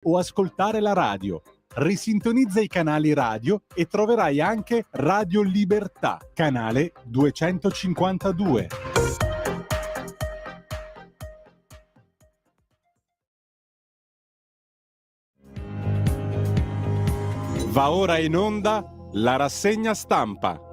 o ascoltare la radio. Risintonizza i canali radio e troverai anche Radio Libertà, canale 252. Va ora in onda la rassegna stampa.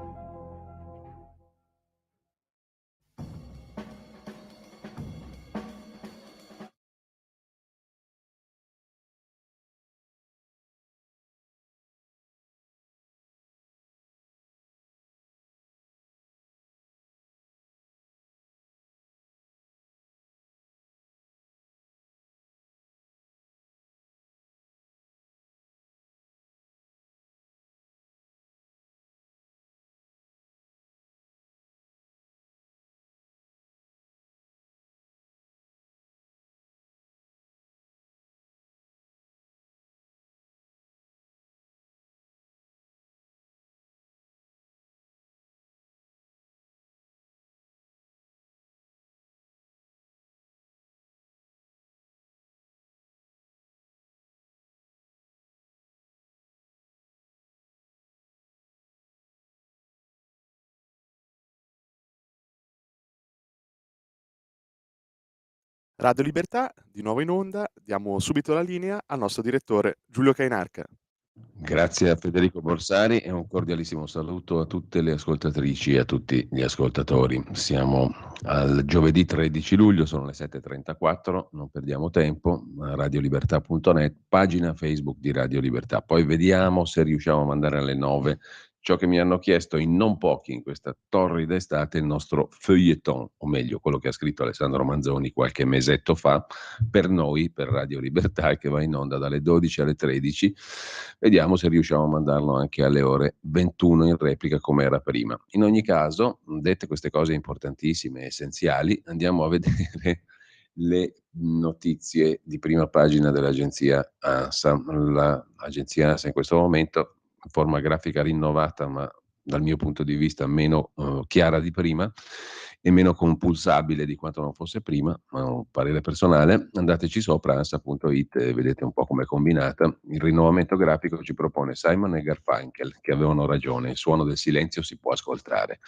Radio Libertà, di nuovo in onda, diamo subito la linea al nostro direttore Giulio Cainarca. Grazie a Federico Borsari e un cordialissimo saluto a tutte le ascoltatrici e a tutti gli ascoltatori. Siamo al giovedì 13 luglio, sono le 7.34, non perdiamo tempo, radiolibertà.net, pagina Facebook di Radio Libertà. Poi vediamo se riusciamo a mandare alle 9 ciò che mi hanno chiesto in non pochi in questa torrida estate, il nostro feuilleton, o meglio, quello che ha scritto Alessandro Manzoni qualche mesetto fa, per noi, per Radio Libertà, e che va in onda dalle 12 alle 13. Vediamo se riusciamo a mandarlo anche alle ore 21 in replica come era prima. In ogni caso, dette queste cose importantissime, essenziali, andiamo a vedere le notizie di prima pagina dell'agenzia ANSA. L'agenzia ANSA in questo momento, in forma grafica rinnovata, ma dal mio punto di vista meno chiara di prima e meno compulsabile di quanto non fosse prima, ma un parere personale. Andateci sopra ansa.it e vedete un po' come è combinata. Il rinnovamento grafico ci propone Simon e Garfunkel, che avevano ragione, il suono del silenzio si può ascoltare.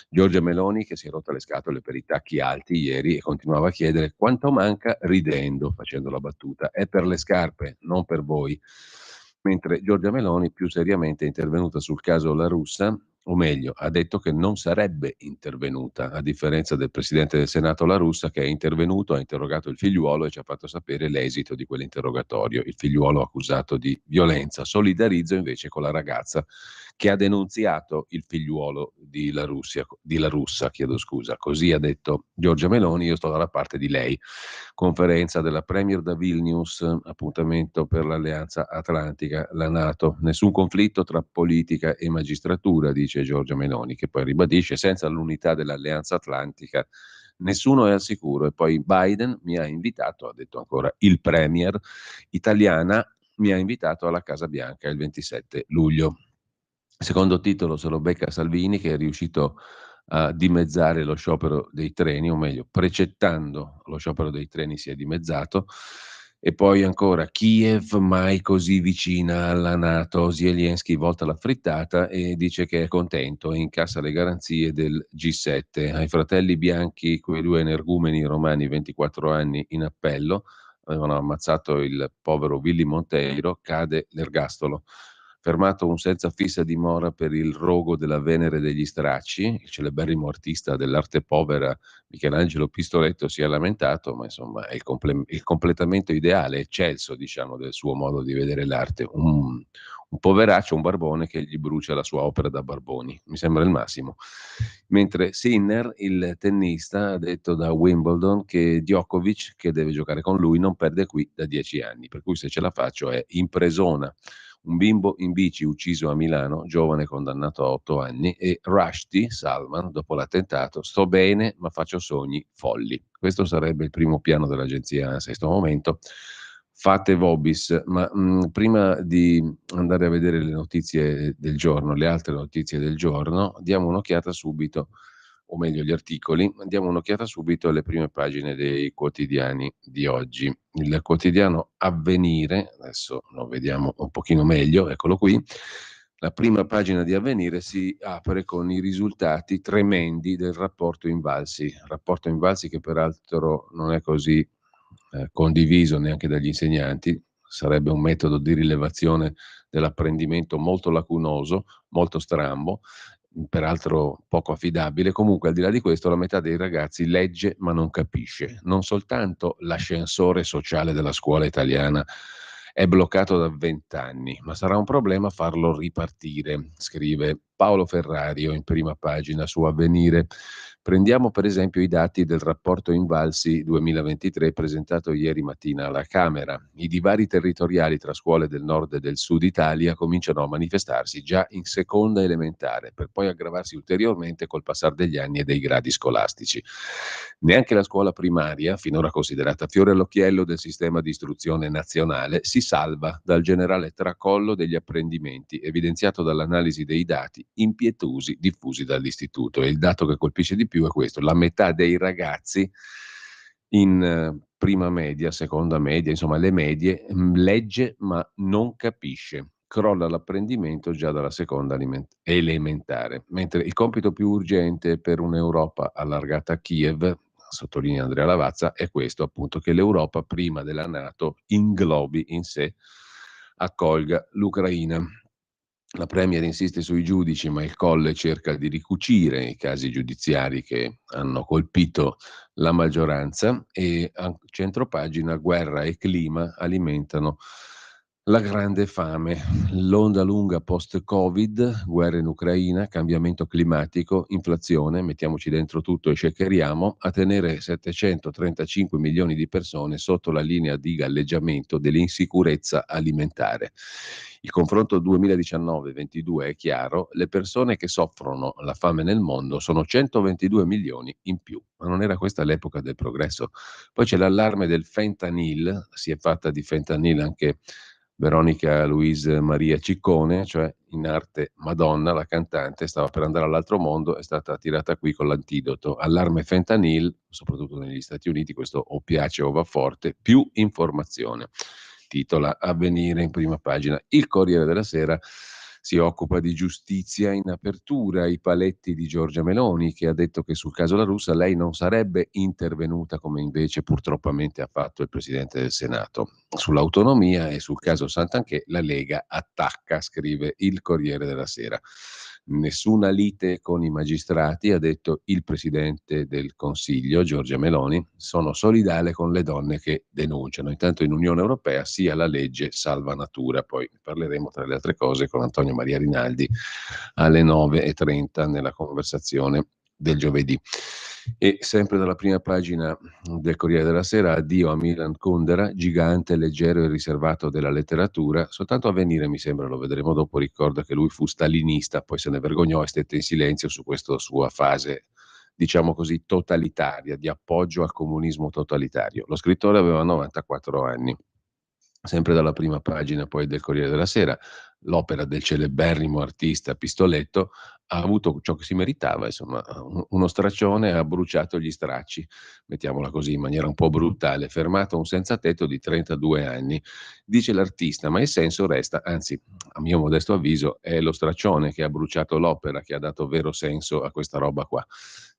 Giorgia Meloni, che si è rotta le scatole per i tacchi alti ieri e continuava a chiedere quanto manca, ridendo, facendo la battuta. È per le scarpe, non per voi. Mentre Giorgia Meloni più seriamente è intervenuta sul caso La Russa, o meglio, ha detto che non sarebbe intervenuta, a differenza del Presidente del Senato La Russa, che è intervenuto, ha interrogato il figliuolo e ci ha fatto sapere l'esito di quell'interrogatorio. Il figliuolo accusato di violenza. Solidarizzo invece con la ragazza che ha denunziato il figliuolo di La Russa, chiedo scusa. Così ha detto Giorgia Meloni, io sto dalla parte di lei. Conferenza della Premier da Vilnius, appuntamento per l'Alleanza Atlantica, la NATO. Nessun conflitto tra politica e magistratura, dice Giorgia Meloni, che poi ribadisce senza l'unità dell'Alleanza Atlantica nessuno è al sicuro. E poi Biden mi ha invitato, ha detto ancora il Premier italiana, mi ha invitato alla Casa Bianca il 27 luglio. Secondo titolo se lo becca Salvini, che è riuscito a dimezzare lo sciopero dei treni, o meglio, precettando lo sciopero dei treni si è dimezzato. E poi ancora Kiev mai così vicina alla NATO. Zelensky volta la frittata e dice che è contento e incassa le garanzie del G7. Ai fratelli bianchi, quei due energumeni romani, 24 anni in appello, avevano ammazzato il povero Willy Monteiro, cade l'ergastolo. Fermato un senza fissa dimora per il rogo della Venere degli Stracci, il celeberrimo artista dell'arte povera Michelangelo Pistoletto si è lamentato, ma insomma è il completamento ideale, eccelso diciamo del suo modo di vedere l'arte. Un poveraccio, un barbone che gli brucia la sua opera da barboni, mi sembra il massimo. Mentre Sinner, il tennista, ha detto da Wimbledon che Djokovic, che deve giocare con lui, non perde qui da 10 anni, per cui se ce la faccio è impresona. Un bimbo in bici ucciso a Milano, giovane condannato a 8 anni, e Rushdie Salman, dopo l'attentato, sto bene ma faccio sogni folli. Questo sarebbe il primo piano dell'agenzia ANSA in questo momento. Fate vobis, ma prima di andare a vedere le notizie del giorno, le altre notizie del giorno, diamo un'occhiata subito o meglio gli articoli, diamo un'occhiata subito alle prime pagine dei quotidiani di oggi. Il quotidiano Avvenire, adesso lo vediamo un pochino meglio, eccolo qui. La prima pagina di Avvenire si apre con i risultati tremendi del rapporto Invalsi che peraltro non è così condiviso neanche dagli insegnanti, sarebbe un metodo di rilevazione dell'apprendimento molto lacunoso, molto strambo, peraltro poco affidabile. Comunque, al di là di questo, la metà dei ragazzi legge ma non capisce. Non soltanto l'ascensore sociale della scuola italiana è bloccato da 20 anni, ma sarà un problema farlo ripartire, scrive Paolo Ferrario in prima pagina su Avvenire. Prendiamo per esempio i dati del rapporto Invalsi 2023 presentato ieri mattina alla Camera. I divari territoriali tra scuole del nord e del sud Italia cominciano a manifestarsi già in seconda elementare, per poi aggravarsi ulteriormente col passare degli anni e dei gradi scolastici. Neanche la scuola primaria, finora considerata fiore all'occhiello del sistema di istruzione nazionale, si salva dal generale tracollo degli apprendimenti, evidenziato dall'analisi dei dati impietosi diffusi dall'istituto. E il dato che colpisce di più è questo: la metà dei ragazzi in prima media, seconda media, insomma le medie, legge ma non capisce. Crolla l'apprendimento già dalla seconda elementare. Mentre il compito più urgente per un'Europa allargata a Kiev, sottolinea Andrea Lavazza, è questo appunto, che l'Europa prima della NATO inglobi in sé, accolga l'Ucraina. La Premier insiste sui giudici, ma il Colle cerca di ricucire i casi giudiziari che hanno colpito la maggioranza, e a centropagina guerra e clima alimentano la grande fame. L'onda lunga post-Covid, guerra in Ucraina, cambiamento climatico, inflazione, mettiamoci dentro tutto e shakeriamo, a tenere 735 milioni di persone sotto la linea di galleggiamento dell'insicurezza alimentare. Il confronto 2019-22 è chiaro: le persone che soffrono la fame nel mondo sono 122 milioni in più. Ma non era questa l'epoca del progresso? Poi c'è l'allarme del fentanyl, si è fatta di fentanyl anche Veronica Louise Maria Ciccone, cioè in arte Madonna, la cantante, stava per andare all'altro mondo, è stata tirata qui con l'antidoto. Allarme fentanyl, soprattutto negli Stati Uniti, questo o piace o va forte, più informazione. Titola Avvenire in prima pagina. Il Corriere della Sera si occupa di giustizia in apertura, i paletti di Giorgia Meloni, che ha detto che sul caso La Russa lei non sarebbe intervenuta, come invece purtroppamente ha fatto il Presidente del Senato. Sull'autonomia e sul caso Santanchè la Lega attacca, scrive il Corriere della Sera. Nessuna lite con i magistrati, ha detto il Presidente del Consiglio, Giorgia Meloni, sono solidale con le donne che denunciano. Intanto in Unione Europea sia la legge salva natura, poi parleremo tra le altre cose con Antonio Maria Rinaldi alle 9:30 nella conversazione del giovedì. E sempre dalla prima pagina del Corriere della Sera, addio a Milan Kundera, gigante, leggero e riservato della letteratura. Soltanto Avvenire, mi sembra, lo vedremo dopo, ricorda che lui fu stalinista, poi se ne vergognò e stette in silenzio su questa sua fase, diciamo così, totalitaria, di appoggio al comunismo totalitario. Lo scrittore aveva 94 anni. Sempre dalla prima pagina poi del Corriere della Sera, l'opera del celeberrimo artista Pistoletto ha avuto ciò che si meritava, insomma, uno straccione, ha bruciato gli stracci, mettiamola così in maniera un po' brutale, fermato un senza tetto di 32 anni. Dice l'artista, ma il senso resta, anzi, a mio modesto avviso, è lo straccione che ha bruciato l'opera, che ha dato vero senso a questa roba qua.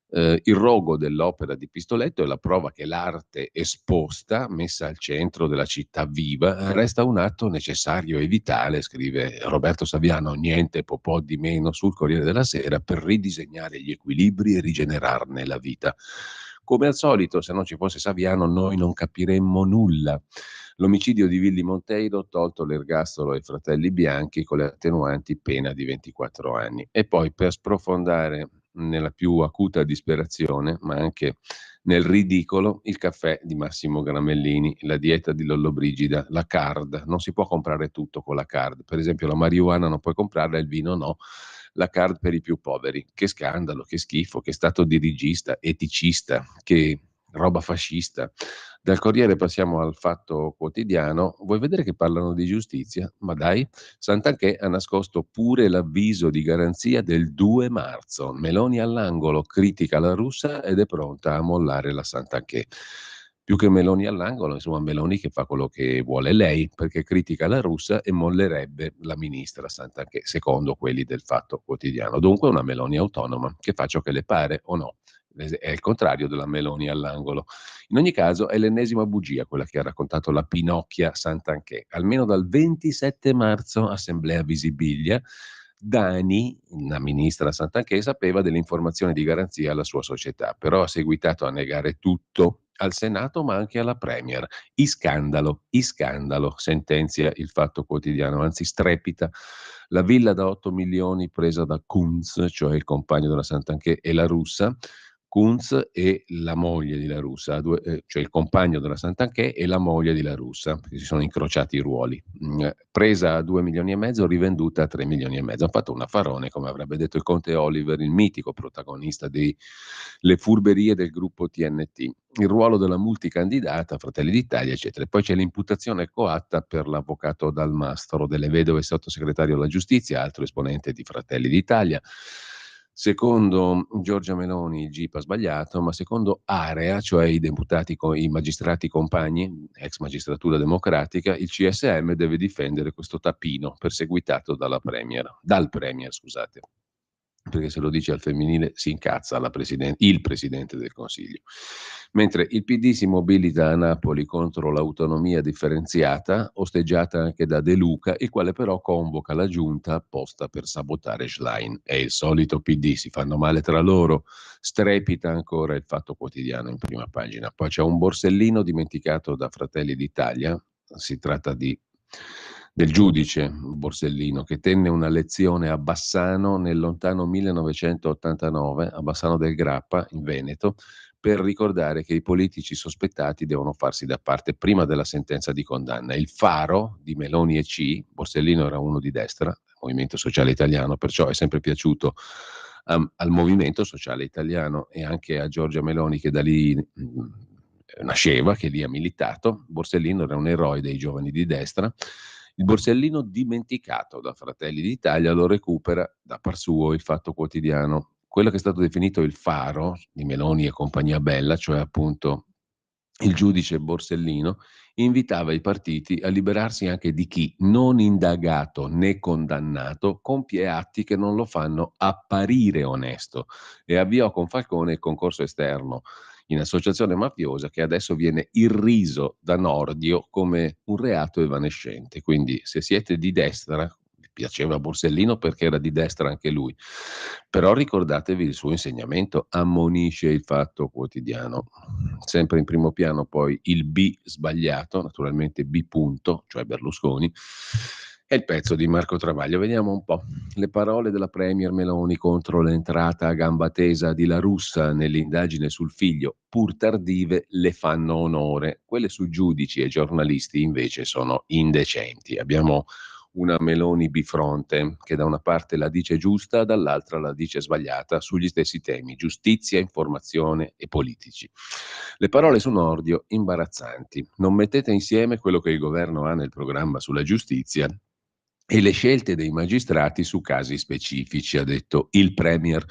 Il rogo dell'opera di Pistoletto è la prova che l'arte esposta, messa al centro della città viva, resta un atto necessario e vitale, scrive Roberto Saviano, niente po' di meno, sul Corriere della Sera, per ridisegnare gli equilibri e rigenerarne la vita. Come al solito, se non ci fosse Saviano, noi non capiremmo nulla. L'omicidio di Villi Monteiro, tolto l'ergastolo ai fratelli Bianchi con le attenuanti, pena di 24 anni. E poi, per sprofondare nella più acuta disperazione, ma anche nel ridicolo, il caffè di Massimo Gramellini, la dieta di Lollobrigida, la card. Non si può comprare tutto con la card. Per esempio la marijuana non puoi comprarla, il vino no. La card per i più poveri. Che scandalo, che schifo, che stato dirigista, eticista, che roba fascista. Dal Corriere passiamo al Fatto Quotidiano. Vuoi vedere che parlano di giustizia? Ma dai, Santanchè ha nascosto pure l'avviso di garanzia del 2 marzo. Meloni all'angolo, critica la russa ed è pronta a mollare la Santanchè. Più che Meloni all'angolo, insomma, Meloni che fa quello che vuole lei, perché critica la russa e mollerebbe la ministra Santanchè, secondo quelli del Fatto Quotidiano. Dunque una Meloni autonoma, che fa ciò che le pare o no. È il contrario della Meloni all'angolo. In ogni caso è l'ennesima bugia quella che ha raccontato la Pinocchia Santanchè. Almeno dal 27 marzo, Assemblea Visibilia, Dani, la ministra Santanchè, sapeva delle informazioni di garanzia alla sua società, però ha seguitato a negare tutto al Senato ma anche alla Premier. Iscandalo, sentenzia il Fatto Quotidiano, anzi strepita. La villa da 8 milioni presa da Kunz, cioè il compagno della Santanchè, e la russa, Kunz e la moglie di La Russa, cioè il compagno della Santanchè e la moglie di La Russa, che si sono incrociati i ruoli. Presa a 2 milioni e mezzo, rivenduta a 3 milioni e mezzo. Ha fatto un affarone, come avrebbe detto il conte Oliver, il mitico protagonista delle furberie del gruppo TNT. Il ruolo della multicandidata, Fratelli d'Italia, eccetera. E poi c'è l'imputazione coatta per l'avvocato Dalmastro, delle vedove sottosegretario alla giustizia, altro esponente di Fratelli d'Italia. Secondo Giorgia Meloni il GIP ha sbagliato, ma secondo Area, cioè i magistrati compagni, ex magistratura democratica, il CSM deve difendere questo tappino perseguitato dal Premier, scusate. Perché se lo dice al femminile si incazza il Presidente del Consiglio. Mentre il PD si mobilita a Napoli contro l'autonomia differenziata, osteggiata anche da De Luca, il quale però convoca la giunta apposta per sabotare Schlein. È il solito PD, si fanno male tra loro, strepita ancora il Fatto Quotidiano in prima pagina. Poi c'è un borsellino dimenticato da Fratelli d'Italia, si tratta del giudice Borsellino, che tenne una lezione a Bassano nel lontano 1989, a Bassano del Grappa, in Veneto, per ricordare che i politici sospettati devono farsi da parte prima della sentenza di condanna. Il faro di Meloni e C, Borsellino era uno di destra, Movimento Sociale Italiano, perciò è sempre piaciuto al Movimento Sociale Italiano e anche a Giorgia Meloni, che da lì nasceva, che lì ha militato. Borsellino era un eroe dei giovani di destra. Il Borsellino dimenticato da Fratelli d'Italia lo recupera da par suo il Fatto Quotidiano. Quello che è stato definito il faro di Meloni e compagnia bella, cioè appunto il giudice Borsellino, invitava i partiti a liberarsi anche di chi, non indagato né condannato, compie atti che non lo fanno apparire onesto e avviò con Falcone il concorso esterno in associazione mafiosa, che adesso viene irriso da Nordio come un reato evanescente. Quindi se siete di destra, vi piaceva Borsellino perché era di destra anche lui, però ricordatevi il suo insegnamento, ammonisce il Fatto Quotidiano. Sempre in primo piano poi il B sbagliato, naturalmente B punto, cioè Berlusconi, e il pezzo di Marco Travaglio. Vediamo un po'. Le parole della Premier Meloni contro l'entrata a gamba tesa di La Russa nell'indagine sul figlio, pur tardive, le fanno onore. Quelle su giudici e giornalisti invece sono indecenti. Abbiamo una Meloni bifronte, che da una parte la dice giusta, dall'altra la dice sbagliata, sugli stessi temi, giustizia, informazione e politici. Le parole su Nordio imbarazzanti. Non mettete insieme quello che il governo ha nel programma sulla giustizia e le scelte dei magistrati su casi specifici, ha detto il Premier.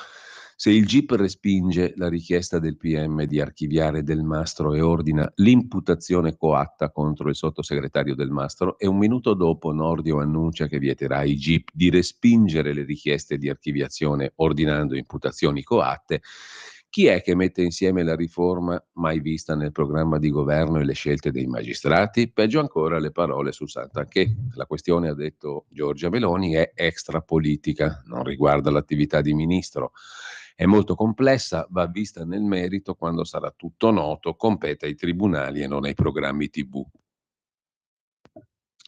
Se il GIP respinge la richiesta del PM di archiviare Del Mastro e ordina l'imputazione coatta contro il sottosegretario Del Mastro, e un minuto dopo Nordio annuncia che vieterà ai GIP di respingere le richieste di archiviazione ordinando imputazioni coatte, chi è che mette insieme la riforma mai vista nel programma di governo e le scelte dei magistrati? Peggio ancora le parole su Santanchè. La questione, ha detto Giorgia Meloni, è extrapolitica, non riguarda l'attività di ministro. È molto complessa, va vista nel merito quando sarà tutto noto, compete ai tribunali e non ai programmi TV.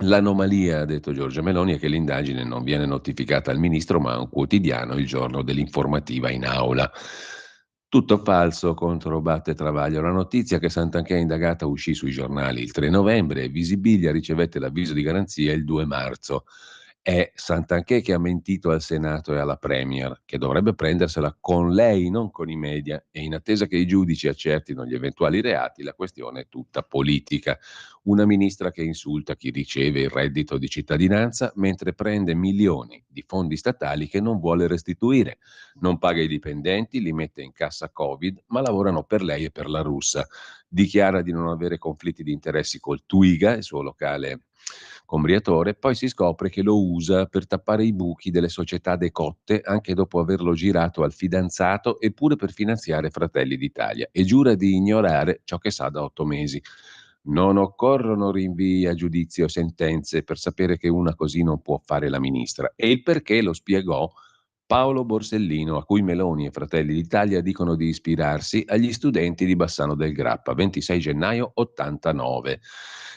L'anomalia, ha detto Giorgia Meloni, è che l'indagine non viene notificata al ministro ma a un quotidiano il giorno dell'informativa in aula. Tutto falso, controbatte Travaglio. La notizia che Santanchè è indagata uscì sui giornali il 3 novembre e Visibilia ricevette l'avviso di garanzia il 2 marzo. È Santanchè che ha mentito al Senato e alla Premier, che dovrebbe prendersela con lei, non con i media, e in attesa che i giudici accertino gli eventuali reati, la questione è tutta politica. Una ministra che insulta chi riceve il reddito di cittadinanza mentre prende milioni di fondi statali che non vuole restituire. Non paga i dipendenti, li mette in cassa Covid, ma lavorano per lei e per la russa. Dichiara di non avere conflitti di interessi col Twiga, il suo locale combriatore, poi si scopre che lo usa per tappare i buchi delle società decotte anche dopo averlo girato al fidanzato e pure per finanziare Fratelli d'Italia e giura di ignorare ciò che sa da 8 mesi. Non occorrono rinvii a giudizio o sentenze per sapere che una così non può fare la ministra e il perché lo spiegò Paolo Borsellino, a cui Meloni e Fratelli d'Italia dicono di ispirarsi agli studenti di Bassano del Grappa, 26 gennaio 89.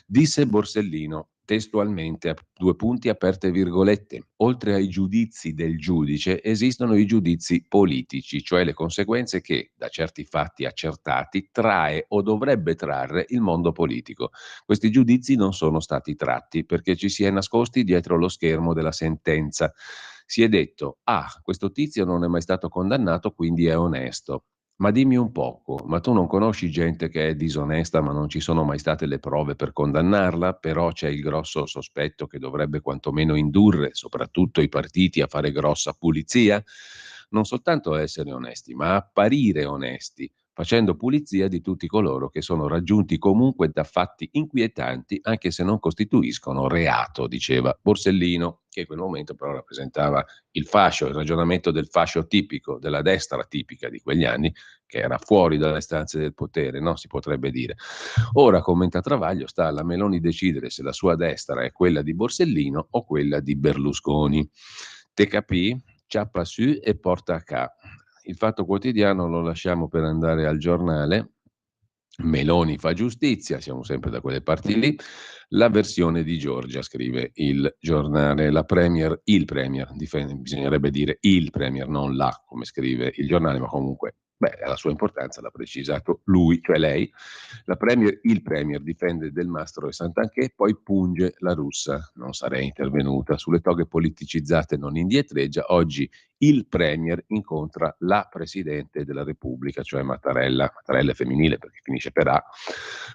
Disse Borsellino testualmente, a 2 punti aperte virgolette, oltre ai giudizi del giudice esistono i giudizi politici, cioè le conseguenze che da certi fatti accertati trae o dovrebbe trarre il mondo politico. Questi giudizi non sono stati tratti perché ci si è nascosti dietro lo schermo della sentenza. Si è detto, questo tizio non è mai stato condannato, quindi è onesto. Ma dimmi un poco, ma tu non conosci gente che è disonesta ma non ci sono mai state le prove per condannarla? Però c'è il grosso sospetto che dovrebbe quantomeno indurre soprattutto i partiti a fare grossa pulizia? Non soltanto a essere onesti, ma a apparire onesti, facendo pulizia di tutti coloro che sono raggiunti comunque da fatti inquietanti anche se non costituiscono reato, diceva Borsellino, che in quel momento però rappresentava il fascio, il ragionamento del fascio tipico, della destra tipica di quegli anni, che era fuori dalle stanze del potere, no? Si potrebbe dire. Ora, commenta Travaglio, sta alla Meloni decidere se la sua destra è quella di Borsellino o quella di Berlusconi. Te capì? Ciappa su e porta a ca. Il Fatto Quotidiano lo lasciamo per andare al Giornale. Meloni fa giustizia, siamo sempre da quelle parti lì. La versione di Giorgia, scrive il giornale. Il premier, bisognerebbe dire il premier, non la, come scrive il giornale, ma comunque, la sua importanza l'ha precisato lui, cioè lei. Il premier difende Del Mastro e Santanchè, poi punge la russa. Non sarei intervenuta. Sulle toghe politicizzate non indietreggia. Oggi il premier incontra la Presidente della Repubblica, cioè Mattarella. Mattarella è femminile perché finisce per A.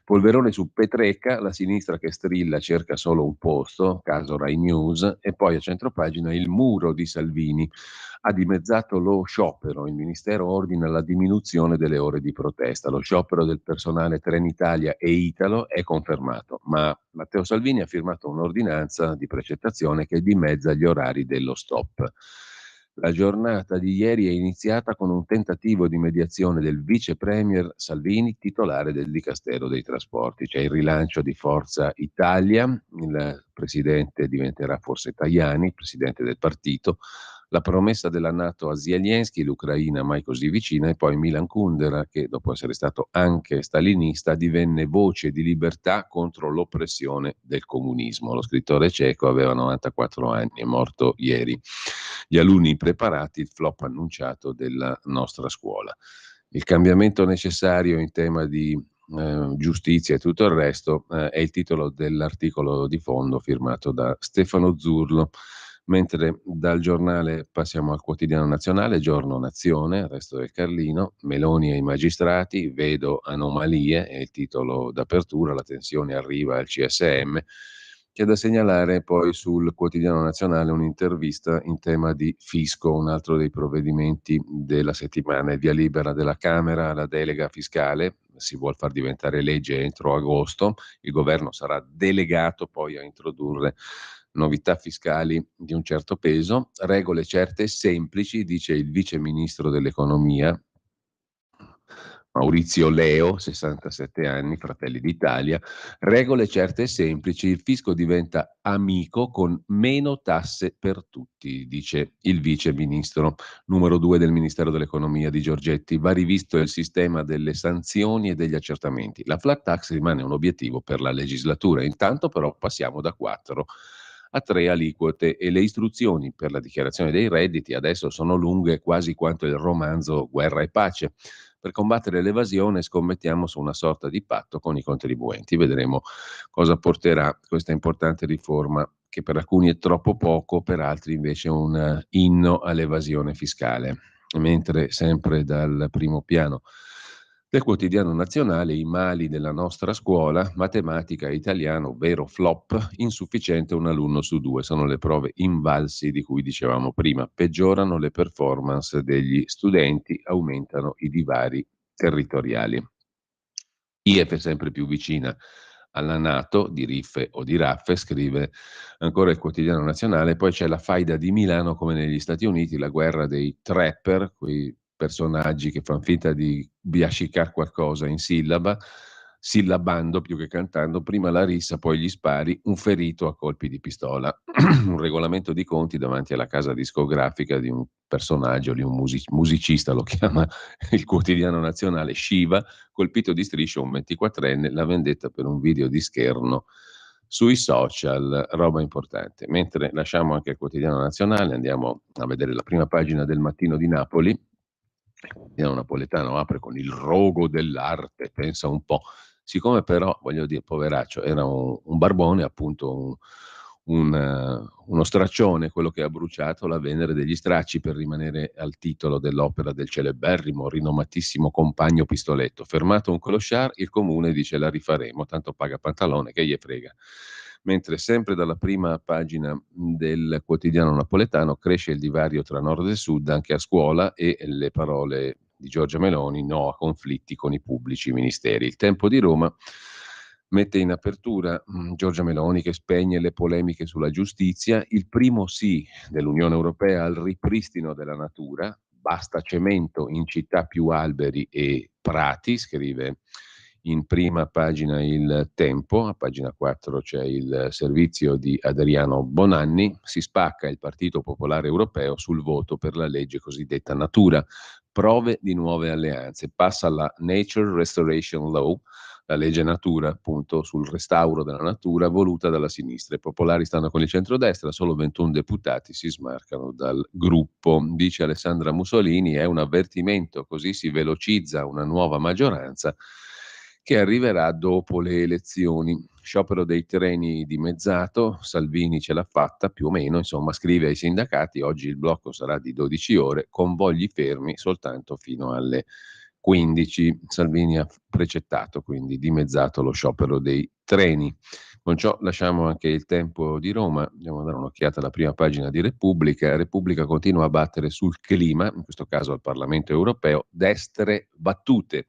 Polverone su Petrecca, la sinistra che strilla cerca solo un posto, caso Rai News, e poi a centropagina il muro di Salvini. Ha dimezzato lo sciopero, il Ministero ordina la diminuzione delle ore di protesta. Lo sciopero del personale Trenitalia e Italo è confermato, ma Matteo Salvini ha firmato un'ordinanza di precettazione che dimezza gli orari dello stop. La giornata di ieri è iniziata con un tentativo di mediazione del vice premier Salvini, titolare del Dicastero dei Trasporti. C'è il rilancio di Forza Italia, il presidente diventerà forse Tajani, presidente del partito, la promessa della NATO a Zelensky, l'Ucraina mai così vicina, e poi Milan Kundera che dopo essere stato anche stalinista divenne voce di libertà contro l'oppressione del comunismo. Lo scrittore ceco aveva 94 anni, è morto ieri. Gli alunni preparati, il flop annunciato della nostra scuola. Il cambiamento necessario in tema di giustizia e tutto il resto è il titolo dell'articolo di fondo firmato da Stefano Zurlo. Mentre dal giornale passiamo al quotidiano nazionale, Giorno Nazione, resto del Carlino, Meloni ai magistrati, vedo anomalie, è il titolo d'apertura, la tensione arriva al CSM. C'è da segnalare poi sul quotidiano nazionale un'intervista in tema di fisco, un altro dei provvedimenti della settimana, il via libera della Camera alla delega fiscale, si vuol far diventare legge entro agosto, il governo sarà delegato poi a introdurre novità fiscali di un certo peso, regole certe e semplici, dice il vice ministro dell'economia, Maurizio Leo, 67 anni, Fratelli d'Italia, regole certe e semplici, il fisco diventa amico con meno tasse per tutti, dice il vice ministro numero 2 del Ministero dell'Economia di Giorgetti. Va rivisto il sistema delle sanzioni e degli accertamenti. La flat tax rimane un obiettivo per la legislatura, intanto però passiamo da 4 a 3 aliquote e le istruzioni per la dichiarazione dei redditi adesso sono lunghe quasi quanto il romanzo Guerra e Pace. Per combattere l'evasione scommettiamo su una sorta di patto con i contribuenti. Vedremo cosa porterà questa importante riforma, che per alcuni è troppo poco, per altri invece è un inno all'evasione fiscale. Mentre sempre dal primo piano del quotidiano nazionale, i mali della nostra scuola, matematica e italiano, vero flop, insufficiente un alunno su 2, sono le prove invalsi di cui dicevamo prima, peggiorano le performance degli studenti, aumentano i divari territoriali. Kiev è sempre più vicina alla NATO, di riffe o di raffe, scrive ancora il quotidiano nazionale. Poi c'è la faida di Milano come negli Stati Uniti, la guerra dei trapper, quei personaggi che fanno finta di biascicar qualcosa in sillaba, sillabando più che cantando, prima la rissa, poi gli spari, un ferito a colpi di pistola. Un regolamento di conti davanti alla casa discografica di un personaggio, di un musicista, lo chiama il quotidiano nazionale, Shiva, colpito di striscio un 24enne, la vendetta per un video di scherno sui social, roba importante. Mentre lasciamo anche il quotidiano nazionale, andiamo a vedere la prima pagina del Mattino di Napoli. Il quotidiano napoletano apre con il rogo dell'arte, pensa un po'. Siccome però, voglio dire, poveraccio, era un barbone, appunto uno straccione, quello che ha bruciato la Venere degli Stracci, per rimanere al titolo dell'opera del celeberrimo, rinomatissimo compagno Pistoletto. Fermato un clochard, il comune dice la rifaremo, tanto paga Pantalone, che gli frega. Mentre sempre dalla prima pagina del quotidiano napoletano cresce il divario tra nord e sud anche a scuola, e le parole di Giorgia Meloni, no a conflitti con i pubblici ministeri. Il Tempo di Roma mette in apertura Giorgia Meloni, che spegne le polemiche sulla giustizia, il primo sì dell'Unione Europea al ripristino della natura, basta cemento, in città più alberi e prati, scrive in prima pagina il Tempo. A pagina 4 c'è il servizio di Adriano Bonanni, si spacca il Partito Popolare Europeo sul voto per la legge cosiddetta Natura, prove di nuove alleanze, passa la Nature Restoration Law, la legge Natura, appunto, sul restauro della natura, voluta dalla sinistra. I popolari stanno con il centrodestra, solo 21 deputati si smarcano dal gruppo. Dice Alessandra Mussolini, è un avvertimento, così si velocizza una nuova maggioranza che arriverà dopo le elezioni. Sciopero dei treni dimezzato, Salvini ce l'ha fatta più o meno, insomma, scrive ai sindacati, oggi il blocco sarà di 12 ore, convogli fermi soltanto fino alle 15. Salvini ha precettato, quindi dimezzato lo sciopero dei treni. Con ciò lasciamo anche il Tempo di Roma, andiamo a dare un'occhiata alla prima pagina di Repubblica. Repubblica continua a battere sul clima, in questo caso al Parlamento europeo, destre battute.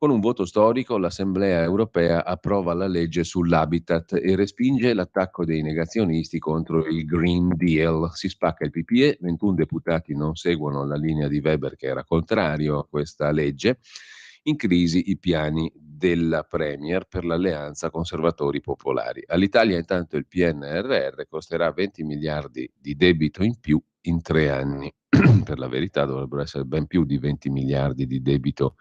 Con un voto storico l'Assemblea europea approva la legge sull'habitat e respinge l'attacco dei negazionisti contro il Green Deal. Si spacca il PPE, 21 deputati non seguono la linea di Weber, che era contrario a questa legge. In crisi i piani della Premier per l'alleanza conservatori popolari. All'Italia intanto il PNRR costerà 20 miliardi di debito in più in 3 anni. Per la verità dovrebbero essere ben più di 20 miliardi di debito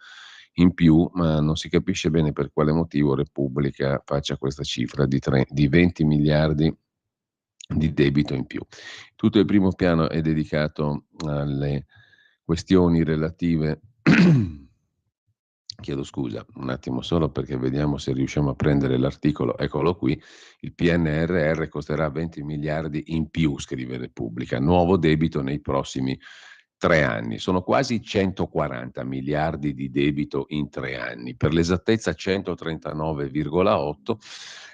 in più, ma non si capisce bene per quale motivo Repubblica faccia questa cifra di 20 miliardi di debito in più. Tutto il primo piano è dedicato alle questioni relative chiedo scusa un attimo solo perché vediamo se riusciamo a prendere l'articolo, eccolo qui. Il PNRR costerà 20 miliardi in più, scrive Repubblica, nuovo debito nei prossimi 3 anni. Sono quasi 140 miliardi di debito in 3 anni, per l'esattezza 139,8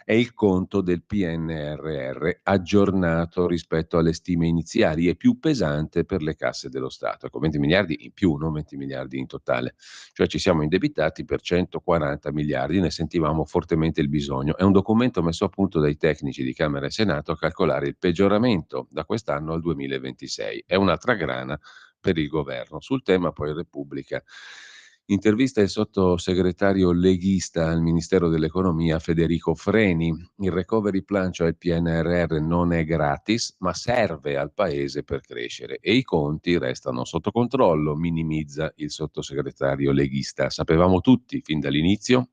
è il conto del PNRR aggiornato rispetto alle stime iniziali e più pesante per le casse dello Stato. Ecco, 20 miliardi in più, non 20 miliardi in totale. Cioè ci siamo indebitati per 140 miliardi, ne sentivamo fortemente il bisogno. È un documento messo a punto dai tecnici di Camera e Senato a calcolare il peggioramento da quest'anno al 2026. È un'altra grana per il governo. Sul tema poi Repubblica intervista il sottosegretario leghista al Ministero dell'Economia Federico Freni. Il recovery plan, cioè il PNRR, non è gratis, ma serve al Paese per crescere e i conti restano sotto controllo, minimizza il sottosegretario leghista. Sapevamo tutti fin dall'inizio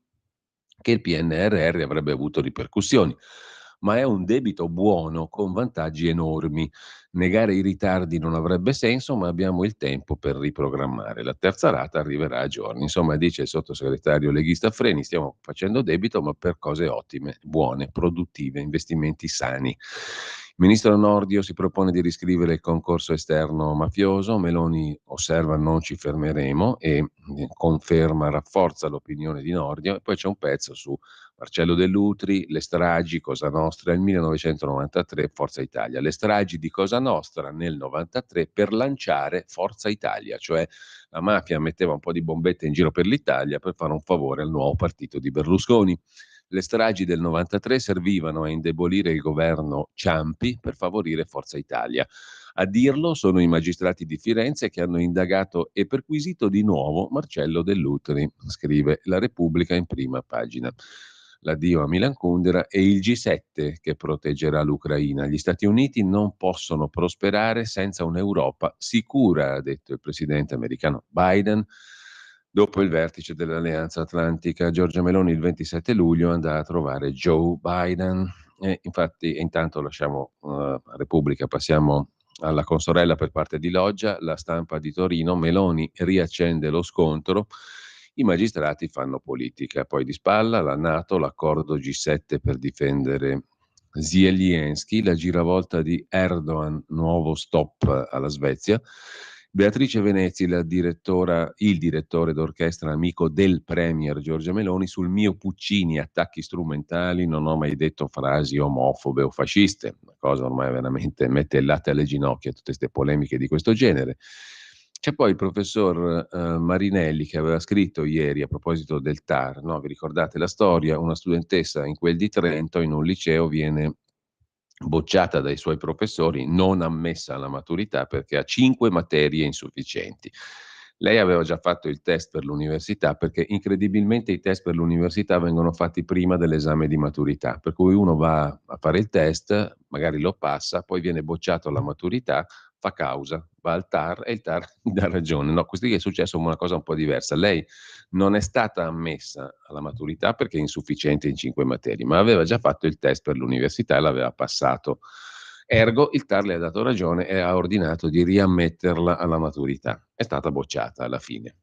che il PNRR avrebbe avuto ripercussioni, ma è un debito buono con vantaggi enormi. Negare i ritardi non avrebbe senso, ma abbiamo il tempo per riprogrammare. La terza rata arriverà a giorni. Insomma, dice il sottosegretario leghista Freni, stiamo facendo debito, ma per cose ottime, buone, produttive, investimenti sani. Il ministro Nordio si propone di riscrivere il concorso esterno mafioso. Meloni osserva non ci fermeremo e conferma, rafforza l'opinione di Nordio. E poi c'è un pezzo su Marcello Dell'Utri, le stragi, Cosa Nostra, il 1993, Forza Italia. Le stragi di Cosa Nostra nel 93 per lanciare Forza Italia, cioè la mafia metteva un po' di bombette in giro per l'Italia per fare un favore al nuovo partito di Berlusconi. Le stragi del 93 servivano a indebolire il governo Ciampi per favorire Forza Italia. A dirlo sono i magistrati di Firenze che hanno indagato e perquisito di nuovo Marcello Dell'Utri, scrive La Repubblica in prima pagina. L'addio a Milan Kundera e il G7 che proteggerà l'Ucraina. Gli Stati Uniti non possono prosperare senza un'Europa sicura, ha detto il presidente americano Biden dopo il vertice dell'Alleanza Atlantica. Giorgia Meloni il 27 luglio andrà a trovare Joe Biden. E infatti, intanto lasciamo Repubblica, passiamo alla consorella per parte di Loggia, La Stampa di Torino. Meloni riaccende lo scontro. I magistrati fanno politica. Poi di spalla la NATO, l'accordo G7 per difendere Zelensky, la giravolta di Erdogan, nuovo stop alla Svezia. Beatrice Venezi, il direttore d'orchestra amico del premier Giorgia Meloni, sul mio Puccini, attacchi strumentali, non ho mai detto frasi omofobe o fasciste, una cosa ormai veramente mette il latte alle ginocchia, tutte queste polemiche di questo genere. C'è poi il professor Marinelli che aveva scritto ieri a proposito del TAR, no? Vi ricordate la storia? Una studentessa in quel di Trento in un liceo viene bocciata dai suoi professori, non ammessa alla maturità perché ha 5 materie insufficienti. Lei aveva già fatto il test per l'università perché incredibilmente i test per l'università vengono fatti prima dell'esame di maturità, per cui uno va a fare il test, magari lo passa, poi viene bocciato alla maturità, fa causa, va al TAR e il TAR dà ragione. No, questo qui è successo una cosa un po' diversa. Lei non è stata ammessa alla maturità perché è insufficiente in 5 materie, ma aveva già fatto il test per l'università e l'aveva passato. Ergo, il TAR le ha dato ragione e ha ordinato di riammetterla alla maturità. È stata bocciata alla fine.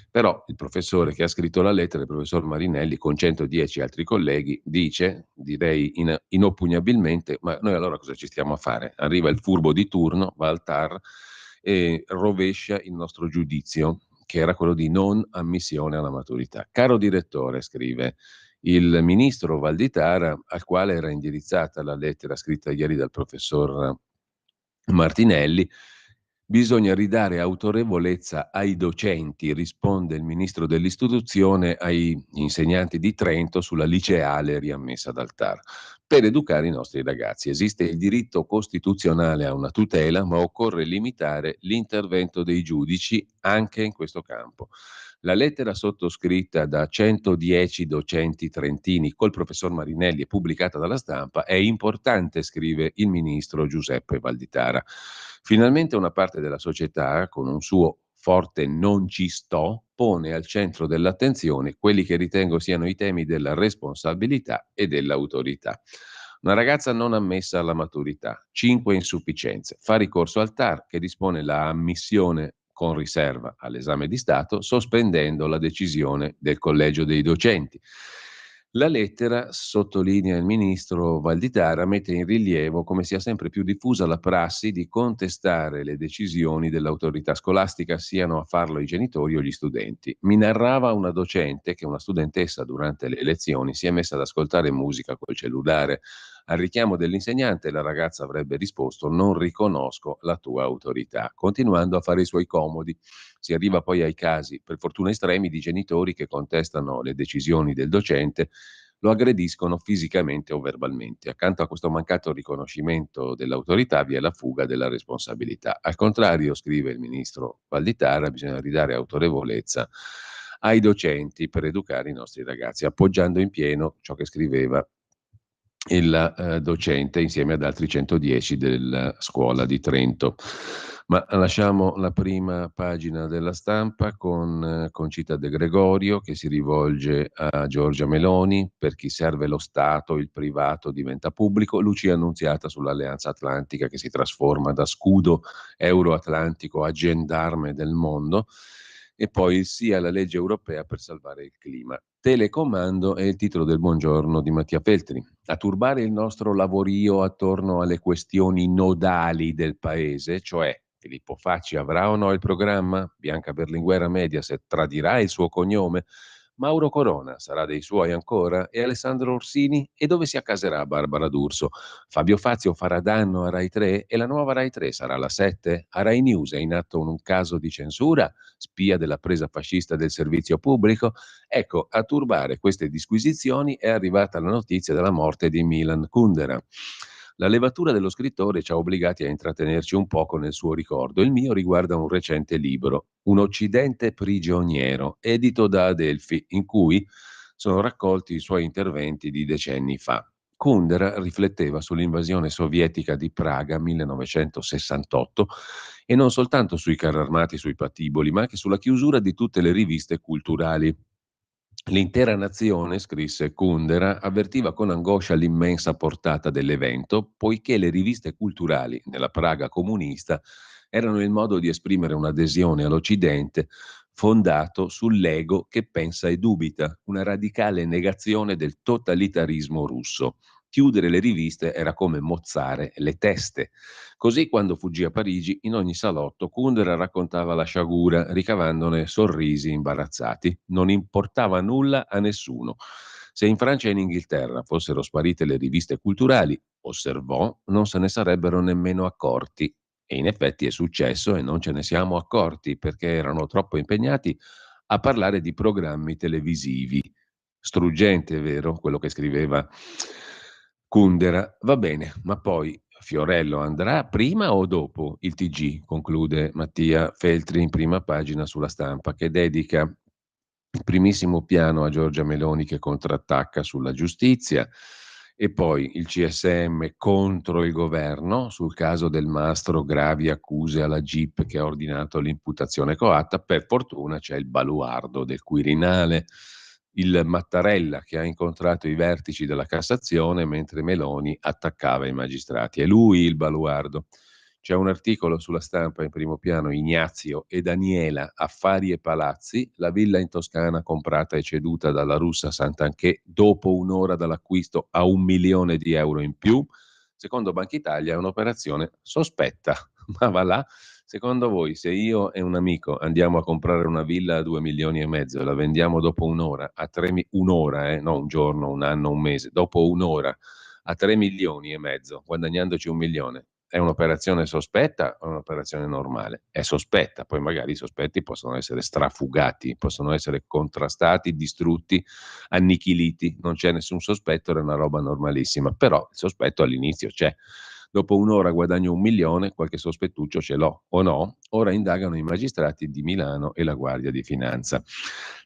Però il professore che ha scritto la lettera, il professor Marinelli, con 110 altri colleghi, dice, direi inoppugnabilmente, ma noi allora cosa ci stiamo a fare? Arriva il furbo di turno, va al TAR e rovescia il nostro giudizio, che era quello di non ammissione alla maturità. Caro direttore, scrive il ministro Valditara, al quale era indirizzata la lettera scritta ieri dal professor Martinelli, bisogna ridare autorevolezza ai docenti, risponde il ministro dell'istruzione ai insegnanti di Trento sulla liceale riammessa dal TAR. Per educare i nostri ragazzi esiste il diritto costituzionale a una tutela, ma occorre limitare l'intervento dei giudici anche in questo campo. La lettera sottoscritta da 110 docenti trentini col professor Marinelli e pubblicata dalla Stampa è importante, scrive il ministro Giuseppe Valditara. Finalmente una parte della società, con un suo forte non ci sto, pone al centro dell'attenzione quelli che ritengo siano i temi della responsabilità e dell'autorità. Una ragazza non ammessa alla maturità, 5 insufficienze, fa ricorso al TAR che dispone la ammissione con riserva all'esame di Stato, sospendendo la decisione del collegio dei docenti. La lettera, sottolinea il ministro Valditara, mette in rilievo come sia sempre più diffusa la prassi di contestare le decisioni dell'autorità scolastica, siano a farlo i genitori o gli studenti. Mi narrava una docente che una studentessa durante le lezioni si è messa ad ascoltare musica col cellulare. Al richiamo dell'insegnante la ragazza avrebbe risposto: non riconosco la tua autorità, continuando a fare i suoi comodi. Si arriva poi ai casi, per fortuna estremi, di genitori che contestano le decisioni del docente, lo aggrediscono fisicamente o verbalmente. Accanto a questo mancato riconoscimento dell'autorità vi è la fuga della responsabilità. Al contrario, scrive il ministro Valditara, bisogna ridare autorevolezza ai docenti per educare i nostri ragazzi, appoggiando in pieno ciò che scriveva il docente insieme ad altri 110 della scuola di Trento. Ma lasciamo la prima pagina della Stampa con Concita De Gregorio che si rivolge a Giorgia Meloni: per chi serve lo Stato, il privato diventa pubblico. Lucia Annunziata sull'Alleanza Atlantica che si trasforma da scudo euroatlantico a gendarme del mondo. E poi il sì alla legge europea per salvare il clima. Telecomando è il titolo del buongiorno di Mattia Feltri. A turbare il nostro lavorio attorno alle questioni nodali del paese, cioè Filippo Facci avrà o no il programma? Bianca Berlinguer Mediaset tradirà il suo cognome? Mauro Corona sarà dei suoi ancora? E Alessandro Orsini? E dove si accaserà Barbara D'Urso? Fabio Fazio farà danno a Rai 3? E la nuova Rai 3 sarà la 7? A Rai News è in atto un caso di censura? Spia della presa fascista del servizio pubblico? Ecco, a turbare queste disquisizioni è arrivata la notizia della morte di Milan Kundera. La levatura dello scrittore ci ha obbligati a intrattenerci un poco nel suo ricordo. Il mio riguarda un recente libro, Un Occidente prigioniero, edito da Adelphi, in cui sono raccolti i suoi interventi di decenni fa. Kundera rifletteva sull'invasione sovietica di Praga 1968 e non soltanto sui carri armati, sui patiboli, ma anche sulla chiusura di tutte le riviste culturali. L'intera nazione, scrisse Kundera, avvertiva con angoscia l'immensa portata dell'evento, poiché le riviste culturali nella Praga comunista erano il modo di esprimere un'adesione all'Occidente fondato sull'ego che pensa e dubita, una radicale negazione del totalitarismo russo. Chiudere le riviste era come mozzare le teste. Così, quando fuggì a Parigi, in ogni salotto Kundera raccontava la sciagura, ricavandone sorrisi imbarazzati. Non importava nulla a nessuno. Se in Francia e in Inghilterra fossero sparite le riviste culturali, osservò, non se ne sarebbero nemmeno accorti. E in effetti è successo e non ce ne siamo accorti perché erano troppo impegnati a parlare di programmi televisivi. Struggente, è vero, quello che scriveva Kundera. Va bene, ma poi Fiorello andrà prima o dopo il TG? Conclude Mattia Feltri in prima pagina sulla Stampa, che dedica il primissimo piano a Giorgia Meloni che contrattacca sulla giustizia, e poi il CSM contro il governo sul caso del Mastro, gravi accuse alla GIP che ha ordinato l'imputazione coatta. Per fortuna c'è il baluardo del Quirinale, il Mattarella che ha incontrato i vertici della Cassazione mentre Meloni attaccava i magistrati. È lui il baluardo. C'è un articolo sulla Stampa in primo piano: Ignazio e Daniela, affari e palazzi, la villa in Toscana comprata e ceduta dalla russa Santanchè dopo un'ora dall'acquisto a 1 milione di euro in più. Secondo Banca Italia è un'operazione sospetta, ma va là. Secondo voi, se io e un amico andiamo a comprare una villa a 2 milioni e mezzo e la vendiamo dopo un'ora a un'ora, no un giorno, un anno, un mese, dopo un'ora a 3 milioni e mezzo, guadagnandoci 1 milione, è un'operazione sospetta o un'operazione normale? È sospetta, poi magari i sospetti possono essere strafugati, possono essere contrastati, distrutti, annichiliti. Non c'è nessun sospetto, era una roba normalissima, però il sospetto all'inizio c'è. Dopo un'ora guadagno 1 milione, qualche sospettuccio ce l'ho o no? Ora indagano i magistrati di Milano e la Guardia di Finanza.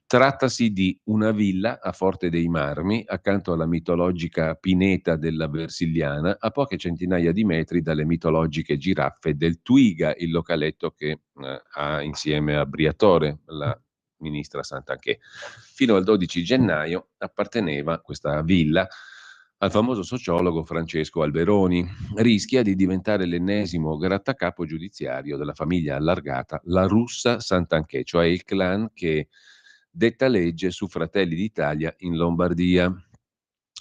Trattasi di una villa a Forte dei Marmi, accanto alla mitologica pineta della Versiliana, a poche centinaia di metri dalle mitologiche giraffe del Twiga, il localetto che ha insieme a Briatore la ministra Santanchè. Fino al 12 gennaio apparteneva questa villa al famoso sociologo Francesco Alberoni. Rischia di diventare l'ennesimo grattacapo giudiziario della famiglia allargata, la russa Santanchè, cioè il clan che detta legge su Fratelli d'Italia in Lombardia.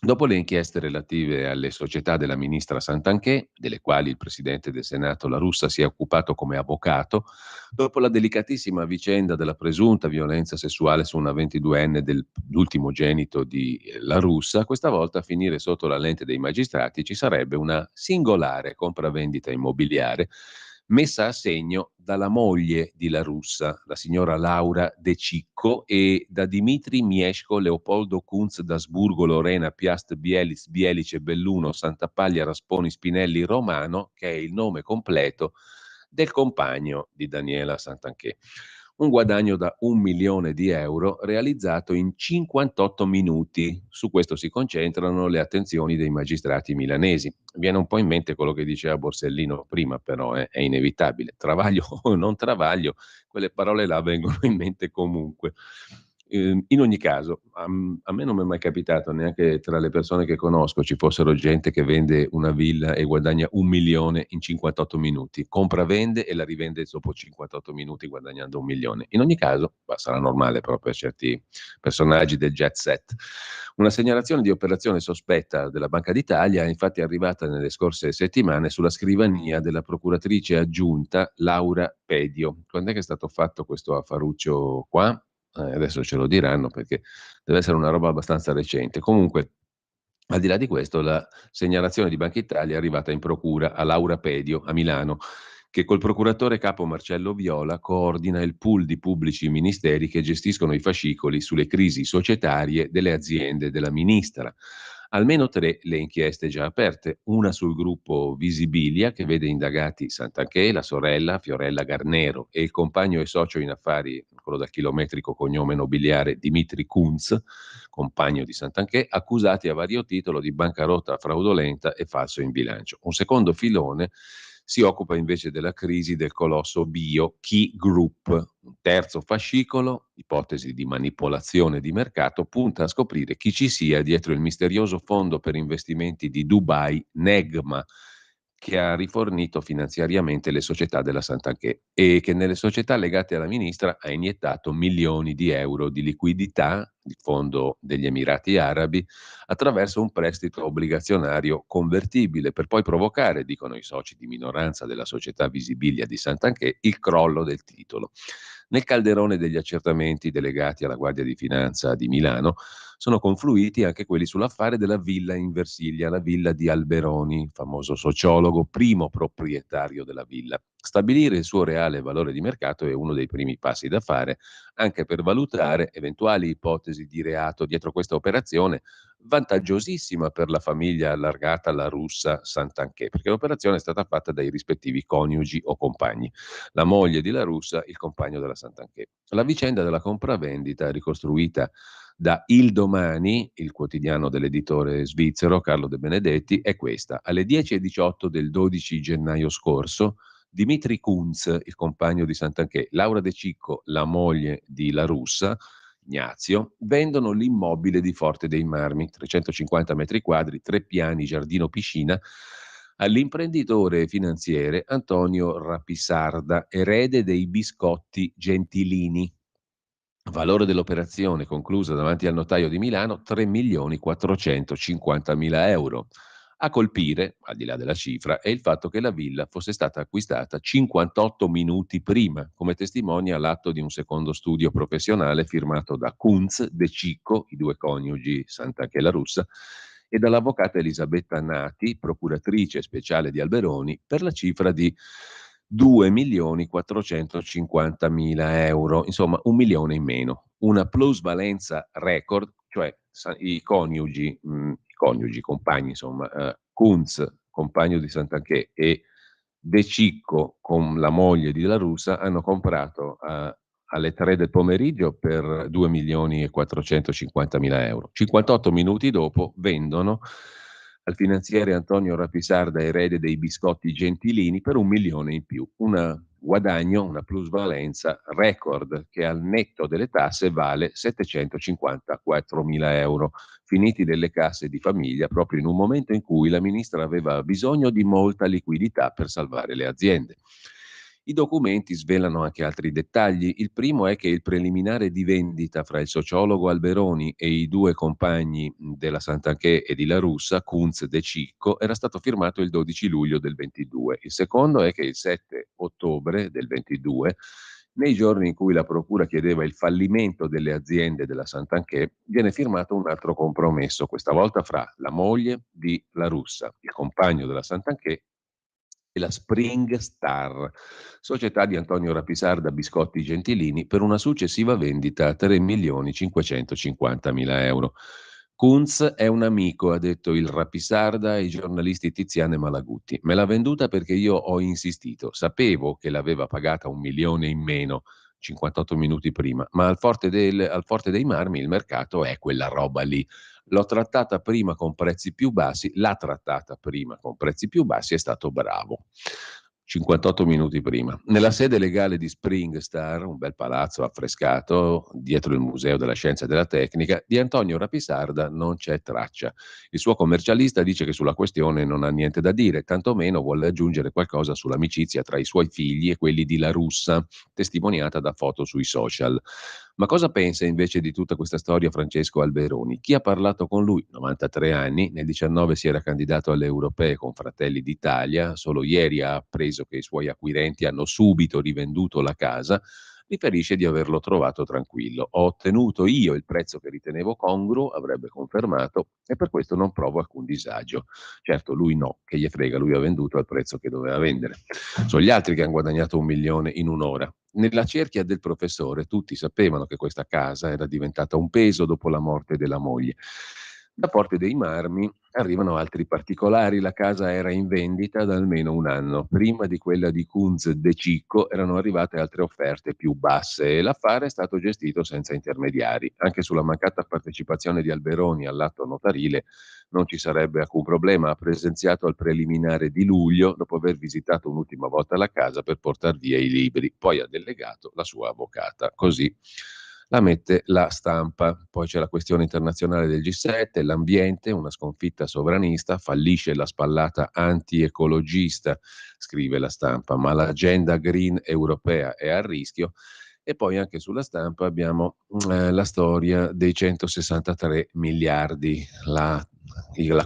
Dopo le inchieste relative alle società della ministra Santanchè, delle quali il presidente del Senato La Russa si è occupato come avvocato, dopo la delicatissima vicenda della presunta violenza sessuale su una 22enne dell'ultimogenito di La Russa, questa volta a finire sotto la lente dei magistrati ci sarebbe una singolare compravendita immobiliare messa a segno dalla moglie di La Russa, la signora Laura De Cicco, e da Dimitri Miesco, Leopoldo Kunz d'Asburgo, Lorena, Piast, Bielis, Bielice, Belluno, Santapaglia, Rasponi, Spinelli, Romano, che è il nome completo del compagno di Daniela Santanchè. un guadagno da 1 milione di euro realizzato in 58 minuti. Su questo si concentrano le attenzioni dei magistrati milanesi. Viene un po' in mente quello che diceva Borsellino prima, però è inevitabile. Travaglio o non travaglio, quelle parole là vengono in mente comunque. In ogni caso, a me non mi è mai capitato, neanche tra le persone che conosco, ci fossero gente che vende una villa e guadagna 1 milione in 58 minuti. Compra, vende e la rivende dopo 58 minuti guadagnando 1 milione. In ogni caso, sarà normale però per certi personaggi del jet set. Una segnalazione di operazione sospetta della Banca d'Italia è infatti arrivata nelle scorse settimane sulla scrivania della procuratrice aggiunta Laura Pedio. Quando è che è stato fatto questo affaruccio qua? Adesso ce lo diranno perché deve essere una roba abbastanza recente. Comunque, al di là di questo, la segnalazione di Banca Italia è arrivata in procura a Laura Pedio a Milano, che col procuratore capo Marcello Viola coordina il pool di pubblici ministeri che gestiscono i fascicoli sulle crisi societarie delle aziende della ministra. Almeno 3 le inchieste già aperte, una sul gruppo Visibilia che vede indagati Santanchè, la sorella Fiorella Garnero e il compagno e socio in affari, quello dal chilometrico cognome nobiliare Dimitri Kunz, compagno di Santanchè, accusati a vario titolo di bancarotta fraudolenta e falso in bilancio. Un secondo filone si occupa invece della crisi del colosso bio Key Group. Un terzo fascicolo, ipotesi di manipolazione di mercato, punta a scoprire chi ci sia dietro il misterioso fondo per investimenti di Dubai, Negma, che ha rifornito finanziariamente le società della Santanchè e che nelle società legate alla ministra ha iniettato milioni di euro di liquidità, il fondo degli Emirati Arabi, attraverso un prestito obbligazionario convertibile per poi provocare, dicono i soci di minoranza della società Visibilia di Santanchè, il crollo del titolo. Nel calderone degli accertamenti delegati alla Guardia di Finanza di Milano sono confluiti anche quelli sull'affare della villa in Versilia, la villa di Alberoni, famoso sociologo, primo proprietario della villa. Stabilire il suo reale valore di mercato è uno dei primi passi da fare, anche per valutare eventuali ipotesi di reato dietro questa operazione, vantaggiosissima per la famiglia allargata alla russa Santanchè, perché l'operazione è stata fatta dai rispettivi coniugi o compagni, la moglie di La Russa, il compagno della Santanchè. La vicenda della compravendita ricostruita da Il Domani, il quotidiano dell'editore svizzero Carlo De Benedetti, è questa. Alle 10:18 del 12 gennaio scorso, Dimitri Kunz, il compagno di Santanchè, Laura De Cicco, la moglie di La Russa, Ignazio, vendono l'immobile di Forte dei Marmi, 350 metri quadri, 3 piani, giardino, piscina, all'imprenditore finanziere Antonio Rapisarda, erede dei biscotti Gentilini. Valore dell'operazione conclusa davanti al notaio di Milano 3.450.000 euro. A colpire, al di là della cifra, è il fatto che la villa fosse stata acquistata 58 minuti prima, come testimonia l'atto di un secondo studio professionale firmato da Kunz, De Cicco, i due coniugi Santanchè La Russa, e dall'avvocata Elisabetta Nati, procuratrice speciale di Alberoni, per la cifra di 2.450.000 euro, insomma 1 milione in meno. Una plusvalenza record, cioè i coniugi, compagni, insomma, Kunz, compagno di Santanchè, e De Cicco con la moglie di La Russa hanno comprato alle 3 del pomeriggio per 2.450.000 euro. 58 minuti dopo vendono al finanziere Antonio Rapisarda, erede dei biscotti Gentilini, per 1 milione in più. Un guadagno, una plusvalenza record che al netto delle tasse vale 754.000 euro, finiti nelle casse di famiglia proprio in un momento in cui la ministra aveva bisogno di molta liquidità per salvare le aziende. I documenti svelano anche altri dettagli. Il primo è che il preliminare di vendita fra il sociologo Alberoni e i due compagni della Santanchè e di La Russa, Kunz De Cicco, era stato firmato il 12 luglio del 22. Il secondo è che il 7 ottobre del 22, nei giorni in cui la procura chiedeva il fallimento delle aziende della Santanchè, viene firmato un altro compromesso, questa volta fra la moglie di La Russa, il compagno della Santanchè, e la Spring Star, società di Antonio Rapisarda Biscotti Gentilini, per una successiva vendita a 3.550.000 euro. Kunz è un amico, ha detto il Rapisarda ai giornalisti Tiziana e Malagutti. Me l'ha venduta perché io ho insistito. Sapevo che l'aveva pagata 1 milione in meno, 58 minuti prima, ma al Forte dei Marmi il mercato è quella roba lì. L'ha trattata prima con prezzi più bassi, è stato bravo. 58 minuti prima. Nella sede legale di SpringStar, un bel palazzo affrescato dietro il Museo della Scienza e della Tecnica, di Antonio Rapisarda non c'è traccia. Il suo commercialista dice che sulla questione non ha niente da dire, tantomeno vuole aggiungere qualcosa sull'amicizia tra i suoi figli e quelli di La Russa, testimoniata da foto sui social. Ma cosa pensa invece di tutta questa storia Francesco Alberoni? Chi ha parlato con lui? 93 anni, nel 19 si era candidato alle europee con Fratelli d'Italia, solo ieri ha appreso che i suoi acquirenti hanno subito rivenduto la casa, riferisce di averlo trovato tranquillo. Ho ottenuto io il prezzo che ritenevo congruo, avrebbe confermato, e per questo non provo alcun disagio. Certo, lui no, che gli frega, lui ha venduto al prezzo che doveva vendere. Sono gli altri che hanno guadagnato 1 milione in un'ora. Nella cerchia del professore tutti sapevano che questa casa era diventata un peso dopo la morte della moglie. Da Porte dei Marmi arrivano altri particolari. La casa era in vendita da almeno un anno. Prima di quella di Kunz De Cicco erano arrivate altre offerte più basse e l'affare è stato gestito senza intermediari. Anche sulla mancata partecipazione di Alberoni all'atto notarile non ci sarebbe alcun problema. Ha presenziato al preliminare di luglio dopo aver visitato un'ultima volta la casa per portar via i libri. Poi ha delegato la sua avvocata. Così la mette La Stampa. Poi c'è la questione internazionale del G7, l'ambiente, una sconfitta sovranista, fallisce la spallata anti-ecologista, scrive La Stampa, ma l'agenda green europea è a rischio. E poi anche sulla Stampa abbiamo la storia dei 163 miliardi, la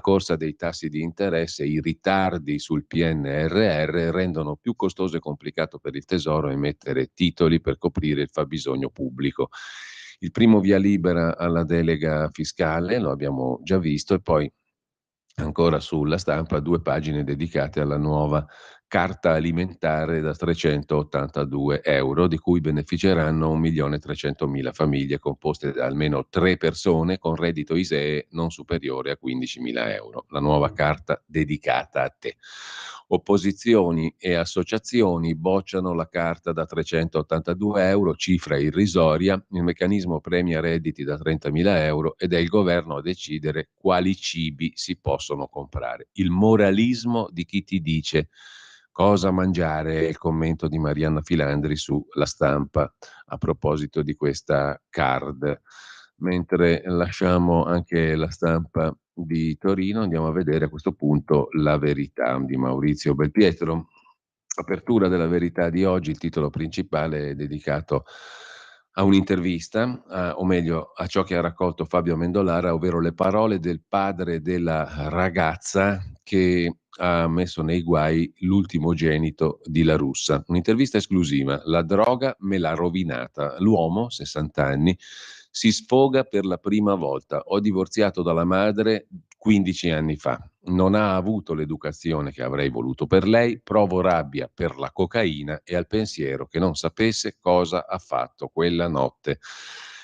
corsa dei tassi di interesse, i ritardi sul PNRR rendono più costoso e complicato per il Tesoro emettere titoli per coprire il fabbisogno pubblico. Il primo via libera alla delega fiscale, lo abbiamo già visto, e poi ancora sulla Stampa 2 pagine dedicate alla nuova carta alimentare da 382 euro, di cui beneficeranno 1.300.000 famiglie composte da almeno 3 persone con reddito ISEE non superiore a 15.000 euro. La nuova carta dedicata a te. Opposizioni e associazioni bocciano la carta da 382 euro, cifra irrisoria. Il meccanismo premia redditi da 30.000 euro ed è il governo a decidere quali cibi si possono comprare. Il moralismo di chi ti dice cosa mangiare, è il commento di Marianna Filandri su La Stampa a proposito di questa card. Mentre lasciamo anche La Stampa di Torino, andiamo a vedere a questo punto La Verità di Maurizio Belpietro. Apertura della Verità di oggi, il titolo principale è dedicato a un'intervista, o meglio a ciò che ha raccolto Fabio Amendolara, ovvero le parole del padre della ragazza che ha messo nei guai l'ultimogenito di La Russa. Un'intervista esclusiva. La droga me l'ha rovinata. L'uomo, 60 anni, si sfoga per la prima volta. Ho divorziato dalla madre 15 anni fa. Non ha avuto l'educazione che avrei voluto per lei. Provo rabbia per la cocaina e al pensiero che non sapesse cosa ha fatto quella notte.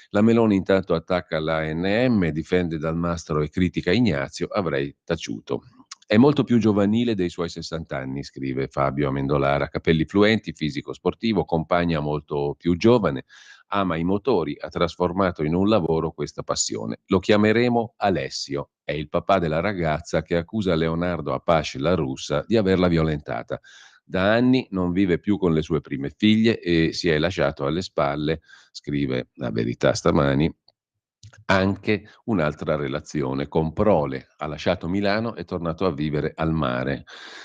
La Meloni intanto attacca l'ANM, difende Dalmastro e critica Ignazio. Avrei taciuto. È molto più giovanile dei suoi 60 anni, scrive Fabio Amendolara. Capelli fluenti, fisico sportivo, compagna molto più giovane, ama i motori, ha trasformato in un lavoro questa passione. Lo chiameremo Alessio, è il papà della ragazza che accusa Leonardo Apache, la russa, di averla violentata. Da anni non vive più con le sue prime figlie e si è lasciato alle spalle, scrive La Verità stamani, anche un'altra relazione con Prole. Ha lasciato Milano e è tornato a vivere al mare.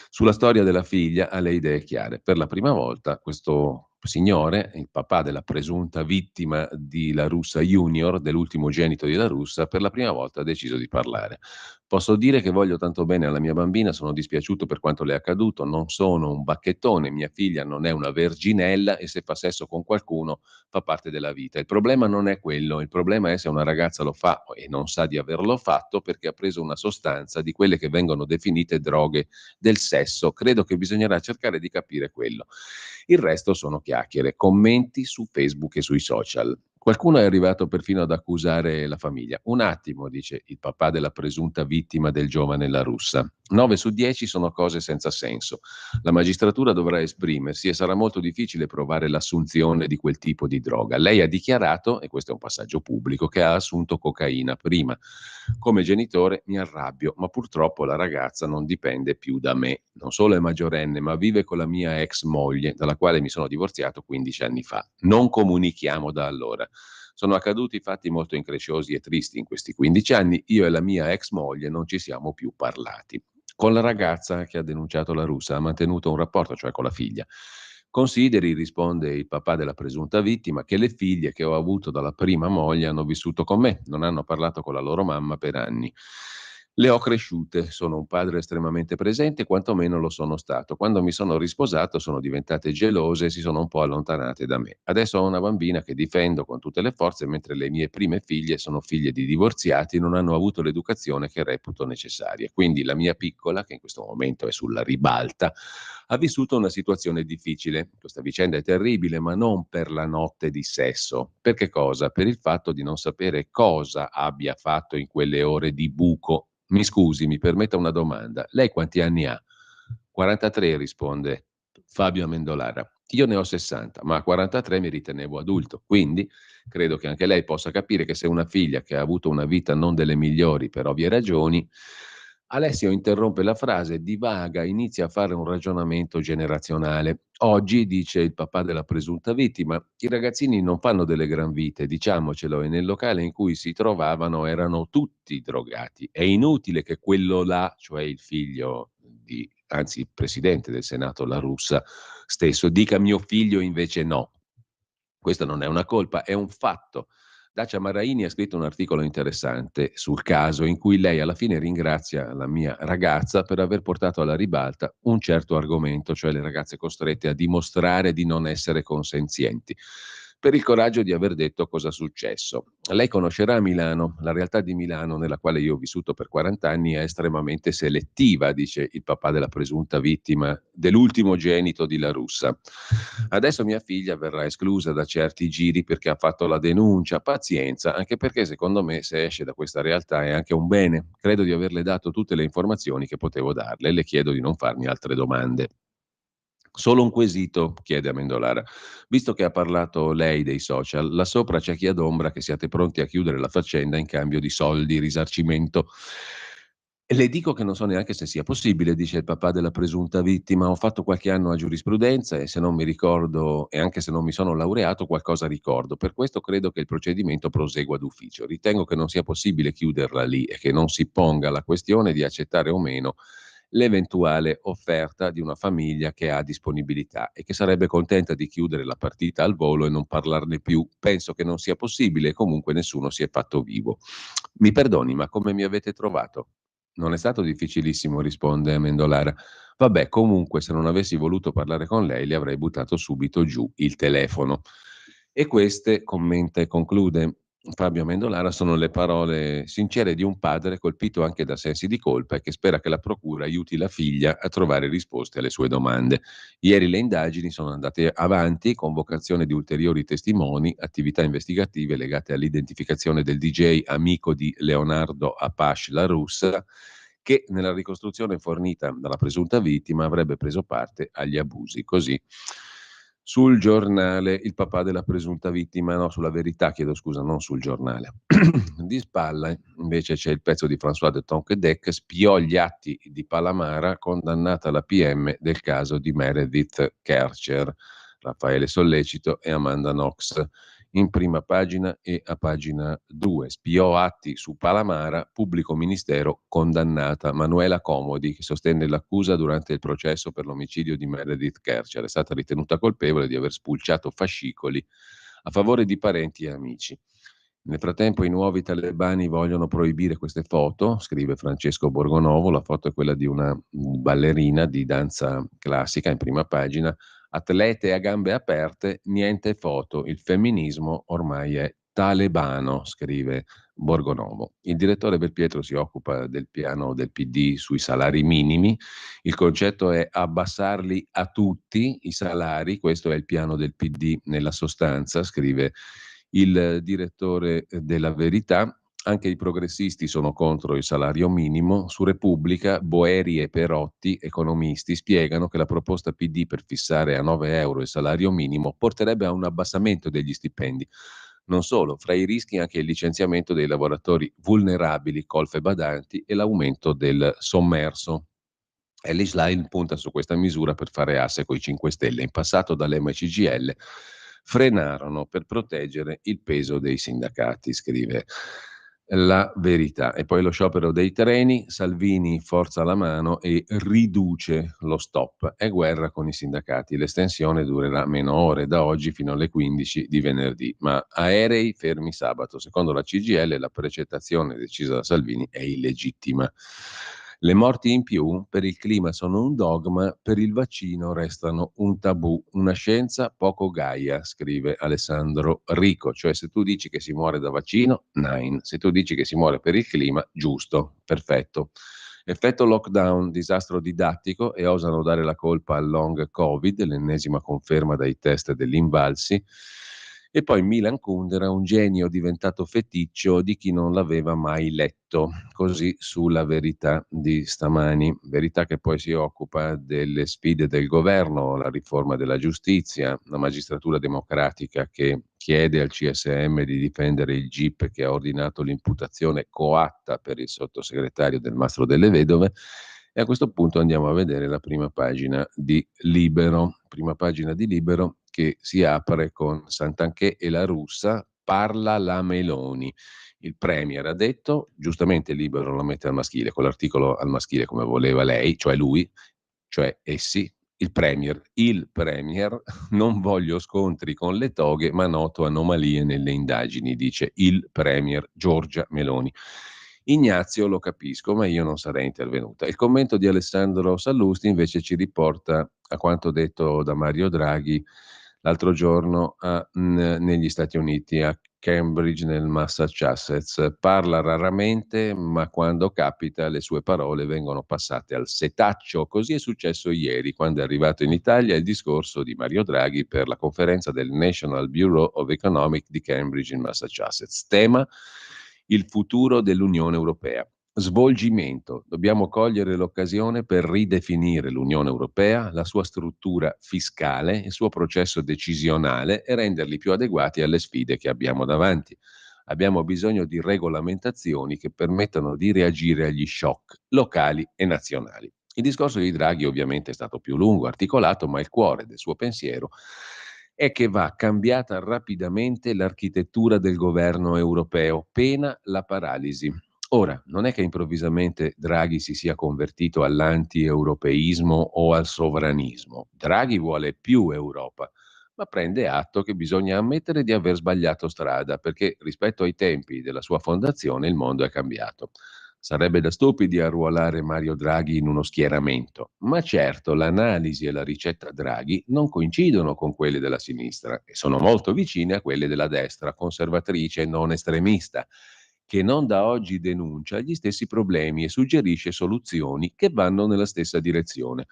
Sulla storia della figlia ha le idee chiare. Per la prima volta questo signore, il papà della presunta vittima di La Russa Junior, dell'ultimo genito di La Russa, per la prima volta ha deciso di parlare. Posso dire che voglio tanto bene alla mia bambina, sono dispiaciuto per quanto le è accaduto, non sono un bacchettone, mia figlia non è una verginella e se fa sesso con qualcuno fa parte della vita. Il problema non è quello, il problema è se una ragazza lo fa e non sa di averlo fatto perché ha preso una sostanza di quelle che vengono definite droghe del sesso. Credo che bisognerà cercare di capire quello. Il resto sono chiacchiere, commenti su Facebook e sui social. Qualcuno è arrivato perfino ad accusare la famiglia. Un attimo, dice il papà della presunta vittima del giovane La Russa. 9 su 10 sono cose senza senso. La magistratura dovrà esprimersi e sarà molto difficile provare l'assunzione di quel tipo di droga. Lei ha dichiarato, e questo è un passaggio pubblico, che ha assunto cocaina prima. Come genitore mi arrabbio, ma purtroppo la ragazza non dipende più da me. Non solo è maggiorenne, ma vive con la mia ex moglie, dalla quale mi sono divorziato 15 anni fa. Non comunichiamo da allora. Sono accaduti fatti molto incresciosi e tristi in questi 15 anni. Io e la mia ex moglie non ci siamo più parlati. Con la ragazza che ha denunciato La Russa ha mantenuto un rapporto, cioè con la figlia. Consideri, risponde il papà della presunta vittima, che le figlie che ho avuto dalla prima moglie hanno vissuto con me, non hanno parlato con la loro mamma per anni. Le ho cresciute, sono un padre estremamente presente, quantomeno lo sono stato. Quando mi sono risposato sono diventate gelose e si sono un po' allontanate da me. Adesso ho una bambina che difendo con tutte le forze, mentre le mie prime figlie sono figlie di divorziati e non hanno avuto l'educazione che reputo necessaria. Quindi la mia piccola, che in questo momento è sulla ribalta, ha vissuto una situazione difficile. Questa vicenda è terribile, ma non per la notte di sesso. Per che cosa? Per il fatto di non sapere cosa abbia fatto in quelle ore di buco. Mi scusi, mi permetta una domanda. Lei quanti anni ha? 43, risponde Fabio Amendolara. Io ne ho 60, ma a 43 mi ritenevo adulto, quindi credo che anche lei possa capire che se una figlia che ha avuto una vita non delle migliori per ovvie ragioni. Alessio interrompe la frase, divaga, inizia a fare un ragionamento generazionale. Oggi, dice il papà della presunta vittima, i ragazzini non fanno delle gran vite, diciamocelo, e nel locale in cui si trovavano erano tutti drogati. È inutile che quello là, cioè il figlio di, anzi il presidente del Senato, La Russa, stesso, dica mio figlio invece no. Questa non è una colpa, è un fatto. Dacia Maraini ha scritto un articolo interessante sul caso in cui lei alla fine ringrazia la mia ragazza per aver portato alla ribalta un certo argomento, cioè le ragazze costrette a dimostrare di non essere consenzienti, per il coraggio di aver detto cosa è successo. Lei conoscerà Milano, la realtà di Milano nella quale io ho vissuto per 40 anni è estremamente selettiva, dice il papà della presunta vittima dell'ultimo genito di La Russa. Adesso mia figlia verrà esclusa da certi giri perché ha fatto la denuncia. Pazienza, anche perché secondo me se esce da questa realtà è anche un bene. Credo di averle dato tutte le informazioni che potevo darle e le chiedo di non farmi altre domande. Solo un quesito, chiede Amendolara. Visto che ha parlato lei dei social, là sopra c'è chi adombra che siate pronti a chiudere la faccenda in cambio di soldi, risarcimento. E le dico che non so neanche se sia possibile, dice il papà della presunta vittima. Ho fatto qualche anno a giurisprudenza e se non mi ricordo, e anche se non mi sono laureato, qualcosa ricordo. Per questo credo che il procedimento prosegua d'ufficio. Ritengo che non sia possibile chiuderla lì e che non si ponga la questione di accettare o meno l'eventuale offerta di una famiglia che ha disponibilità e che sarebbe contenta di chiudere la partita al volo e non parlarne più. Penso che non sia possibile e comunque nessuno si è fatto vivo. Mi perdoni, ma come mi avete trovato? Non è stato difficilissimo, risponde Amendolara. Vabbè, comunque, se non avessi voluto parlare con lei, le avrei buttato subito giù il telefono. E queste, commenta e conclude Fabio Amendolara, sono le parole sincere di un padre colpito anche da sensi di colpa e che spera che la procura aiuti la figlia a trovare risposte alle sue domande. Ieri le indagini sono andate avanti, convocazione di ulteriori testimoni, attività investigative legate all'identificazione del DJ amico di Leonardo Apache La Russa, che nella ricostruzione fornita dalla presunta vittima avrebbe preso parte agli abusi. Così sul giornale il papà della presunta vittima, no, sulla Verità, chiedo scusa, non sul giornale. Di spalla invece c'è il pezzo di François de Tonquédec, spiò gli atti di Palamara, condannata la PM del caso di Meredith Kercher, Raffaele Sollecito e Amanda Knox. In prima pagina e a pagina 2. Spiò atti su Palamara, pubblico ministero condannata. Manuela Comodi, che sostenne l'accusa durante il processo per l'omicidio di Meredith Kercher, è stata ritenuta colpevole di aver spulciato fascicoli a favore di parenti e amici. Nel frattempo i nuovi talebani vogliono proibire queste foto, scrive Francesco Borgonovo, la foto è quella di una ballerina di danza classica in prima pagina, atlete a gambe aperte, niente foto, il femminismo ormai è talebano, scrive Borgonovo. Il direttore Belpietro si occupa del piano del PD sui salari minimi, il concetto è abbassarli a tutti i salari, questo è il piano del PD nella sostanza, scrive il direttore della Verità. Anche i progressisti sono contro il salario minimo. Su Repubblica, Boeri e Perotti, economisti, spiegano che la proposta PD per fissare a 9 euro il salario minimo porterebbe a un abbassamento degli stipendi. Non solo, fra i rischi anche il licenziamento dei lavoratori vulnerabili, colf e badanti, e l'aumento del sommerso. Ellis Line punta su questa misura per fare asse coi 5 Stelle. In passato dall'EMA e CGIL frenarono per proteggere il peso dei sindacati, scrive La Verità. E poi lo sciopero dei treni, Salvini forza la mano e riduce lo stop. È guerra con i sindacati, l'estensione durerà meno ore, da oggi fino alle 15 di venerdì, ma aerei fermi sabato. Secondo la CGIL la precettazione decisa da Salvini è illegittima. Le morti in più per il clima sono un dogma, per il vaccino restano un tabù, una scienza poco gaia, scrive Alessandro Rico. Cioè, se tu dici che si muore da vaccino, nine. Se tu dici che si muore per il clima, giusto, perfetto. Effetto lockdown, disastro didattico, e osano dare la colpa al long covid, l'ennesima conferma dai test dell'Invalsi. E poi Milan Kundera, un genio diventato feticcio di chi non l'aveva mai letto, così sulla Verità di stamani. Verità che poi si occupa delle sfide del governo, la riforma della giustizia, la magistratura democratica che chiede al CSM di difendere il GIP che ha ordinato l'imputazione coatta per il sottosegretario del Mastro delle Vedove. E a questo punto andiamo a vedere la prima pagina di Libero. Prima pagina di Libero che si apre con Santanchè e la Russa, parla la Meloni. Il Premier ha detto, giustamente Libero lo mette al maschile, con l'articolo al maschile come voleva lei, cioè lui, cioè essi, il Premier, non voglio scontri con le toghe, ma noto anomalie nelle indagini, dice il Premier Giorgia Meloni. Ignazio lo capisco, ma io non sarei intervenuta. Il commento di Alessandro Sallusti invece ci riporta a quanto detto da Mario Draghi l'altro giorno negli Stati Uniti, a Cambridge nel Massachusetts. Parla raramente, ma quando capita le sue parole vengono passate al setaccio. Così è successo ieri, quando è arrivato in Italia il discorso di Mario Draghi per la conferenza del National Bureau of Economics di Cambridge in Massachusetts. Tema: il futuro dell'Unione Europea. Svolgimento. Dobbiamo cogliere l'occasione per ridefinire l'Unione Europea, la sua struttura fiscale, il suo processo decisionale e renderli più adeguati alle sfide che abbiamo davanti. Abbiamo bisogno di regolamentazioni che permettano di reagire agli shock locali e nazionali. Il discorso di Draghi ovviamente è stato più lungo, articolato, ma il cuore del suo pensiero è che va cambiata rapidamente l'architettura del governo europeo, pena la paralisi. Ora, non è che improvvisamente Draghi si sia convertito all'anti-europeismo o al sovranismo. Draghi vuole più Europa, ma prende atto che bisogna ammettere di aver sbagliato strada, perché rispetto ai tempi della sua fondazione il mondo è cambiato. Sarebbe da stupidi arruolare Mario Draghi in uno schieramento, ma certo l'analisi e la ricetta Draghi non coincidono con quelle della sinistra e sono molto vicine a quelle della destra, conservatrice e non estremista, che non da oggi denuncia gli stessi problemi e suggerisce soluzioni che vanno nella stessa direzione.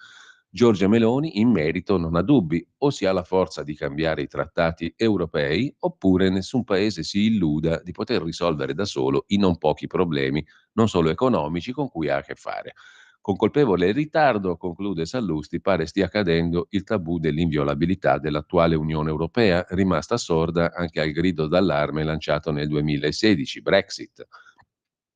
Giorgia Meloni in merito non ha dubbi: o si ha la forza di cambiare i trattati europei, oppure nessun paese si illuda di poter risolvere da solo i non pochi problemi, non solo economici, con cui ha a che fare. Con colpevole ritardo, conclude Sallusti, pare stia cadendo il tabù dell'inviolabilità dell'attuale Unione Europea, rimasta sorda anche al grido d'allarme lanciato nel 2016, Brexit.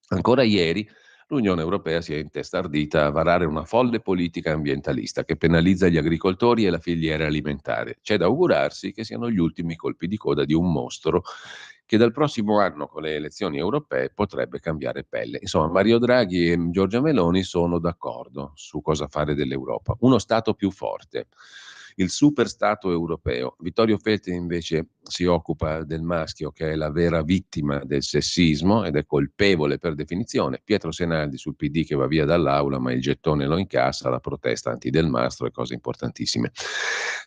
Ancora ieri l'Unione Europea si è intestardita a varare una folle politica ambientalista che penalizza gli agricoltori e la filiera alimentare. C'è da augurarsi che siano gli ultimi colpi di coda di un mostro che dal prossimo anno, con le elezioni europee, potrebbe cambiare pelle. Insomma, Mario Draghi e Giorgia Meloni sono d'accordo su cosa fare dell'Europa. Uno Stato più forte, il super Stato europeo. Vittorio Feltri invece si occupa del maschio, che è la vera vittima del sessismo ed è colpevole per definizione. Pietro Senaldi sul PD che va via dall'aula, ma il gettone lo incassa, la protesta anti-Delmastro e cose importantissime.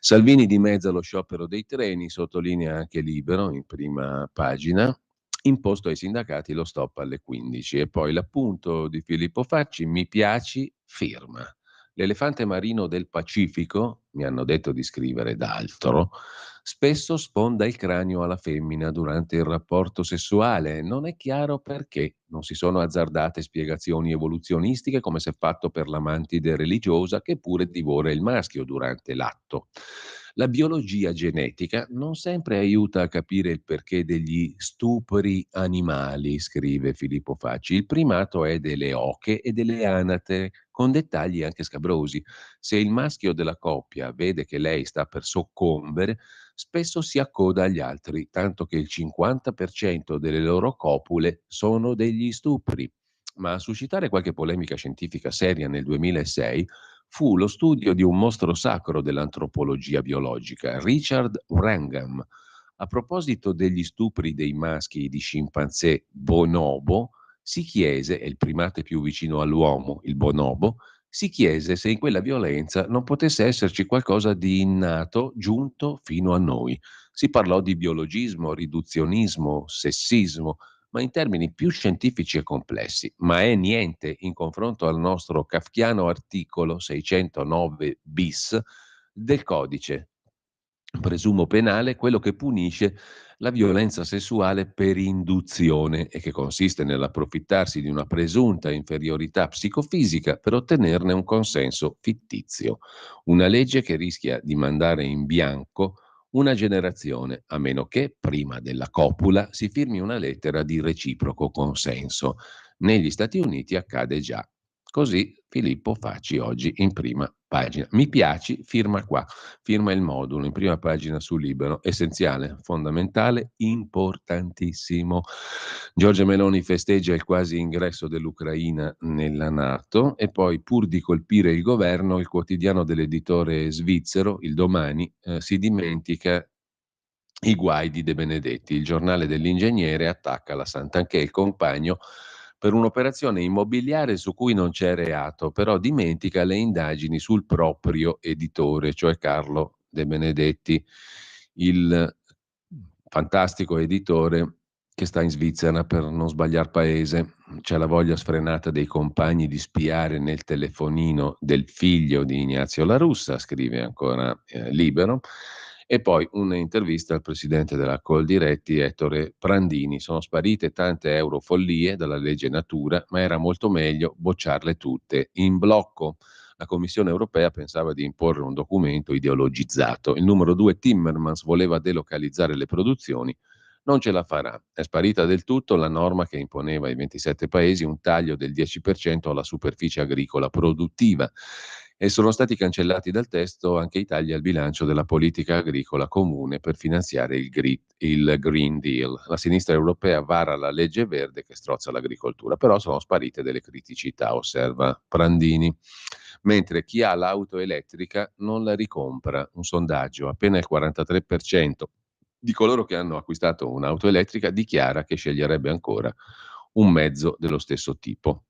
Salvini dimezza lo sciopero dei treni, sottolinea anche Libero in prima pagina. Imposto ai sindacati lo stop alle 15. E poi l'appunto di Filippo Facci: mi piaci, firma. L'elefante marino del Pacifico, mi hanno detto di scrivere d'altro, spesso sfonda il cranio alla femmina durante il rapporto sessuale. Non è chiaro perché. Non si sono azzardate spiegazioni evoluzionistiche come se fatto per la mantide religiosa che pure divora il maschio durante l'atto. La biologia genetica non sempre aiuta a capire il perché degli stupri animali, scrive Filippo Facci. Il primato è delle oche e delle anatre, con dettagli anche scabrosi. Se il maschio della coppia vede che lei sta per soccombere, spesso si accoda agli altri, tanto che il 50% delle loro copule sono degli stupri. Ma a suscitare qualche polemica scientifica seria nel 2006 fu lo studio di un mostro sacro dell'antropologia biologica, Richard Wrangham. A proposito degli stupri dei maschi di scimpanzé bonobo, si chiese, è il primate più vicino all'uomo, il bonobo, si chiese se in quella violenza non potesse esserci qualcosa di innato giunto fino a noi. Si parlò di biologismo, riduzionismo, sessismo, ma in termini più scientifici e complessi. Ma è niente in confronto al nostro kafkiano articolo 609 bis del codice, presumo penale, quello che punisce la violenza sessuale per induzione e che consiste nell'approfittarsi di una presunta inferiorità psicofisica per ottenerne un consenso fittizio. Una legge che rischia di mandare in bianco una generazione, a meno che prima della copula si firmi una lettera di reciproco consenso. Negli Stati Uniti accade già. Così Filippo Facci oggi in prima pagina. Mi piaci, firma qua, firma il modulo in prima pagina su Libero, essenziale, fondamentale, importantissimo. Giorgia Meloni festeggia il quasi ingresso dell'Ucraina nella NATO e poi, pur di colpire il governo, il quotidiano dell'editore svizzero, il Domani, si dimentica i guai di De Benedetti. Il giornale dell'ingegnere attacca la Santanchè e il compagno per un'operazione immobiliare su cui non c'è reato, però dimentica le indagini sul proprio editore, cioè Carlo De Benedetti, il fantastico editore che sta in Svizzera per non sbagliar paese. C'è la voglia sfrenata dei compagni di spiare nel telefonino del figlio di Ignazio La Russa, scrive ancora Libero. E poi un'intervista al presidente della Coldiretti, Ettore Prandini. Sono sparite tante eurofollie dalla legge Natura, ma era molto meglio bocciarle tutte in blocco. La Commissione europea pensava di imporre un documento ideologizzato. Il numero 2 Timmermans voleva delocalizzare le produzioni, non ce la farà. È sparita del tutto la norma che imponeva ai 27 paesi un taglio del 10% alla superficie agricola produttiva e sono stati cancellati dal testo anche i tagli al bilancio della politica agricola comune per finanziare il Green Deal. La sinistra europea vara la legge verde che strozza l'agricoltura, però sono sparite delle criticità, osserva Prandini. Mentre chi ha l'auto elettrica non la ricompra. Un sondaggio, appena il 43% di coloro che hanno acquistato un'auto elettrica dichiara che sceglierebbe ancora un mezzo dello stesso tipo.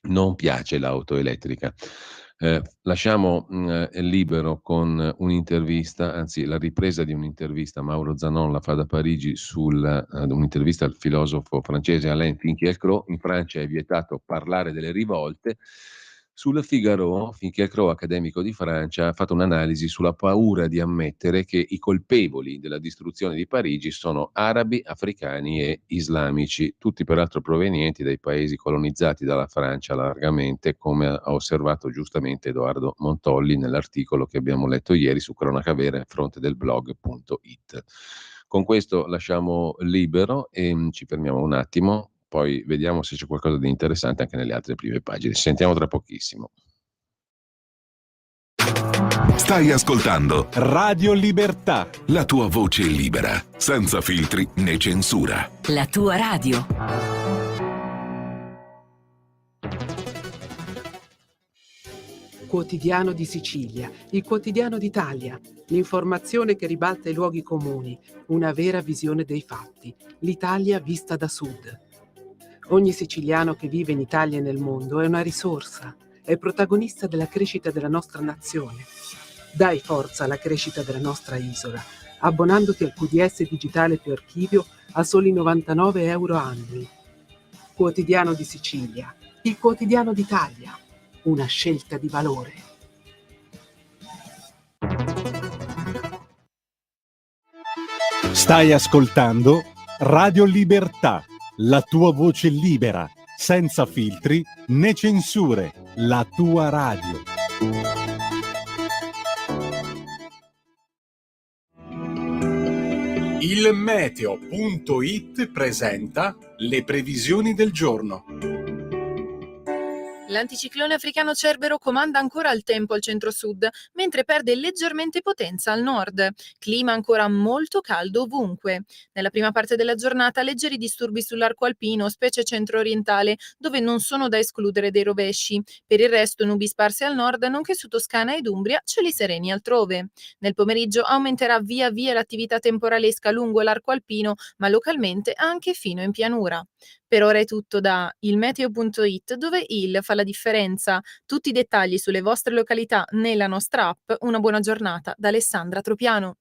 Non piace l'auto elettrica. Lasciamo Libero con un'intervista, anzi la ripresa di un'intervista, Mauro Zanon la fa da Parigi, un'intervista al filosofo francese Alain Finkielkraut. In Francia è vietato parlare delle rivolte. Sul Figaro, Finkielkraut, accademico di Francia, ha fatto un'analisi sulla paura di ammettere che i colpevoli della distruzione di Parigi sono arabi, africani e islamici, tutti peraltro provenienti dai paesi colonizzati dalla Francia largamente, come ha osservato giustamente Edoardo Montolli nell'articolo che abbiamo letto ieri su Cronacavere, frontedelblog.it. Con questo lasciamo Libero e ci fermiamo un attimo. Poi vediamo se c'è qualcosa di interessante anche nelle altre prime pagine. Ci sentiamo tra pochissimo. Stai ascoltando Radio Libertà. la tua voce libera, senza filtri né censura. La tua radio. Quotidiano di Sicilia, il quotidiano d'Italia, l'informazione che ribalta i luoghi comuni, una vera visione dei fatti, l'Italia vista da sud. Ogni siciliano che vive in Italia e nel mondo è una risorsa, è protagonista della crescita della nostra nazione. Dai forza alla crescita della nostra isola, abbonandoti al QDS digitale più archivio a soli 99 euro annui. Quotidiano di Sicilia, il quotidiano d'Italia, una scelta di valore. Stai ascoltando Radio Libertà, la tua voce libera, senza filtri né censure, la tua radio. Il meteo.it presenta le previsioni del giorno. L'anticiclone africano Cerbero comanda ancora il tempo al centro-sud, mentre perde leggermente potenza al nord. Clima ancora molto caldo ovunque. Nella prima parte della giornata leggeri disturbi sull'arco alpino, specie centro-orientale, dove non sono da escludere dei rovesci. Per il resto nubi sparse al nord, nonché su Toscana ed Umbria, cieli sereni altrove. Nel pomeriggio aumenterà via via l'attività temporalesca lungo l'arco alpino, ma localmente anche fino in pianura. Per ora è tutto da ilmeteo.it, dove il fa la differenza. Tutti i dettagli sulle vostre località nella nostra app. Una buona giornata da Alessandra Tropiano.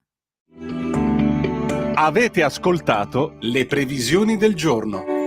Avete ascoltato le previsioni del giorno.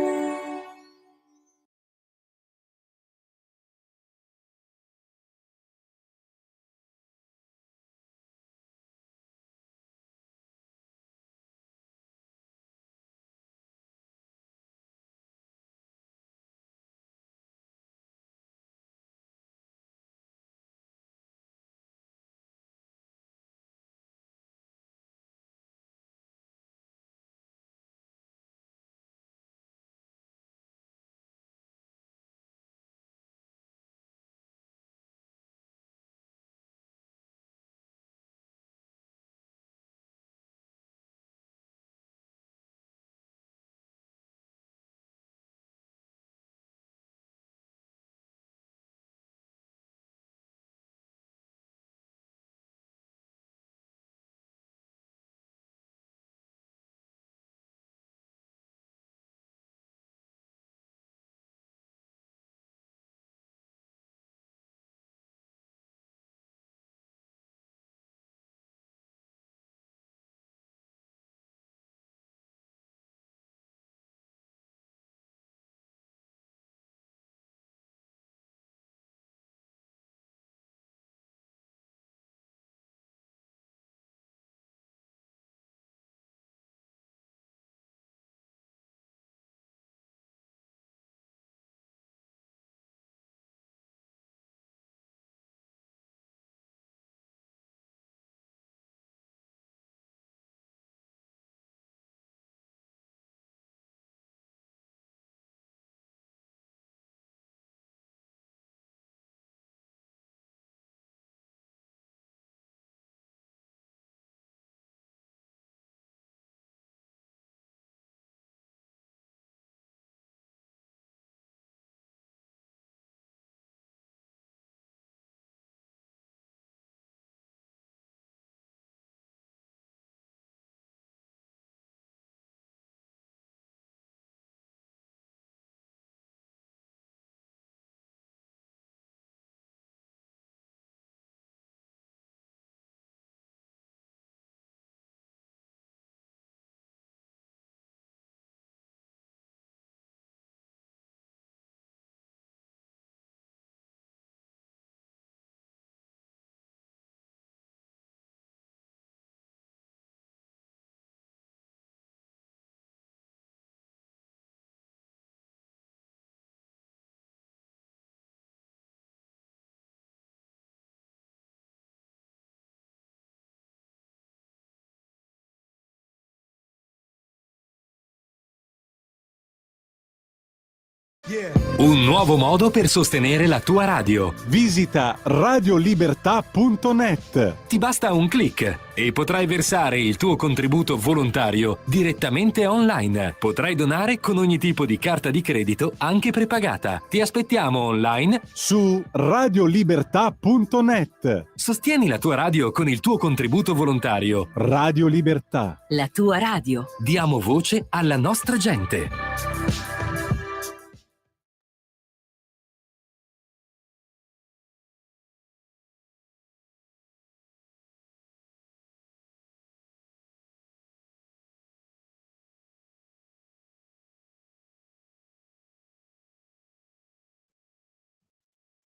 Un nuovo modo per sostenere la tua radio. Visita radiolibertà.net. Ti basta un click e potrai versare il tuo contributo volontario direttamente online. Potrai donare con ogni tipo di carta di credito, anche prepagata. Ti aspettiamo online su radiolibertà.net. Sostieni la tua radio con il tuo contributo volontario. Radio Libertà. La tua radio. Diamo voce alla nostra gente.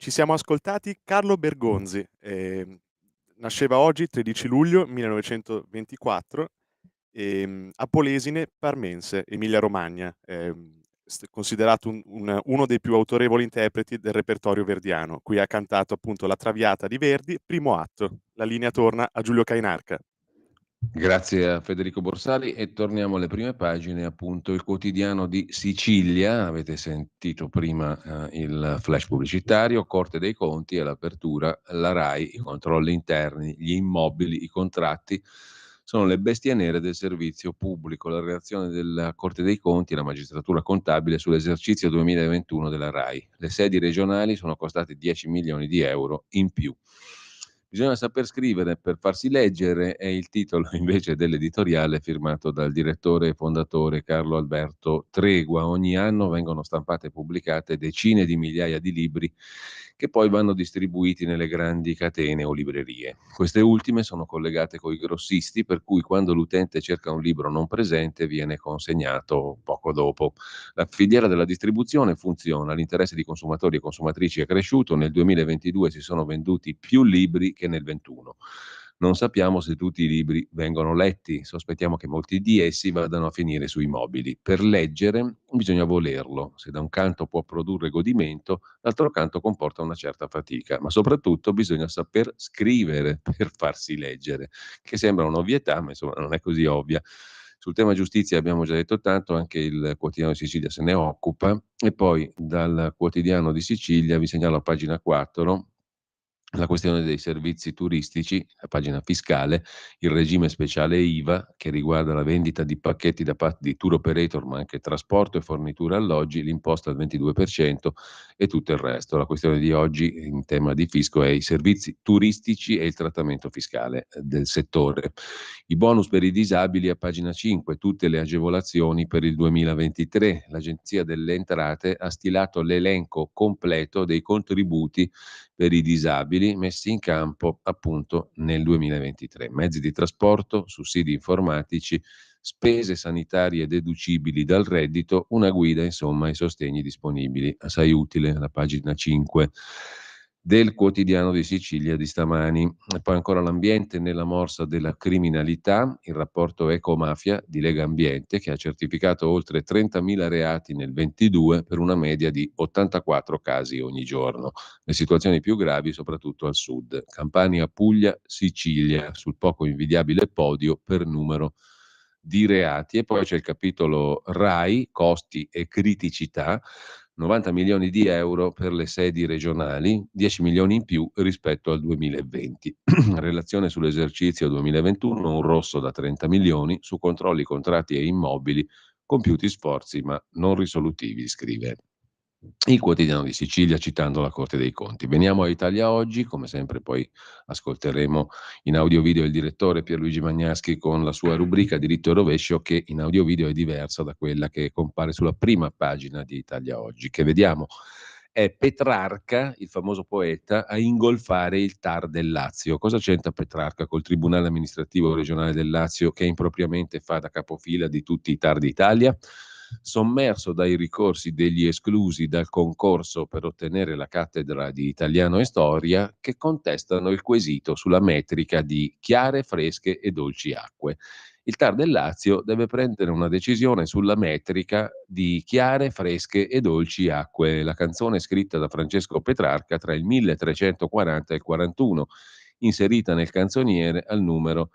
Ci siamo ascoltati Carlo Bergonzi, nasceva oggi 13 luglio 1924 a Polesine, Parmense, Emilia-Romagna, considerato uno dei più autorevoli interpreti del repertorio verdiano. Qui ha cantato appunto La Traviata di Verdi, primo atto. La linea torna a Giulio Cainarca. Grazie a Federico Borsari e torniamo alle prime pagine, appunto il quotidiano di Sicilia, avete sentito prima il flash pubblicitario, Corte dei Conti all'apertura, la RAI, i controlli interni, gli immobili, i contratti, sono le bestie nere del servizio pubblico, la reazione della Corte dei Conti e la magistratura contabile sull'esercizio 2021 della RAI. Le sedi regionali sono costate 10 milioni di euro in più. Bisogna saper scrivere per farsi leggere è il titolo invece dell'editoriale firmato dal direttore e fondatore Carlo Alberto Tregua. Ogni anno vengono stampate e pubblicate decine di migliaia di libri che poi vanno distribuiti nelle grandi catene o librerie. Queste ultime sono collegate coi grossisti, per cui quando l'utente cerca un libro non presente viene consegnato poco dopo. La filiera della distribuzione funziona, l'interesse di consumatori e consumatrici è cresciuto, nel 2022 si sono venduti più libri che nel 2021. Non sappiamo se tutti i libri vengono letti, sospettiamo che molti di essi vadano a finire sui mobili. Per leggere bisogna volerlo, se da un canto può produrre godimento, d'altro canto comporta una certa fatica, ma soprattutto bisogna saper scrivere per farsi leggere, che sembra un'ovvietà, ma insomma non è così ovvia. Sul tema giustizia abbiamo già detto tanto, anche il quotidiano di Sicilia se ne occupa, e poi dal quotidiano di Sicilia vi segnalo a pagina 4 la questione dei servizi turistici, la pagina fiscale, il regime speciale IVA che riguarda la vendita di pacchetti da parte di tour operator, ma anche trasporto e fornitura alloggi, l'imposta al 22% e tutto il resto. La questione di oggi in tema di fisco è i servizi turistici e il trattamento fiscale del settore. I bonus per i disabili a pagina 5, tutte le agevolazioni per il 2023. L'Agenzia delle Entrate ha stilato l'elenco completo dei contributi per i disabili messi in campo appunto nel 2023. Mezzi di trasporto, sussidi informatici, spese sanitarie deducibili dal reddito, una guida insomma ai sostegni disponibili. Assai utile la pagina 5 del quotidiano di Sicilia di stamani. E poi ancora l'ambiente nella morsa della criminalità, il rapporto Ecomafia di Lega Ambiente che ha certificato oltre 30.000 reati nel 22 per una media di 84 casi ogni giorno. Le situazioni più gravi soprattutto al sud. Campania, Puglia, Sicilia sul poco invidiabile podio per numero di reati. E poi c'è il capitolo RAI, costi e criticità, 90 milioni di euro per le sedi regionali, 10 milioni in più rispetto al 2020. Relazione sull'esercizio 2021, un rosso da 30 milioni, su controlli, contratti e immobili, compiuti sforzi ma non risolutivi, scrive il quotidiano di Sicilia citando la Corte dei Conti. Veniamo a Italia Oggi, come sempre poi ascolteremo in audio video il direttore Pierluigi Magnaschi con la sua rubrica Diritto e Rovescio che in audio video è diversa da quella che compare sulla prima pagina di Italia Oggi, che vediamo è Petrarca, il famoso poeta, a ingolfare il TAR del Lazio. Cosa c'entra Petrarca col Tribunale amministrativo regionale del Lazio che impropriamente fa da capofila di tutti i TAR d'Italia? Sommerso dai ricorsi degli esclusi dal concorso per ottenere la cattedra di italiano e storia che contestano il quesito sulla metrica di chiare, fresche e dolci acque. Il TAR del Lazio deve prendere una decisione sulla metrica di chiare, fresche e dolci acque. La canzone scritta da Francesco Petrarca tra il 1340 e il 41, inserita nel canzoniere al numero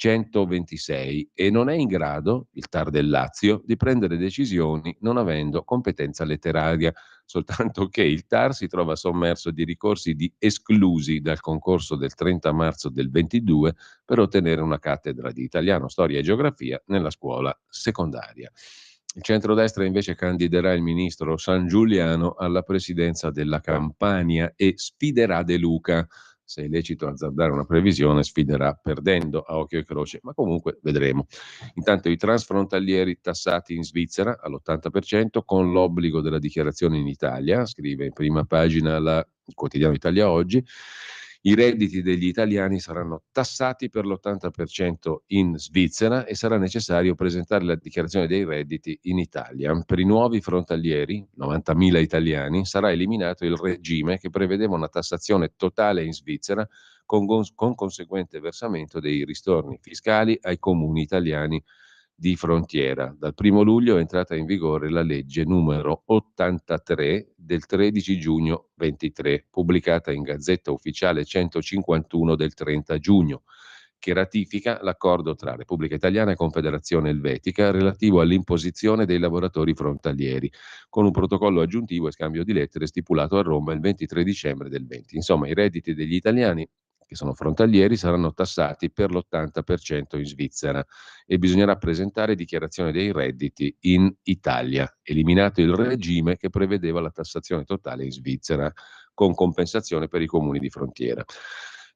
126 e non è in grado, il TAR del Lazio, di prendere decisioni non avendo competenza letteraria, soltanto che il TAR si trova sommerso di ricorsi di esclusi dal concorso del 30 marzo del 22 per ottenere una cattedra di italiano, storia e geografia nella scuola secondaria. Il centrodestra invece candiderà il ministro San Giuliano alla presidenza della Campania e sfiderà De Luca. Se è lecito azzardare una previsione, sfiderà perdendo a occhio e croce, ma comunque vedremo. Intanto i transfrontalieri tassati in Svizzera all'80% con l'obbligo della dichiarazione in Italia, scrive in prima pagina il quotidiano Italia Oggi. I redditi degli italiani saranno tassati per l'80% in Svizzera e sarà necessario presentare la dichiarazione dei redditi in Italia. Per i nuovi frontalieri, 90.000 italiani, sarà eliminato il regime che prevedeva una tassazione totale in Svizzera con conseguente versamento dei ristorni fiscali ai comuni italiani di frontiera. Dal 1 luglio è entrata in vigore la legge numero 83 del 13 giugno 23, pubblicata in Gazzetta Ufficiale 151 del 30 giugno, che ratifica l'accordo tra Repubblica Italiana e Confederazione Elvetica relativo all'imposizione dei lavoratori frontalieri, con un protocollo aggiuntivo e scambio di lettere stipulato a Roma il 23 dicembre del 20. Insomma, i redditi degli italiani che sono frontalieri saranno tassati per l'80% in Svizzera e bisognerà presentare dichiarazione dei redditi in Italia, eliminato il regime che prevedeva la tassazione totale in Svizzera con compensazione per i comuni di frontiera.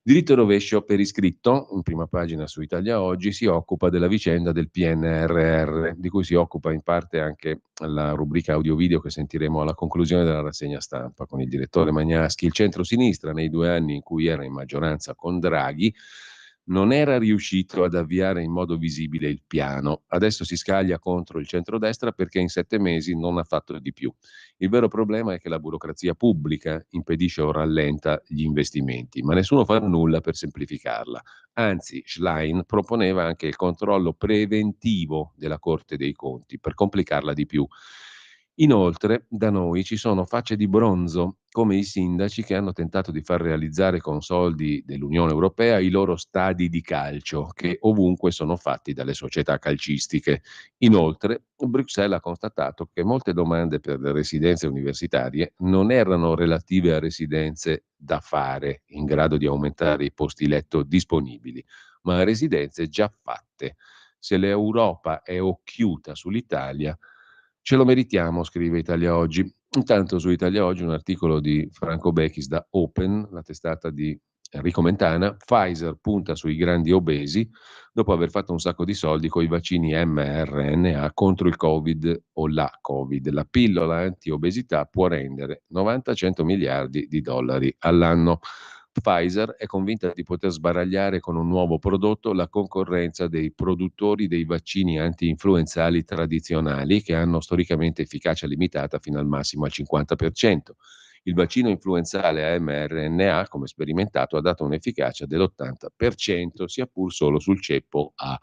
Diritto e rovescio per iscritto, in prima pagina su Italia Oggi, si occupa della vicenda del PNRR, di cui si occupa in parte anche la rubrica audio-video che sentiremo alla conclusione della rassegna stampa con il direttore Magnaschi. Il centro-sinistra, nei 2 anni in cui era in maggioranza con Draghi, non era riuscito ad avviare in modo visibile il piano. Adesso si scaglia contro il centrodestra perché in 7 mesi non ha fatto di più. Il vero problema è che la burocrazia pubblica impedisce o rallenta gli investimenti, ma nessuno fa nulla per semplificarla. Anzi, Schlein proponeva anche il controllo preventivo della Corte dei Conti per complicarla di più. Inoltre, da noi ci sono facce di bronzo, come i sindaci che hanno tentato di far realizzare con soldi dell'Unione Europea i loro stadi di calcio, che ovunque sono fatti dalle società calcistiche. Inoltre, Bruxelles ha constatato che molte domande per le residenze universitarie non erano relative a residenze da fare, in grado di aumentare i posti letto disponibili, ma a residenze già fatte. Se l'Europa è occhiuta sull'Italia, ce lo meritiamo, scrive Italia Oggi. Intanto su Italia Oggi un articolo di Franco Bechis da Open, la testata di Enrico Mentana. Pfizer punta sui grandi obesi dopo aver fatto un sacco di soldi con i vaccini mRNA contro il Covid o la Covid. La pillola anti-obesità può rendere 90-100 miliardi di dollari all'anno. Pfizer è convinta di poter sbaragliare con un nuovo prodotto la concorrenza dei produttori dei vaccini anti-influenzali tradizionali che hanno storicamente efficacia limitata fino al massimo al 50%. Il vaccino influenzale a mRNA, come sperimentato, ha dato un'efficacia dell'80%, sia pur solo sul ceppo A.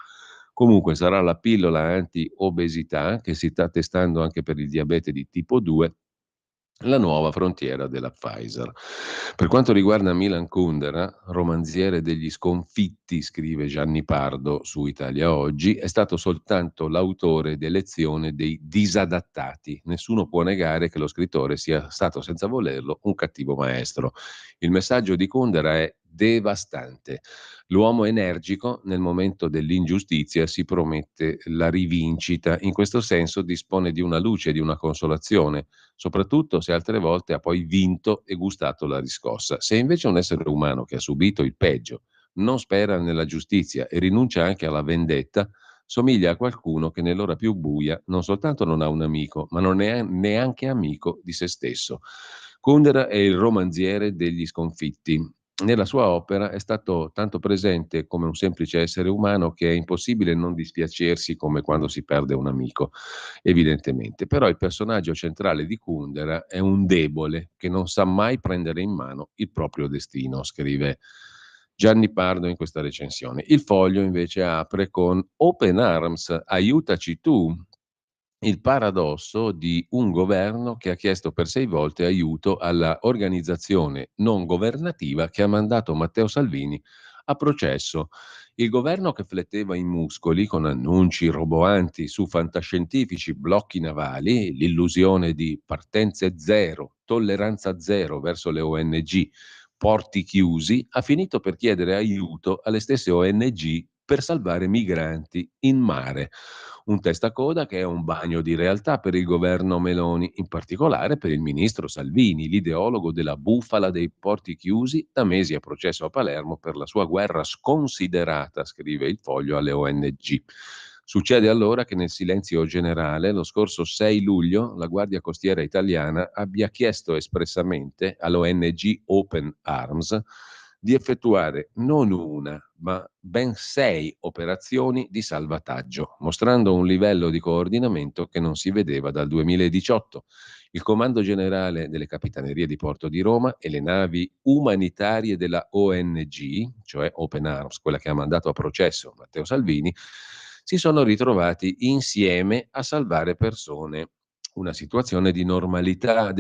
Comunque sarà la pillola anti-obesità, che si sta testando anche per il diabete di tipo 2, la nuova frontiera della Pfizer. Per quanto riguarda Milan Kundera, romanziere degli sconfitti, scrive Gianni Pardo su Italia Oggi, è stato soltanto l'autore d'elezione dei disadattati. Nessuno può negare che lo scrittore sia stato, senza volerlo, un cattivo maestro. Il messaggio di Kundera è devastante. L'uomo energico nel momento dell'ingiustizia si promette la rivincita. In questo senso dispone di una luce, di una consolazione, soprattutto se altre volte ha poi vinto e gustato la riscossa. Se invece un essere umano che ha subito il peggio non spera nella giustizia e rinuncia anche alla vendetta, somiglia a qualcuno che nell'ora più buia non soltanto non ha un amico, ma non è neanche amico di se stesso. Kundera è il romanziere degli sconfitti. Nella sua opera è stato tanto presente come un semplice essere umano che è impossibile non dispiacersi come quando si perde un amico, evidentemente. Però il personaggio centrale di Kundera è un debole che non sa mai prendere in mano il proprio destino, scrive Gianni Pardo in questa recensione. Il Foglio invece apre con Open Arms, aiutaci tu. Il paradosso di un governo che ha chiesto per 6 volte aiuto alla organizzazione non governativa che ha mandato Matteo Salvini a processo. Il governo che fletteva i muscoli con annunci roboanti su fantascientifici blocchi navali, l'illusione di partenze zero, tolleranza zero verso le ONG, porti chiusi, ha finito per chiedere aiuto alle stesse ONG per salvare migranti in mare. Un testacoda che è un bagno di realtà per il governo Meloni, in particolare per il ministro Salvini, l'ideologo della bufala dei porti chiusi, da mesi a processo a Palermo per la sua guerra sconsiderata, scrive il Foglio, alle ONG. Succede allora che nel silenzio generale, lo scorso 6 luglio, la Guardia Costiera italiana abbia chiesto espressamente all'ONG Open Arms di effettuare non una, ma ben 6 operazioni di salvataggio, mostrando un livello di coordinamento che non si vedeva dal 2018. Il Comando Generale delle Capitanerie di Porto di Roma e le navi umanitarie della ONG, cioè Open Arms, quella che ha mandato a processo Matteo Salvini, si sono ritrovati insieme a salvare persone. Una situazione di normalità,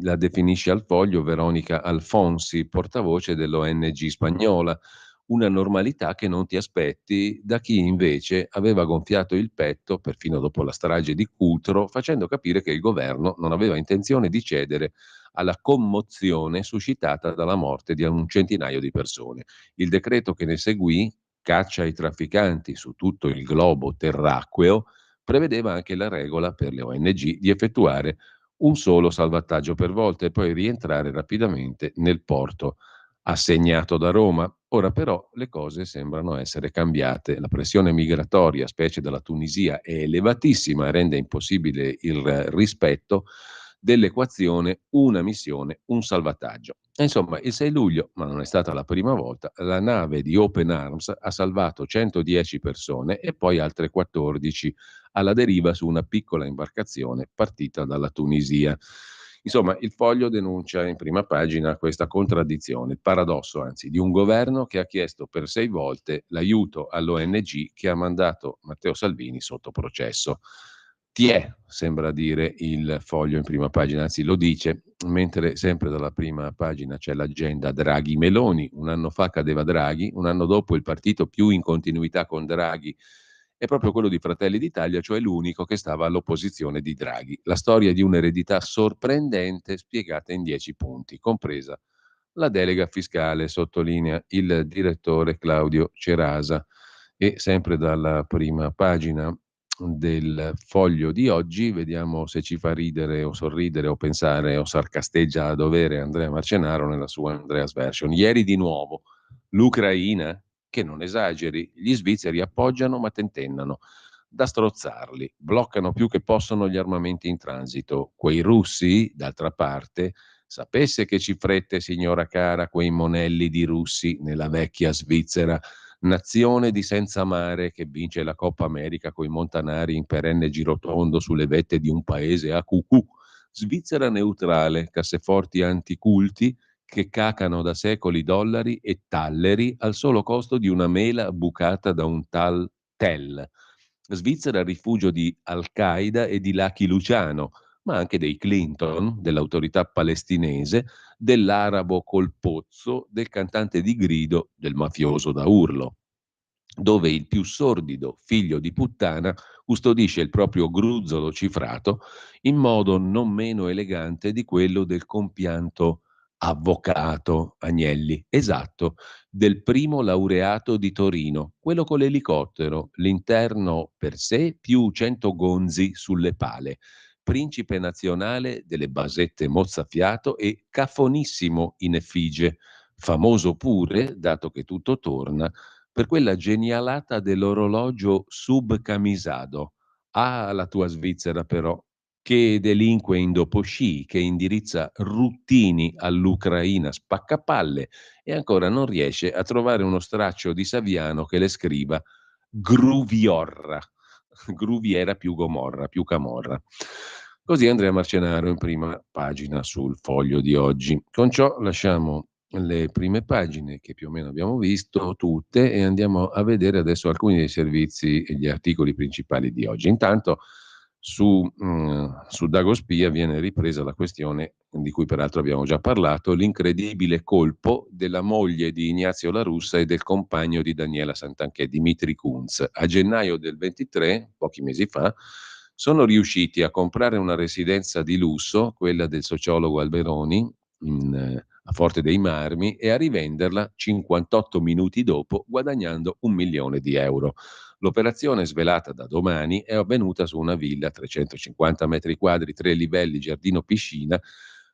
la definisce al Foglio Veronica Alfonsi, portavoce dell'ONG spagnola. Una normalità che non ti aspetti da chi invece aveva gonfiato il petto, perfino dopo la strage di Cutro, facendo capire che il governo non aveva intenzione di cedere alla commozione suscitata dalla morte di un centinaio di persone. Il decreto che ne seguì, caccia ai trafficanti su tutto il globo terracqueo, prevedeva anche la regola per le ONG di effettuare un solo salvataggio per volta e poi rientrare rapidamente nel porto assegnato da Roma. Ora però le cose sembrano essere cambiate. La pressione migratoria, specie dalla Tunisia, è elevatissima e rende impossibile il rispetto dell'equazione una missione, un salvataggio. E insomma, il 6 luglio, ma non è stata la prima volta, la nave di Open Arms ha salvato 110 persone e poi altre 14 alla deriva su una piccola imbarcazione partita dalla Tunisia. Insomma, il Foglio denuncia in prima pagina questa contraddizione, il paradosso anzi, di un governo che ha chiesto per 6 volte l'aiuto all'ONG che ha mandato Matteo Salvini sotto processo. Sembra dire il Foglio in prima pagina, anzi lo dice, mentre sempre dalla prima pagina c'è l'agenda Draghi-Meloni. Un anno fa cadeva Draghi, un anno dopo il partito più in continuità con Draghi è proprio quello di Fratelli d'Italia, cioè l'unico che stava all'opposizione di Draghi. La storia di un'eredità sorprendente spiegata in 10 punti, compresa la delega fiscale, sottolinea il direttore Claudio Cerasa. E sempre dalla prima pagina del Foglio di oggi, vediamo se ci fa ridere o sorridere o pensare o sarcasteggia a dovere Andrea Marcenaro nella sua Andreas Version. Ieri di nuovo l'Ucraina, che non esageri, gli svizzeri appoggiano ma tentennano da strozzarli, bloccano più che possono gli armamenti in transito. Quei russi, d'altra parte, sapesse che ci frette, signora cara, quei monelli di russi nella vecchia Svizzera, nazione di senza mare che vince la Coppa America coi montanari in perenne girotondo sulle vette di un paese a cucù. Svizzera neutrale, casseforti anticulti che cacano da secoli dollari e talleri al solo costo di una mela bucata da un tal Tell. Svizzera rifugio di Al-Qaeda e di Lucky Luciano, ma anche dei Clinton, dell'autorità palestinese, dell'arabo col pozzo, del cantante di grido, del mafioso da urlo, dove il più sordido figlio di puttana custodisce il proprio gruzzolo cifrato in modo non meno elegante di quello del compianto avvocato Agnelli, esatto, del primo laureato di Torino, quello con l'elicottero, l'interno per sé più 100 gonzi sulle pale, principe nazionale delle basette mozzafiato e cafonissimo in effigie, famoso pure, dato che tutto torna, per quella genialata dell'orologio subcamisado. Ah, la tua Svizzera però, che delinque in dopo sci, che indirizza ruttini all'Ucraina spaccapalle e ancora non riesce a trovare uno straccio di Saviano che le scriva Gruviorra, Gruviera più Gomorra, più Camorra. Così Andrea Marcenaro in prima pagina sul Foglio di oggi. Con ciò lasciamo le prime pagine che più o meno abbiamo visto tutte e andiamo a vedere adesso alcuni dei servizi e gli articoli principali di oggi. Intanto su Dagospia viene ripresa la questione di cui peraltro abbiamo già parlato, l'incredibile colpo della moglie di Ignazio La Russa e del compagno di Daniela Santanchè, Dimitri Kunz. A gennaio del 23, pochi mesi fa, sono riusciti a comprare una residenza di lusso, quella del sociologo Alberoni, a Forte dei Marmi, e a rivenderla 58 minuti dopo, guadagnando 1 milione di euro. L'operazione, svelata da domani, è avvenuta su una villa 350 metri quadri, 3 livelli, giardino piscina,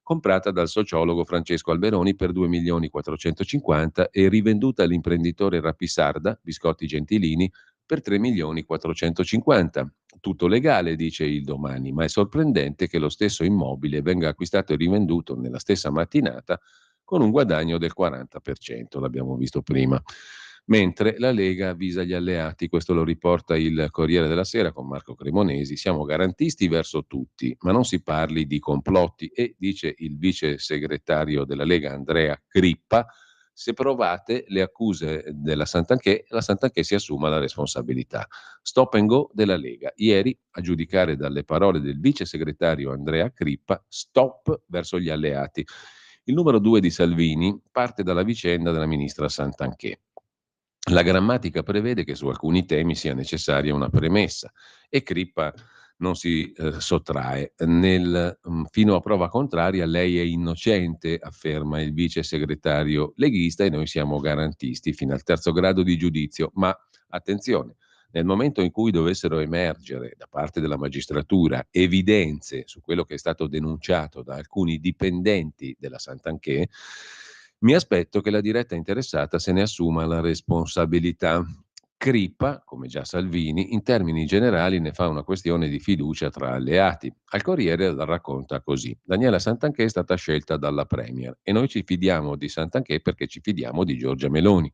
comprata dal sociologo Francesco Alberoni per 2 milioni 450 e rivenduta all'imprenditore Rapisarda, Biscotti Gentilini, per 3 milioni 450. Tutto legale, dice il Domani, ma è sorprendente che lo stesso immobile venga acquistato e rivenduto nella stessa mattinata con un guadagno del 40%, l'abbiamo visto prima. Mentre la Lega avvisa gli alleati, questo lo riporta il Corriere della Sera con Marco Cremonesi, siamo garantisti verso tutti, ma non si parli di complotti e, dice il vice segretario della Lega Andrea Crippa, se provate le accuse della Santanchè, la Santanchè si assuma la responsabilità. Stop and go della Lega. Ieri, a giudicare dalle parole del vice segretario Andrea Crippa, stop verso gli alleati. Il numero 2 di Salvini parte dalla vicenda della ministra Santanchè. La grammatica prevede che su alcuni temi sia necessaria una premessa e Crippa non si sottrae. Fino a prova contraria lei è innocente, afferma il vice segretario leghista, e noi siamo garantisti fino al terzo grado di giudizio. Ma attenzione, nel momento in cui dovessero emergere da parte della magistratura evidenze su quello che è stato denunciato da alcuni dipendenti della Santanchè, mi aspetto che la diretta interessata se ne assuma la responsabilità. Crippa, come già Salvini, in termini generali ne fa una questione di fiducia tra alleati. Al Corriere la racconta così: Daniela Santanchè è stata scelta dalla Premier e noi ci fidiamo di Santanchè perché ci fidiamo di Giorgia Meloni.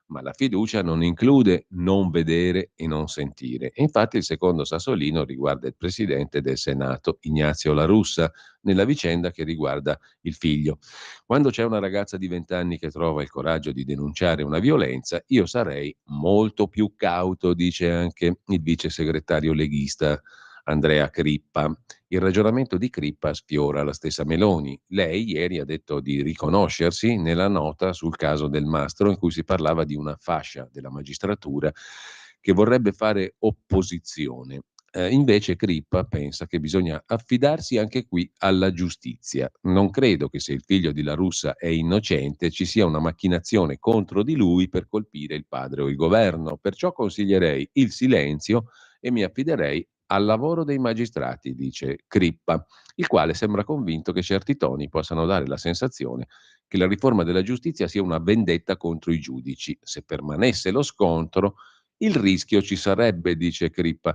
Ma la fiducia non include non vedere e non sentire. E infatti il secondo sassolino riguarda il presidente del Senato, Ignazio La Russa, nella vicenda che riguarda il figlio. Quando c'è una ragazza di 20 anni che trova il coraggio di denunciare una violenza, io sarei molto più cauto, dice anche il vice segretario leghista Andrea Crippa. Il ragionamento di Crippa sfiora la stessa Meloni. Lei ieri ha detto di riconoscersi nella nota sul caso del Mastro, in cui si parlava di una fascia della magistratura che vorrebbe fare opposizione. Invece Crippa pensa che bisogna affidarsi anche qui alla giustizia. Non credo che se il figlio di La Russa è innocente ci sia una macchinazione contro di lui per colpire il padre o il governo. Perciò consiglierei il silenzio e mi affiderei al lavoro dei magistrati, dice Crippa, il quale sembra convinto che certi toni possano dare la sensazione che la riforma della giustizia sia una vendetta contro i giudici. Se permanesse lo scontro, il rischio ci sarebbe, dice Crippa.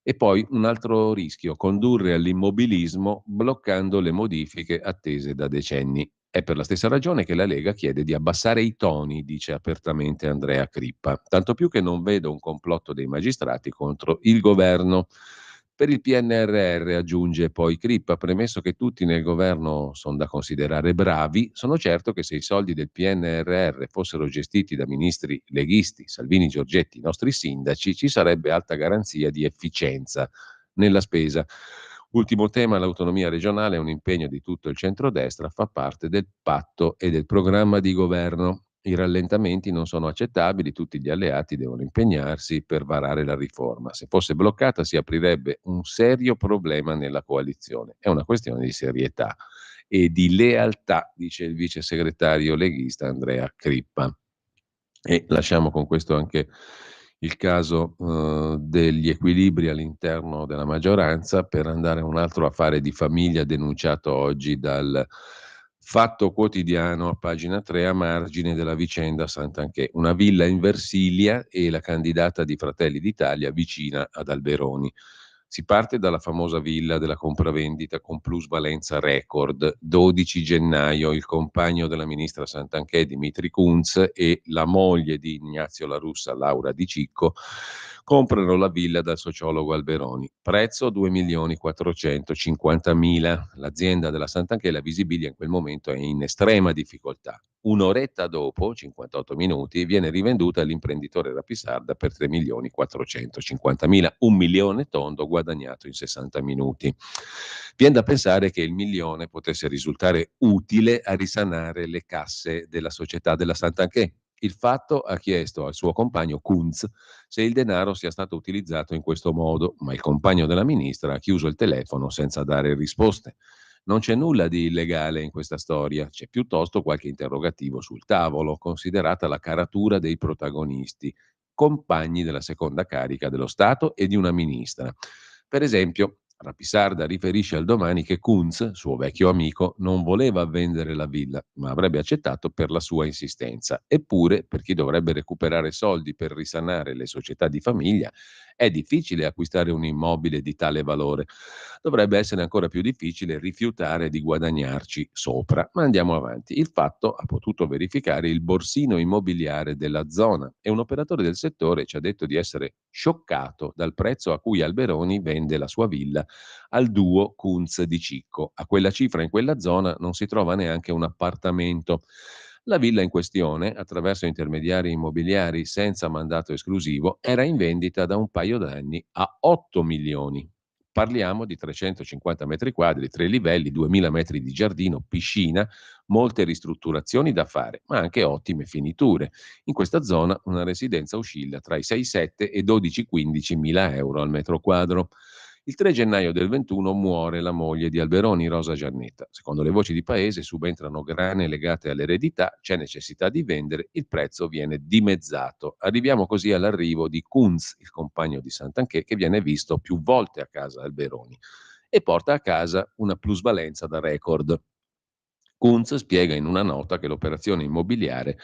E poi un altro rischio: condurre all'immobilismo bloccando le modifiche attese da decenni. È per la stessa ragione che la Lega chiede di abbassare i toni, dice apertamente Andrea Crippa, tanto più che non vedo un complotto dei magistrati contro il governo. Per il PNRR, aggiunge poi Crippa, premesso che tutti nel governo sono da considerare bravi, sono certo che se i soldi del PNRR fossero gestiti da ministri leghisti, Salvini, Giorgetti, i nostri sindaci, ci sarebbe alta garanzia di efficienza nella spesa. Ultimo tema, l'autonomia regionale è un impegno di tutto il centrodestra, fa parte del patto e del programma di governo. I rallentamenti non sono accettabili, tutti gli alleati devono impegnarsi per varare la riforma. Se fosse bloccata si aprirebbe un serio problema nella coalizione. È una questione di serietà e di lealtà, dice il vice segretario leghista Andrea Crippa. E lasciamo con questo anche il caso degli equilibri all'interno della maggioranza per andare a un altro affare di famiglia denunciato oggi dal Fatto Quotidiano a pagina 3 a margine della vicenda Santanchè. Una villa in Versilia e la candidata di Fratelli d'Italia vicina ad Alberoni. Si parte dalla famosa villa della compravendita con plusvalenza record. 12 gennaio il compagno della ministra Santanchè, Dimitri Kunz, e la moglie di Ignazio La Russa, Laura Di Cicco, comprano la villa dal sociologo Alberoni. Prezzo 2.450.000. L'azienda della Santanchè, la Visibilia, in quel momento è in estrema difficoltà. Un'oretta dopo, 58 minuti, viene rivenduta all'imprenditore Rapisarda per 3.450.000, 1 milione tondo guadagnato in 60 minuti. Viene da pensare che il milione potesse risultare utile a risanare le casse della società della Santanchè. Il Fatto ha chiesto al suo compagno Kunz se il denaro sia stato utilizzato in questo modo, ma il compagno della ministra ha chiuso il telefono senza dare risposte. Non c'è nulla di illegale in questa storia, c'è piuttosto qualche interrogativo sul tavolo, considerata la caratura dei protagonisti, compagni della seconda carica dello Stato e di una ministra. Per esempio, Rapisarda riferisce al Domani che Kunz, suo vecchio amico, non voleva vendere la villa, ma avrebbe accettato per la sua insistenza. Eppure, per chi dovrebbe recuperare soldi per risanare le società di famiglia, è difficile acquistare un immobile di tale valore. Dovrebbe essere ancora più difficile rifiutare di guadagnarci sopra. Ma andiamo avanti. Il fatto ha potuto verificare il borsino immobiliare della zona e un operatore del settore ci ha detto di essere scioccato dal prezzo a cui Alberoni vende la sua villa al duo Kunz di Cicco. A quella cifra in quella zona non si trova neanche un appartamento. La villa in questione, attraverso intermediari immobiliari senza mandato esclusivo, era in vendita da un paio d'anni a 8 milioni. Parliamo di 350 metri quadri, 3 livelli, 2000 metri di giardino, piscina, molte ristrutturazioni da fare, ma anche ottime finiture. In questa zona una residenza oscilla tra i 6-7 e 12-15 mila euro al metro quadro. Il 3 gennaio del 21 muore la moglie di Alberoni, Rosa Giannetta. Secondo le voci di paese subentrano grane legate all'eredità, c'è necessità di vendere, il prezzo viene dimezzato. Arriviamo così all'arrivo di Kunz, il compagno di Santanchè, che viene visto più volte a casa Alberoni e porta a casa una plusvalenza da record. Kunz spiega in una nota che l'operazione immobiliare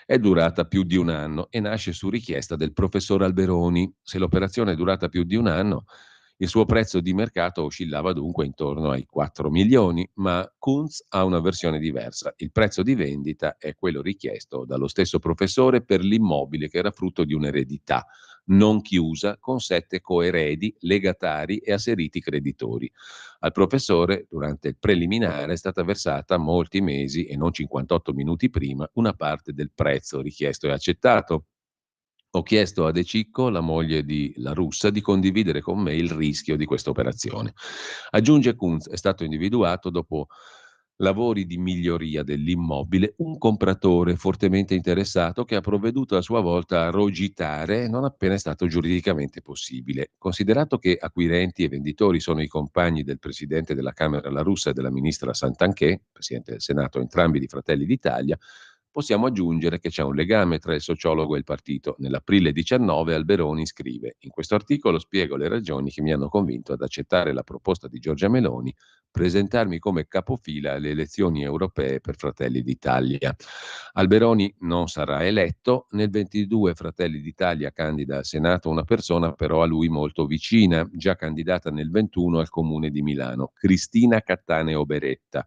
è durata più di un anno e nasce su richiesta del professor Alberoni. Se l'operazione è durata più di un anno, il suo prezzo di mercato oscillava dunque intorno ai 4 milioni, ma Kunz ha una versione diversa. Il prezzo di vendita è quello richiesto dallo stesso professore per l'immobile che era frutto di un'eredità non chiusa con 7 coeredi, legatari e asseriti creditori. Al professore, durante il preliminare, è stata versata molti mesi e non 58 minuti prima una parte del prezzo richiesto e accettato. Ho chiesto a De Cicco, la moglie di La Russa, di condividere con me il rischio di questa operazione. Aggiunge Kunz, è stato individuato dopo lavori di miglioria dell'immobile un compratore fortemente interessato che ha provveduto a sua volta a rogitare non appena è stato giuridicamente possibile. Considerato che acquirenti e venditori sono i compagni del presidente della Camera La Russa e della ministra Santanchè, presidente del Senato, entrambi di Fratelli d'Italia, possiamo aggiungere che c'è un legame tra il sociologo e il partito. Nell'aprile 19 Alberoni scrive: in questo articolo spiego le ragioni che mi hanno convinto ad accettare la proposta di Giorgia Meloni, presentarmi come capofila alle elezioni europee per Fratelli d'Italia. Alberoni non sarà eletto, nel 22 Fratelli d'Italia candida al Senato una persona però a lui molto vicina, già candidata nel 21 al Comune di Milano, Cristina Cattaneo Beretta,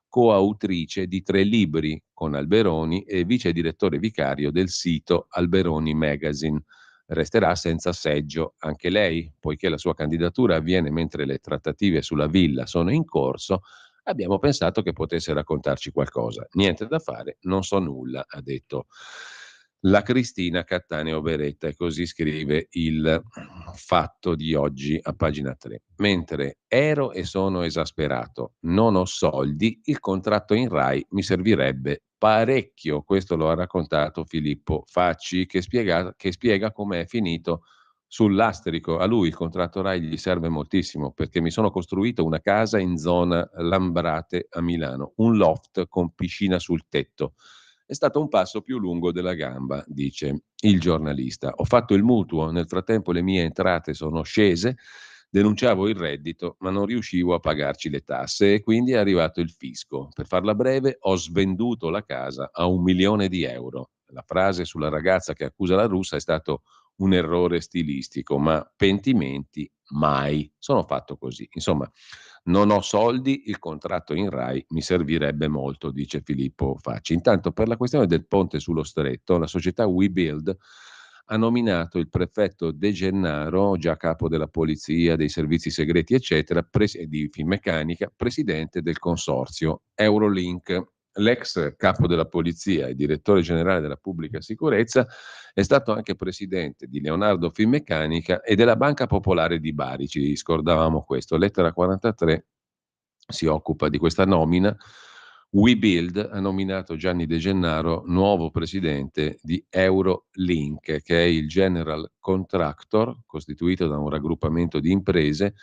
coautrice di 3 libri con Alberoni e vice direttore vicario del sito Alberoni Magazine. Resterà senza seggio anche lei, poiché la sua candidatura avviene mentre le trattative sulla villa sono in corso. Abbiamo pensato che potesse raccontarci qualcosa. Niente da fare, non so nulla, ha detto la Cristina Cattaneo Beretta, e così scrive il Fatto di oggi a pagina 3. Mentre ero e sono esasperato, non ho soldi, il contratto in Rai mi servirebbe parecchio. Questo lo ha raccontato Filippo Facci, che spiega com'è finito sul lastrico. A lui il contratto Rai gli serve moltissimo perché mi sono costruito una casa in zona Lambrate a Milano, un loft con piscina sul tetto. È stato un passo più lungo della gamba, dice il giornalista. Ho fatto il mutuo, nel frattempo le mie entrate sono scese, denunciavo il reddito, ma non riuscivo a pagarci le tasse e quindi è arrivato il fisco. Per farla breve, ho svenduto la casa a 1 milione di euro. La frase sulla ragazza che accusa la russa è stato un errore stilistico, ma pentimenti mai. Sono fatto così. Insomma, non ho soldi, il contratto in Rai mi servirebbe molto, dice Filippo Facci. Intanto, per la questione del ponte sullo stretto, la società WeBuild ha nominato il prefetto De Gennaro, già capo della polizia, dei servizi segreti, eccetera, di Finmeccanica, presidente del consorzio Eurolink. L'ex capo della polizia e direttore generale della pubblica sicurezza è stato anche presidente di Leonardo Finmeccanica e della Banca Popolare di Bari, ci scordavamo questo. Lettera 43 si occupa di questa nomina. WeBuild ha nominato Gianni De Gennaro nuovo presidente di Eurolink, che è il general contractor costituito da un raggruppamento di imprese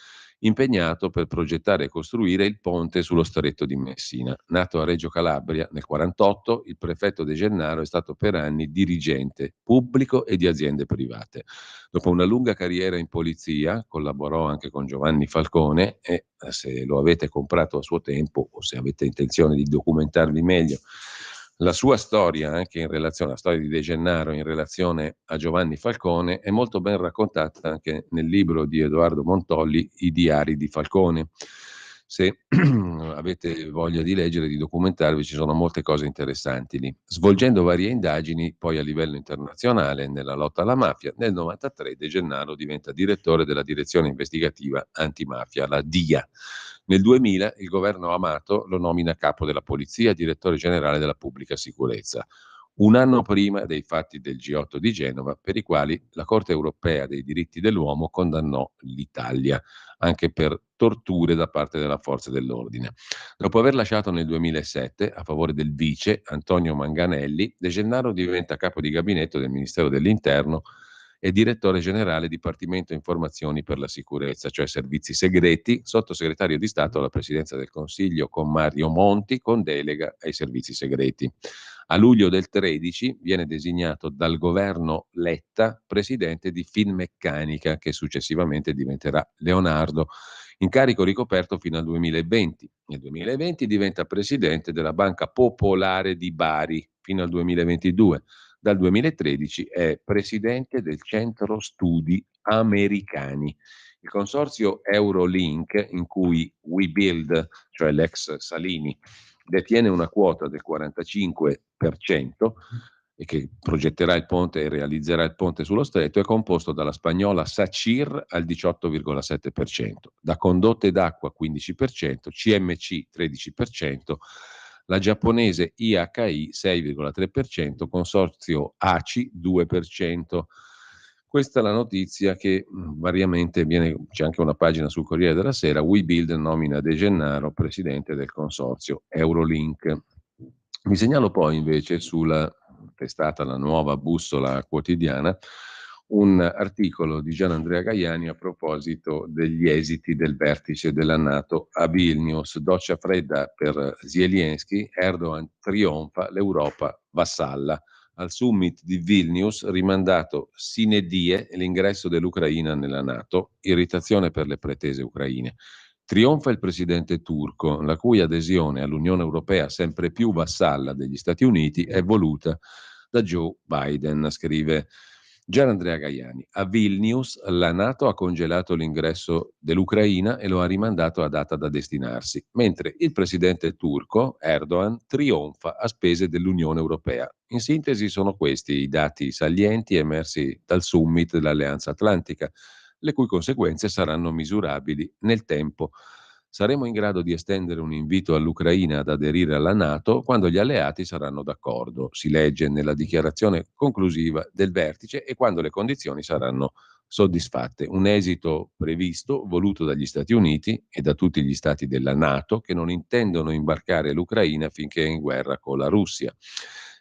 impegnato per progettare e costruire il ponte sullo Stretto di Messina. Nato a Reggio Calabria nel 1948, il prefetto De Gennaro è stato per anni dirigente pubblico e di aziende private. Dopo una lunga carriera in polizia, collaborò anche con Giovanni Falcone e se lo avete comprato a suo tempo o se avete intenzione di documentarvi meglio la sua storia, anche in relazione alla storia di De Gennaro in relazione a Giovanni Falcone, è molto ben raccontata anche nel libro di Edoardo Montolli, I diari di Falcone. Se avete voglia di leggere, di documentarvi, ci sono molte cose interessanti lì. Svolgendo varie indagini, poi a livello internazionale, nella lotta alla mafia, nel 1993 De Gennaro diventa direttore della direzione investigativa antimafia, la DIA. Nel 2000 il governo Amato lo nomina capo della polizia, direttore generale della pubblica sicurezza, un anno prima dei fatti del G8 di Genova, per i quali la Corte europea dei diritti dell'uomo condannò l'Italia, anche per torture da parte della forza dell'ordine. Dopo aver lasciato nel 2007, a favore del vice Antonio Manganelli, De Gennaro diventa capo di gabinetto del Ministero dell'Interno e direttore generale Dipartimento Informazioni per la Sicurezza, cioè servizi segreti, sottosegretario di Stato alla Presidenza del Consiglio con Mario Monti, con delega ai servizi segreti. A luglio del 13 viene designato dal governo Letta presidente di Finmeccanica, che successivamente diventerà Leonardo, incarico ricoperto fino al 2020. Nel 2020 diventa presidente della Banca Popolare di Bari fino al 2022. Dal 2013 è presidente del Centro Studi Americani. Il consorzio Eurolink, in cui WeBuild, cioè l'ex Salini, detiene una quota del 45% e che progetterà il ponte e realizzerà il ponte sullo stretto, è composto dalla spagnola Sacir al 18,7%, da Condotte d'Acqua 15%, CMC 13%, la giapponese IHI 6,3%, consorzio ACI 2%. Questa è la notizia che variamente viene, c'è anche una pagina sul Corriere della Sera, WeBuild nomina De Gennaro presidente del consorzio Eurolink. Vi segnalo poi invece sulla testata La Nuova Bussola Quotidiana un articolo di Gian Andrea Gaiani a proposito degli esiti del vertice della NATO a Vilnius. Doccia fredda per Zelensky, Erdogan trionfa, l'Europa vassalla. Al summit di Vilnius, rimandato sine die l'ingresso dell'Ucraina nella NATO, irritazione per le pretese ucraine. Trionfa il presidente turco, la cui adesione all'Unione Europea sempre più vassalla degli Stati Uniti è voluta da Joe Biden, scrive Gian Andrea Gaiani. A Vilnius la NATO ha congelato l'ingresso dell'Ucraina e lo ha rimandato a data da destinarsi, mentre il presidente turco Erdogan trionfa a spese dell'Unione Europea. In sintesi sono questi i dati salienti emersi dal summit dell'Alleanza Atlantica, le cui conseguenze saranno misurabili nel tempo. Saremo in grado di estendere un invito all'Ucraina ad aderire alla NATO quando gli alleati saranno d'accordo, si legge nella dichiarazione conclusiva del vertice, e quando le condizioni saranno soddisfatte. Un esito previsto, voluto dagli Stati Uniti e da tutti gli stati della NATO, che non intendono imbarcare l'Ucraina finché è in guerra con la Russia.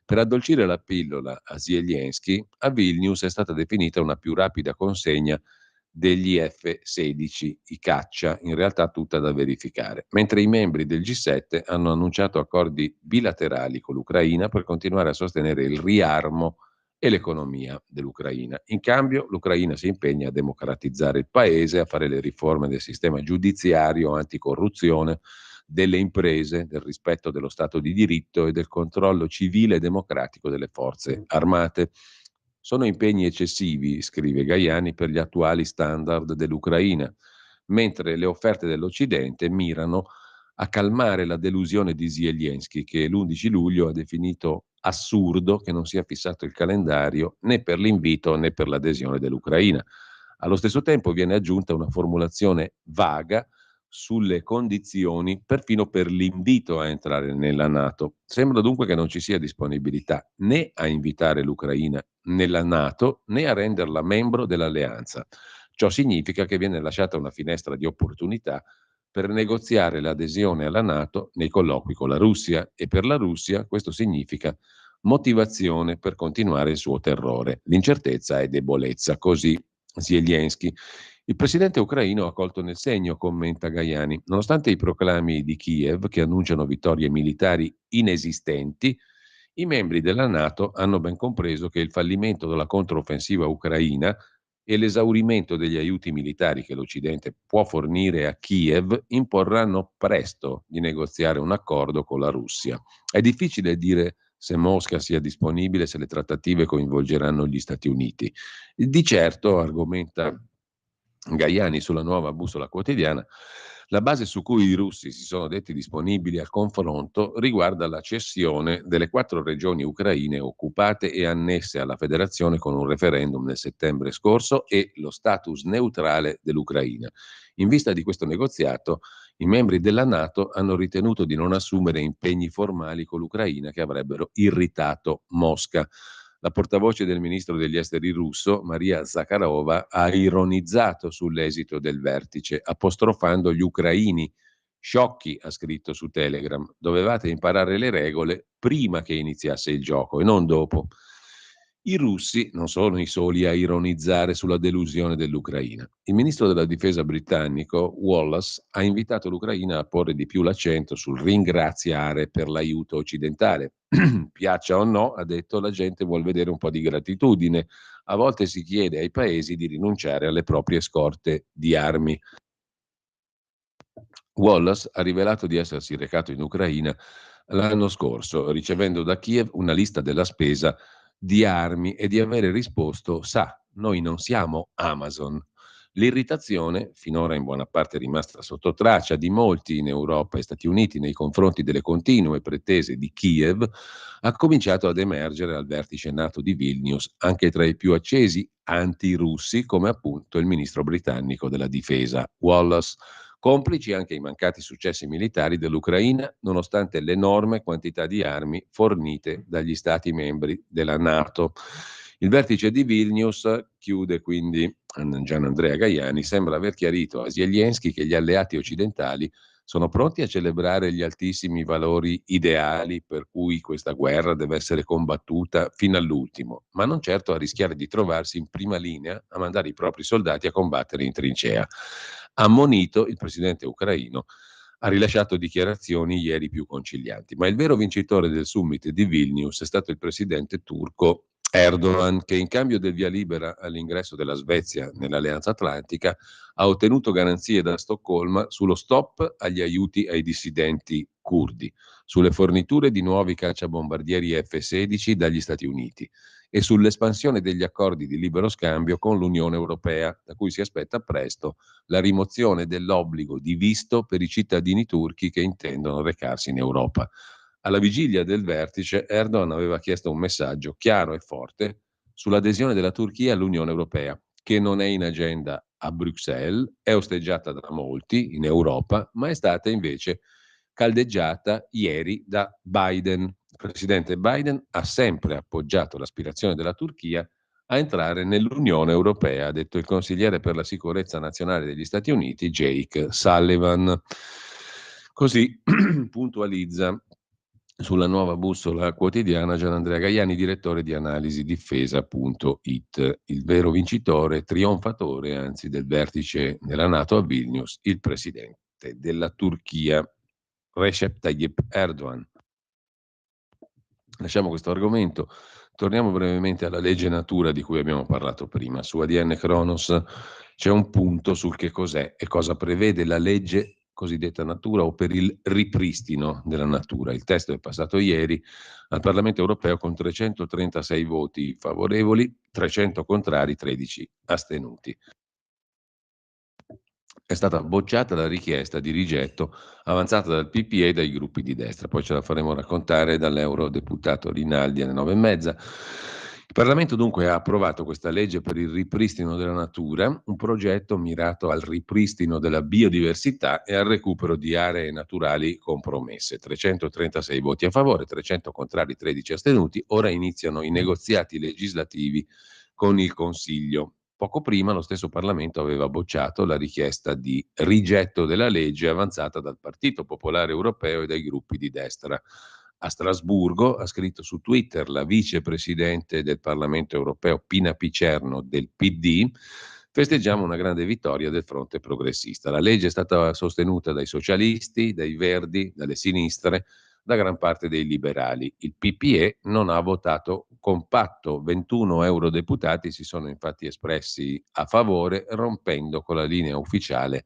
Per addolcire la pillola a Zelensky, a Vilnius è stata definita una più rapida consegna degli F-16, i caccia, in realtà tutta da verificare, mentre i membri del G7 hanno annunciato accordi bilaterali con l'Ucraina per continuare a sostenere il riarmo e l'economia dell'Ucraina. In cambio, l'Ucraina si impegna a democratizzare il paese, a fare le riforme del sistema giudiziario, anticorruzione, delle imprese, del rispetto dello Stato di diritto e del controllo civile e democratico delle forze armate. Sono impegni eccessivi, scrive Gaiani, per gli attuali standard dell'Ucraina, mentre le offerte dell'Occidente mirano a calmare la delusione di Zelensky, che l'11 luglio ha definito assurdo che non sia fissato il calendario né per l'invito né per l'adesione dell'Ucraina. Allo stesso tempo viene aggiunta una formulazione vaga sulle condizioni perfino per l'invito a entrare nella NATO. Sembra dunque che non ci sia disponibilità né a invitare l'Ucraina nella NATO né a renderla membro dell'alleanza. Ciò significa che viene lasciata una finestra di opportunità per negoziare l'adesione alla NATO nei colloqui con la Russia, e per la Russia questo significa motivazione per continuare il suo terrore. L'incertezza è debolezza, così Zelensky. Il presidente ucraino ha colto nel segno, commenta Gajani. Nonostante i proclami di Kiev che annunciano vittorie militari inesistenti, i membri della NATO hanno ben compreso che il fallimento della controffensiva ucraina e l'esaurimento degli aiuti militari che l'Occidente può fornire a Kiev imporranno presto di negoziare un accordo con la Russia. È difficile dire se Mosca sia disponibile, se le trattative coinvolgeranno gli Stati Uniti. Di certo, argomenta Gaiani sulla Nuova Bussola Quotidiana, la base su cui i russi si sono detti disponibili al confronto riguarda la cessione delle 4 regioni ucraine occupate e annesse alla federazione con un referendum nel settembre scorso e lo status neutrale dell'Ucraina. In vista di questo negoziato, i membri della NATO hanno ritenuto di non assumere impegni formali con l'Ucraina che avrebbero irritato Mosca. La portavoce del ministro degli esteri russo, Maria Zakharova, ha ironizzato sull'esito del vertice, apostrofando gli ucraini. Sciocchi, ha scritto su Telegram, dovevate imparare le regole prima che iniziasse il gioco e non dopo. I russi non sono i soli a ironizzare sulla delusione dell'Ucraina. Il ministro della difesa britannico, Wallace, ha invitato l'Ucraina a porre di più l'accento sul ringraziare per l'aiuto occidentale. Piaccia o no, ha detto, la gente vuol vedere un po' di gratitudine. A volte si chiede ai paesi di rinunciare alle proprie scorte di armi. Wallace ha rivelato di essersi recato in Ucraina l'anno scorso, ricevendo da Kiev una lista della spesa di armi e di avere risposto: sa, noi non siamo Amazon. L'irritazione, finora in buona parte rimasta sotto traccia di molti in Europa e Stati Uniti nei confronti delle continue pretese di Kiev, ha cominciato ad emergere al vertice NATO di Vilnius, anche tra i più accesi anti-russi, come appunto il ministro britannico della difesa, Wallace. Complici anche i mancati successi militari dell'Ucraina, nonostante l'enorme quantità di armi fornite dagli Stati membri della NATO. Il vertice di Vilnius, chiude quindi Gian Andrea Gaiani, sembra aver chiarito a Zelensky che gli alleati occidentali sono pronti a celebrare gli altissimi valori ideali per cui questa guerra deve essere combattuta fino all'ultimo, ma non certo a rischiare di trovarsi in prima linea a mandare i propri soldati a combattere in trincea. Ammonito, il presidente ucraino ha rilasciato dichiarazioni ieri più concilianti, ma il vero vincitore del summit di Vilnius è stato il presidente turco Erdogan, che in cambio del via libera all'ingresso della Svezia nell'Alleanza Atlantica ha ottenuto garanzie da Stoccolma sullo stop agli aiuti ai dissidenti curdi, sulle forniture di nuovi cacciabombardieri F-16 dagli Stati Uniti e sull'espansione degli accordi di libero scambio con l'Unione Europea, da cui si aspetta presto la rimozione dell'obbligo di visto per i cittadini turchi che intendono recarsi in Europa. Alla vigilia del vertice, Erdogan aveva chiesto un messaggio chiaro e forte sull'adesione della Turchia all'Unione Europea, che non è in agenda a Bruxelles, è osteggiata da molti in Europa, ma è stata invece caldeggiata ieri da Biden. Il presidente Biden ha sempre appoggiato l'aspirazione della Turchia a entrare nell'Unione Europea, ha detto il consigliere per la sicurezza nazionale degli Stati Uniti, Jake Sullivan. Così puntualizza sulla Nuova Bussola Quotidiana Gian Andrea Gaiani, direttore di analisi difesa.it. Il vero vincitore, trionfatore anzi del vertice della NATO a Vilnius, il presidente della Turchia, Recep Tayyip Erdogan. Lasciamo questo argomento, torniamo brevemente alla legge natura di cui abbiamo parlato prima. Su ADN Cronos c'è un punto sul che cos'è e cosa prevede la legge cosiddetta natura o per il ripristino della natura. Il testo è passato ieri al Parlamento europeo con 336 voti favorevoli, 300 contrari, 13 astenuti. È stata bocciata la richiesta di rigetto avanzata dal PPE e dai gruppi di destra. Poi ce la faremo raccontare dall'eurodeputato Rinaldi alle 9:30. Il Parlamento dunque ha approvato questa legge per il ripristino della natura, un progetto mirato al ripristino della biodiversità e al recupero di aree naturali compromesse. 336 voti a favore, 300 contrari, 13 astenuti. Ora iniziano i negoziati legislativi con il Consiglio. Poco prima lo stesso Parlamento aveva bocciato la richiesta di rigetto della legge avanzata dal Partito Popolare Europeo e dai gruppi di destra. A Strasburgo, ha scritto su Twitter la vicepresidente del Parlamento Europeo Pina Picerno del PD, festeggiamo una grande vittoria del fronte progressista. La legge è stata sostenuta dai socialisti, dai verdi, dalle sinistre, da gran parte dei liberali. Il PPE non ha votato compatto, 21 eurodeputati si sono infatti espressi a favore, rompendo con la linea ufficiale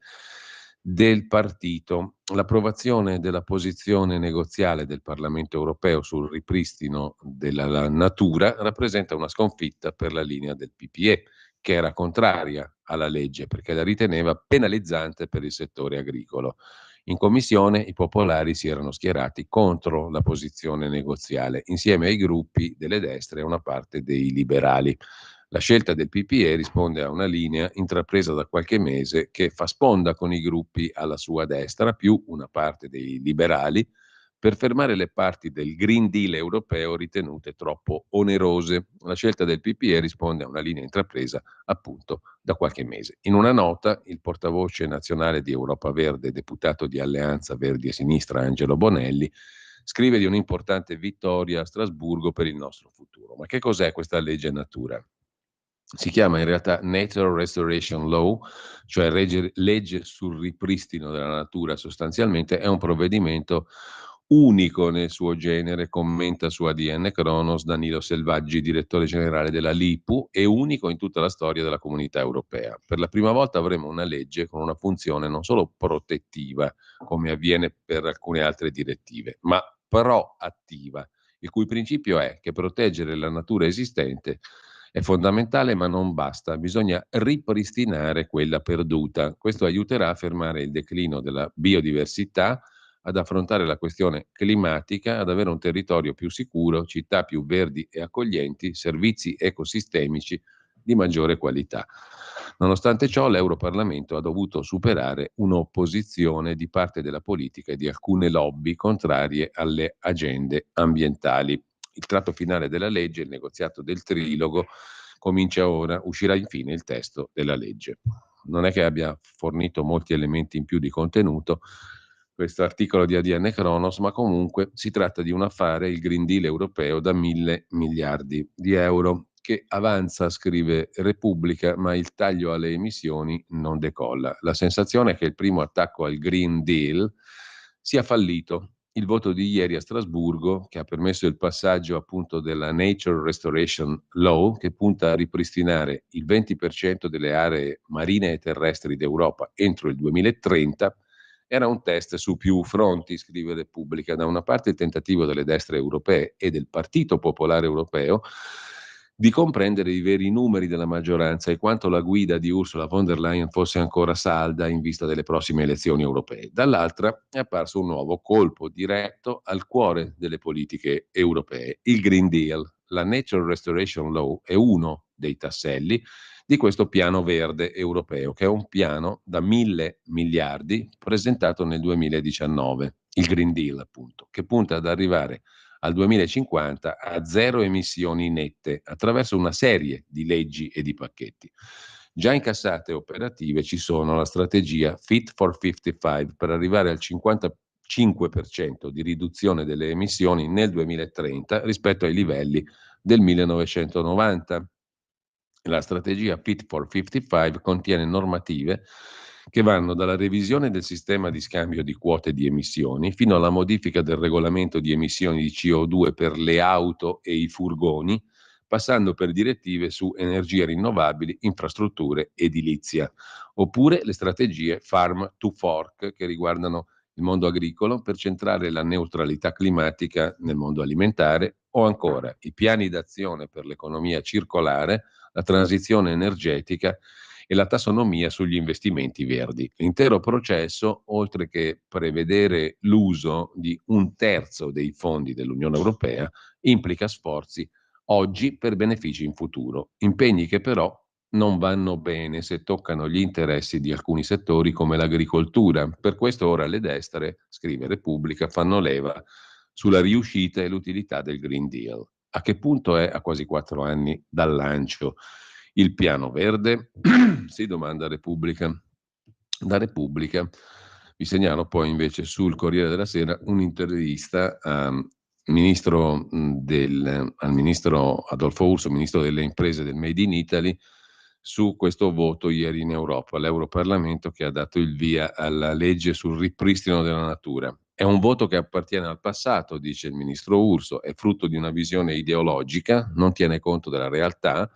del partito. L'approvazione della posizione negoziale del Parlamento europeo sul ripristino della natura rappresenta una sconfitta per la linea del PPE, che era contraria alla legge perché la riteneva penalizzante per il settore agricolo. In commissione i popolari si erano schierati contro la posizione negoziale, insieme ai gruppi delle destre e una parte dei liberali. La scelta del PPE risponde a una linea intrapresa da qualche mese che fa sponda con i gruppi alla sua destra, più una parte dei liberali, per fermare le parti del Green Deal europeo ritenute troppo onerose. La scelta del PPE risponde a una linea intrapresa appunto da qualche mese. In una nota, il portavoce nazionale di Europa Verde, deputato di Alleanza Verdi e Sinistra Angelo Bonelli, scrive di un'importante vittoria a Strasburgo per il nostro futuro. Ma che cos'è questa legge natura? Si chiama in realtà Nature Restoration Law, cioè legge sul ripristino della natura. Sostanzialmente è un provvedimento unico nel suo genere, commenta su ADN Kronos Danilo Selvaggi, direttore generale della LIPU, e unico in tutta la storia della Comunità Europea. Per la prima volta avremo una legge con una funzione non solo protettiva, come avviene per alcune altre direttive, ma proattiva, il cui principio è che proteggere la natura esistente è fondamentale, ma non basta, bisogna ripristinare quella perduta. Questo aiuterà a fermare il declino della biodiversità, ad affrontare la questione climatica, ad avere un territorio più sicuro, città più verdi e accoglienti, servizi ecosistemici di maggiore qualità. Nonostante ciò, l'Europarlamento ha dovuto superare un'opposizione di parte della politica e di alcune lobby contrarie alle agende ambientali. Il tratto finale della legge, il negoziato del trilogo, comincia ora, uscirà infine il testo della legge. Non è che abbia fornito molti elementi in più di contenuto questo articolo di ADN Kronos, ma comunque si tratta di un affare, il Green Deal europeo, da 1.000 miliardi di euro, che avanza, scrive Repubblica, ma il taglio alle emissioni non decolla. La sensazione è che il primo attacco al Green Deal sia fallito. Il voto di ieri a Strasburgo, che ha permesso il passaggio appunto della Nature Restoration Law, che punta a ripristinare il 20% delle aree marine e terrestri d'Europa entro il 2030, era un test su più fronti, scrive Repubblica. Da una parte il tentativo delle destre europee e del Partito Popolare Europeo di comprendere i veri numeri della maggioranza e quanto la guida di Ursula von der Leyen fosse ancora salda in vista delle prossime elezioni europee. Dall'altra è apparso un nuovo colpo diretto al cuore delle politiche europee, il Green Deal. La Nature Restoration Law è uno dei tasselli di questo piano verde europeo, che è un piano da 1.000 miliardi presentato nel 2019, il Green Deal appunto, che punta ad arrivare al 2050 a zero emissioni nette attraverso una serie di leggi e di pacchetti. Già incassate e operative ci sono la strategia Fit for 55 per arrivare al 55% di riduzione delle emissioni nel 2030 rispetto ai livelli del 1990. La strategia Fit for 55 contiene normative che vanno dalla revisione del sistema di scambio di quote di emissioni fino alla modifica del regolamento di emissioni di CO2 per le auto e i furgoni, passando per direttive su energie rinnovabili, infrastrutture, edilizia, oppure le strategie Farm to Fork che riguardano il mondo agricolo per centrare la neutralità climatica nel mondo alimentare, o ancora i piani d'azione per l'economia circolare, la transizione energetica e la tassonomia sugli investimenti verdi. L'intero processo, oltre che prevedere l'uso di 1/3 dei fondi dell'Unione Europea, implica sforzi oggi per benefici in futuro, impegni che però non vanno bene se toccano gli interessi di alcuni settori come l'agricoltura. Per questo ora le destre, scrive Repubblica, fanno leva sulla riuscita e l'utilità del Green Deal. A che punto è, a quasi 4 anni dal lancio, il piano verde? Si domanda Repubblica. Da Repubblica vi segnalo poi invece sul Corriere della Sera un'intervista al ministro Adolfo Urso, ministro delle imprese del Made in Italy, su questo voto ieri in Europa, l'Europarlamento che ha dato il via alla legge sul ripristino della natura. È un voto che appartiene al passato, dice il ministro Urso, è frutto di una visione ideologica, non tiene conto della realtà.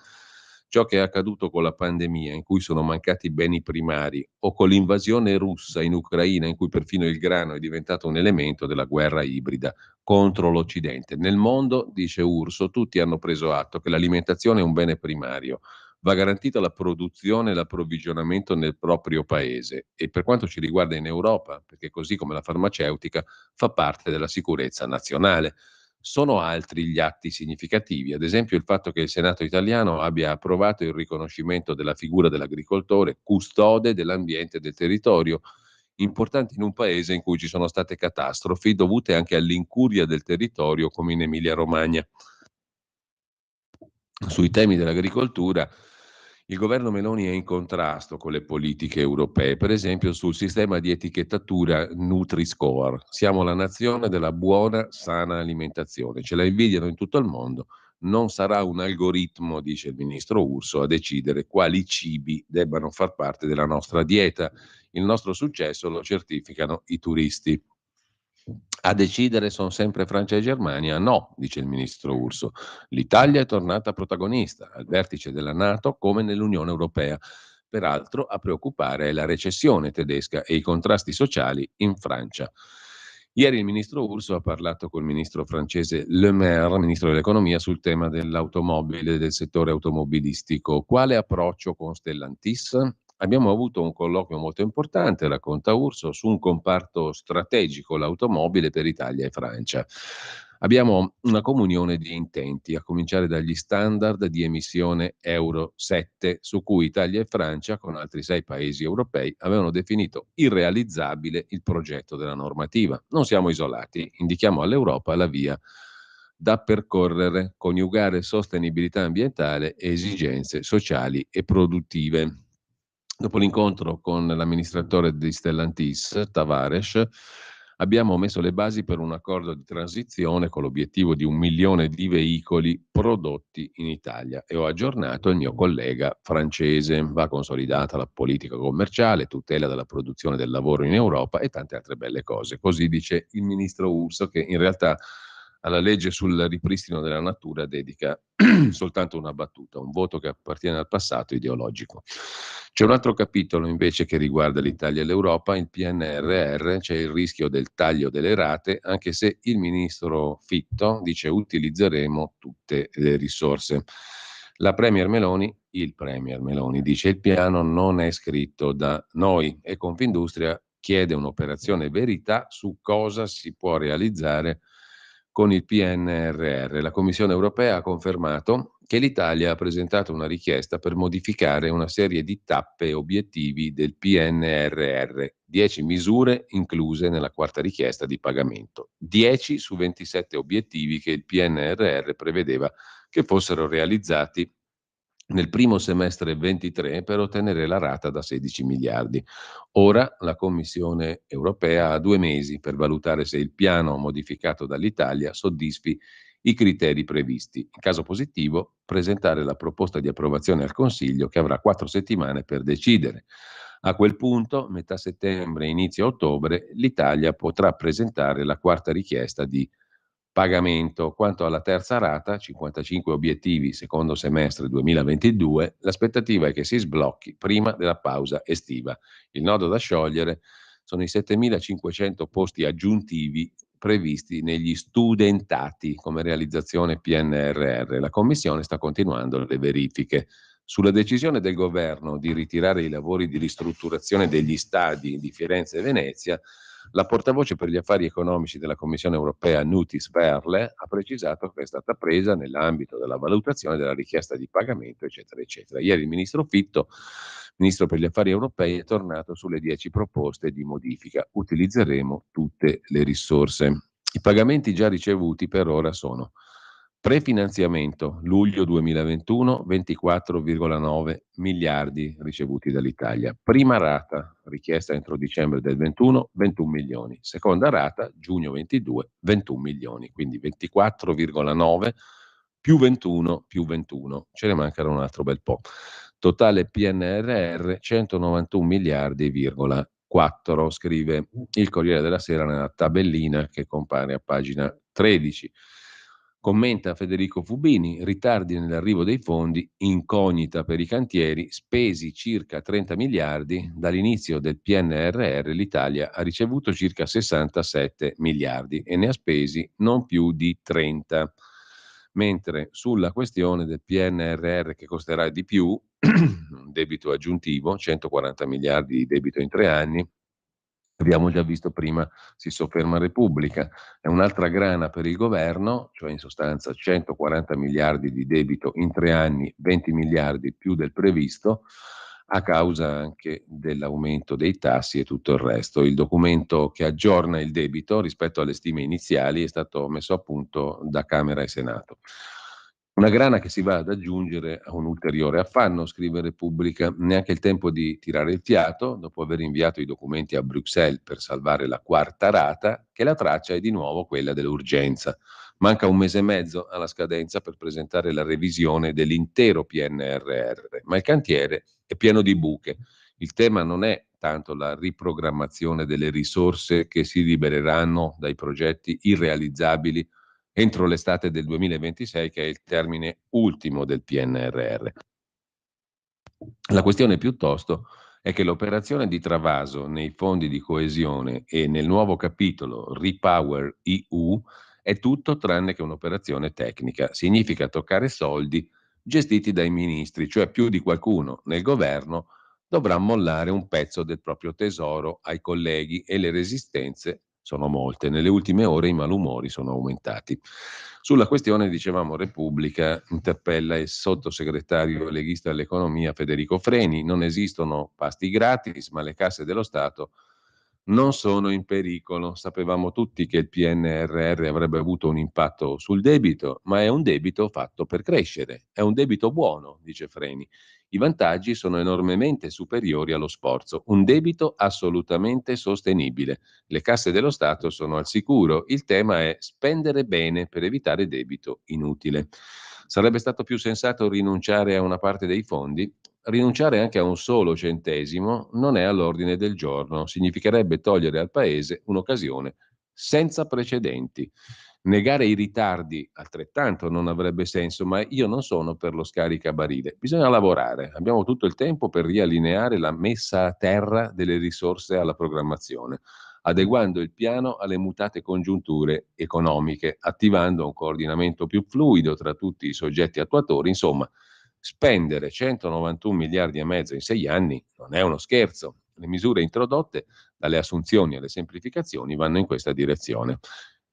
Ciò che è accaduto con la pandemia, in cui sono mancati beni primari, o con l'invasione russa in Ucraina, in cui perfino il grano è diventato un elemento della guerra ibrida contro l'Occidente. Nel mondo, dice Urso, tutti hanno preso atto che l'alimentazione è un bene primario. Va garantita la produzione e l'approvvigionamento nel proprio paese e per quanto ci riguarda in Europa, perché così come la farmaceutica fa parte della sicurezza nazionale. Sono altri gli atti significativi, ad esempio il fatto che il Senato italiano abbia approvato il riconoscimento della figura dell'agricoltore custode dell'ambiente e del territorio, importante in un paese in cui ci sono state catastrofi dovute anche all'incuria del territorio come in Emilia-Romagna. Sui temi dell'agricoltura, il governo Meloni è in contrasto con le politiche europee, per esempio sul sistema di etichettatura Nutri-Score. Siamo la nazione della buona, sana alimentazione, ce la invidiano in tutto il mondo. Non sarà un algoritmo, dice il ministro Urso, a decidere quali cibi debbano far parte della nostra dieta. Il nostro successo lo certificano i turisti. A decidere sono sempre Francia e Germania? No, dice il ministro Urso. L'Italia è tornata protagonista al vertice della NATO come nell'Unione Europea. Peraltro a preoccupare è la recessione tedesca e i contrasti sociali in Francia. Ieri il ministro Urso ha parlato col ministro francese Le Maire, ministro dell'economia, sul tema dell'automobile e del settore automobilistico. Quale approccio con Stellantis? Abbiamo avuto un colloquio molto importante, racconta Urso, su un comparto strategico, l'automobile per Italia e Francia. Abbiamo una comunione di intenti, a cominciare dagli standard di emissione Euro 7, su cui Italia e Francia, con altri 6 paesi europei, avevano definito irrealizzabile il progetto della normativa. Non siamo isolati, indichiamo all'Europa la via da percorrere, coniugare sostenibilità ambientale e esigenze sociali e produttive. Dopo l'incontro con l'amministratore di Stellantis, Tavares, abbiamo messo le basi per un accordo di transizione con l'obiettivo di 1 milione di veicoli prodotti in Italia e ho aggiornato il mio collega francese. Va consolidata la politica commerciale, tutela della produzione del lavoro in Europa e tante altre belle cose. Così dice il ministro Urso, che in realtà alla legge sul ripristino della natura dedica soltanto una battuta, un voto che appartiene al passato ideologico. C'è un altro capitolo invece che riguarda l'Italia e l'Europa, il PNRR, c'è il rischio del taglio delle rate, anche se il ministro Fitto dice utilizzeremo tutte le risorse. Il Premier Meloni dice il piano non è scritto da noi e Confindustria chiede un'operazione verità su cosa si può realizzare con il PNRR. La Commissione europea ha confermato che l'Italia ha presentato una richiesta per modificare una serie di tappe e obiettivi del PNRR, 10 misure incluse nella quarta richiesta di pagamento, 10 su 27 obiettivi che il PNRR prevedeva che fossero realizzati nel primo semestre 23 per ottenere la rata da 16 miliardi. Ora la Commissione europea ha 2 mesi per valutare se il piano modificato dall'Italia soddisfi i criteri previsti. In caso positivo, presentare la proposta di approvazione al Consiglio che avrà 4 settimane per decidere. A quel punto, metà settembre, inizio ottobre, l'Italia potrà presentare la quarta richiesta di pagamento. Quanto alla terza rata, 55 obiettivi secondo semestre 2022, l'aspettativa è che si sblocchi prima della pausa estiva. Il nodo da sciogliere sono i 7.500 posti aggiuntivi previsti negli studentati come realizzazione PNRR. La Commissione sta continuando le verifiche. Sulla decisione del governo di ritirare i lavori di ristrutturazione degli stadi di Firenze e Venezia, la portavoce per gli affari economici della Commissione europea Nutis Verle ha precisato che è stata presa nell'ambito della valutazione della richiesta di pagamento, eccetera, eccetera. Ieri il ministro Fitto, ministro per gli affari europei, è tornato sulle 10 proposte di modifica. Utilizzeremo tutte le risorse. I pagamenti già ricevuti per ora sono: prefinanziamento luglio 2021 24,9 miliardi ricevuti dall'Italia. Prima rata richiesta entro dicembre del 21 21 milioni. Seconda rata giugno 22 21 milioni, quindi 24,9 più 21 più 21. Ce ne mancano un altro bel po'. Totale PNRR 191 miliardi,4, scrive il Corriere della Sera nella tabellina che compare a pagina 13. Commenta Federico Fubini: ritardi nell'arrivo dei fondi, incognita per i cantieri, spesi circa 30 miliardi, dall'inizio del PNRR l'Italia ha ricevuto circa 67 miliardi e ne ha spesi non più di 30. Mentre sulla questione del PNRR che costerà di più, un debito aggiuntivo, 140 miliardi di debito in 3 anni, abbiamo già visto prima, si sofferma Repubblica, è un'altra grana per il governo, cioè in sostanza 140 miliardi di debito in 3 anni, 20 miliardi più del previsto, a causa anche dell'aumento dei tassi e tutto il resto. Il documento che aggiorna il debito rispetto alle stime iniziali è stato messo a punto da Camera e Senato. Una grana che si va ad aggiungere a un ulteriore affanno, scrive Repubblica, neanche il tempo di tirare il fiato, dopo aver inviato i documenti a Bruxelles per salvare la quarta rata, che la traccia è di nuovo quella dell'urgenza. Manca un mese e mezzo alla scadenza per presentare la revisione dell'intero PNRR, ma il cantiere è pieno di buche. Il tema non è tanto la riprogrammazione delle risorse che si libereranno dai progetti irrealizzabili entro l'estate del 2026, che è il termine ultimo del PNRR. La questione piuttosto è che l'operazione di travaso nei fondi di coesione e nel nuovo capitolo Repower EU è tutto tranne che un'operazione tecnica. Significa toccare soldi gestiti dai ministri, cioè più di qualcuno nel governo dovrà mollare un pezzo del proprio tesoro ai colleghi e le resistenze sono molte. Nelle ultime ore i malumori sono aumentati. Sulla questione, dicevamo, Repubblica interpella il sottosegretario leghista all'economia Federico Freni. Non esistono pasti gratis, ma le casse dello Stato non sono in pericolo. Sapevamo tutti che il PNRR avrebbe avuto un impatto sul debito, ma è un debito fatto per crescere. È un debito buono, dice Freni. I vantaggi sono enormemente superiori allo sforzo. Un debito assolutamente sostenibile. Le casse dello Stato sono al sicuro. Il tema è spendere bene per evitare debito inutile. Sarebbe stato più sensato rinunciare a una parte dei fondi? Rinunciare anche a un solo centesimo non è all'ordine del giorno. Significherebbe togliere al Paese un'occasione senza precedenti. Negare i ritardi altrettanto non avrebbe senso, ma io non sono per lo scaricabarile. Bisogna lavorare. Abbiamo tutto il tempo per riallineare la messa a terra delle risorse alla programmazione, adeguando il piano alle mutate congiunture economiche, attivando un coordinamento più fluido tra tutti i soggetti attuatori. Insomma, spendere 191 miliardi e mezzo in 6 anni non è uno scherzo. Le misure introdotte, dalle assunzioni alle semplificazioni, vanno in questa direzione.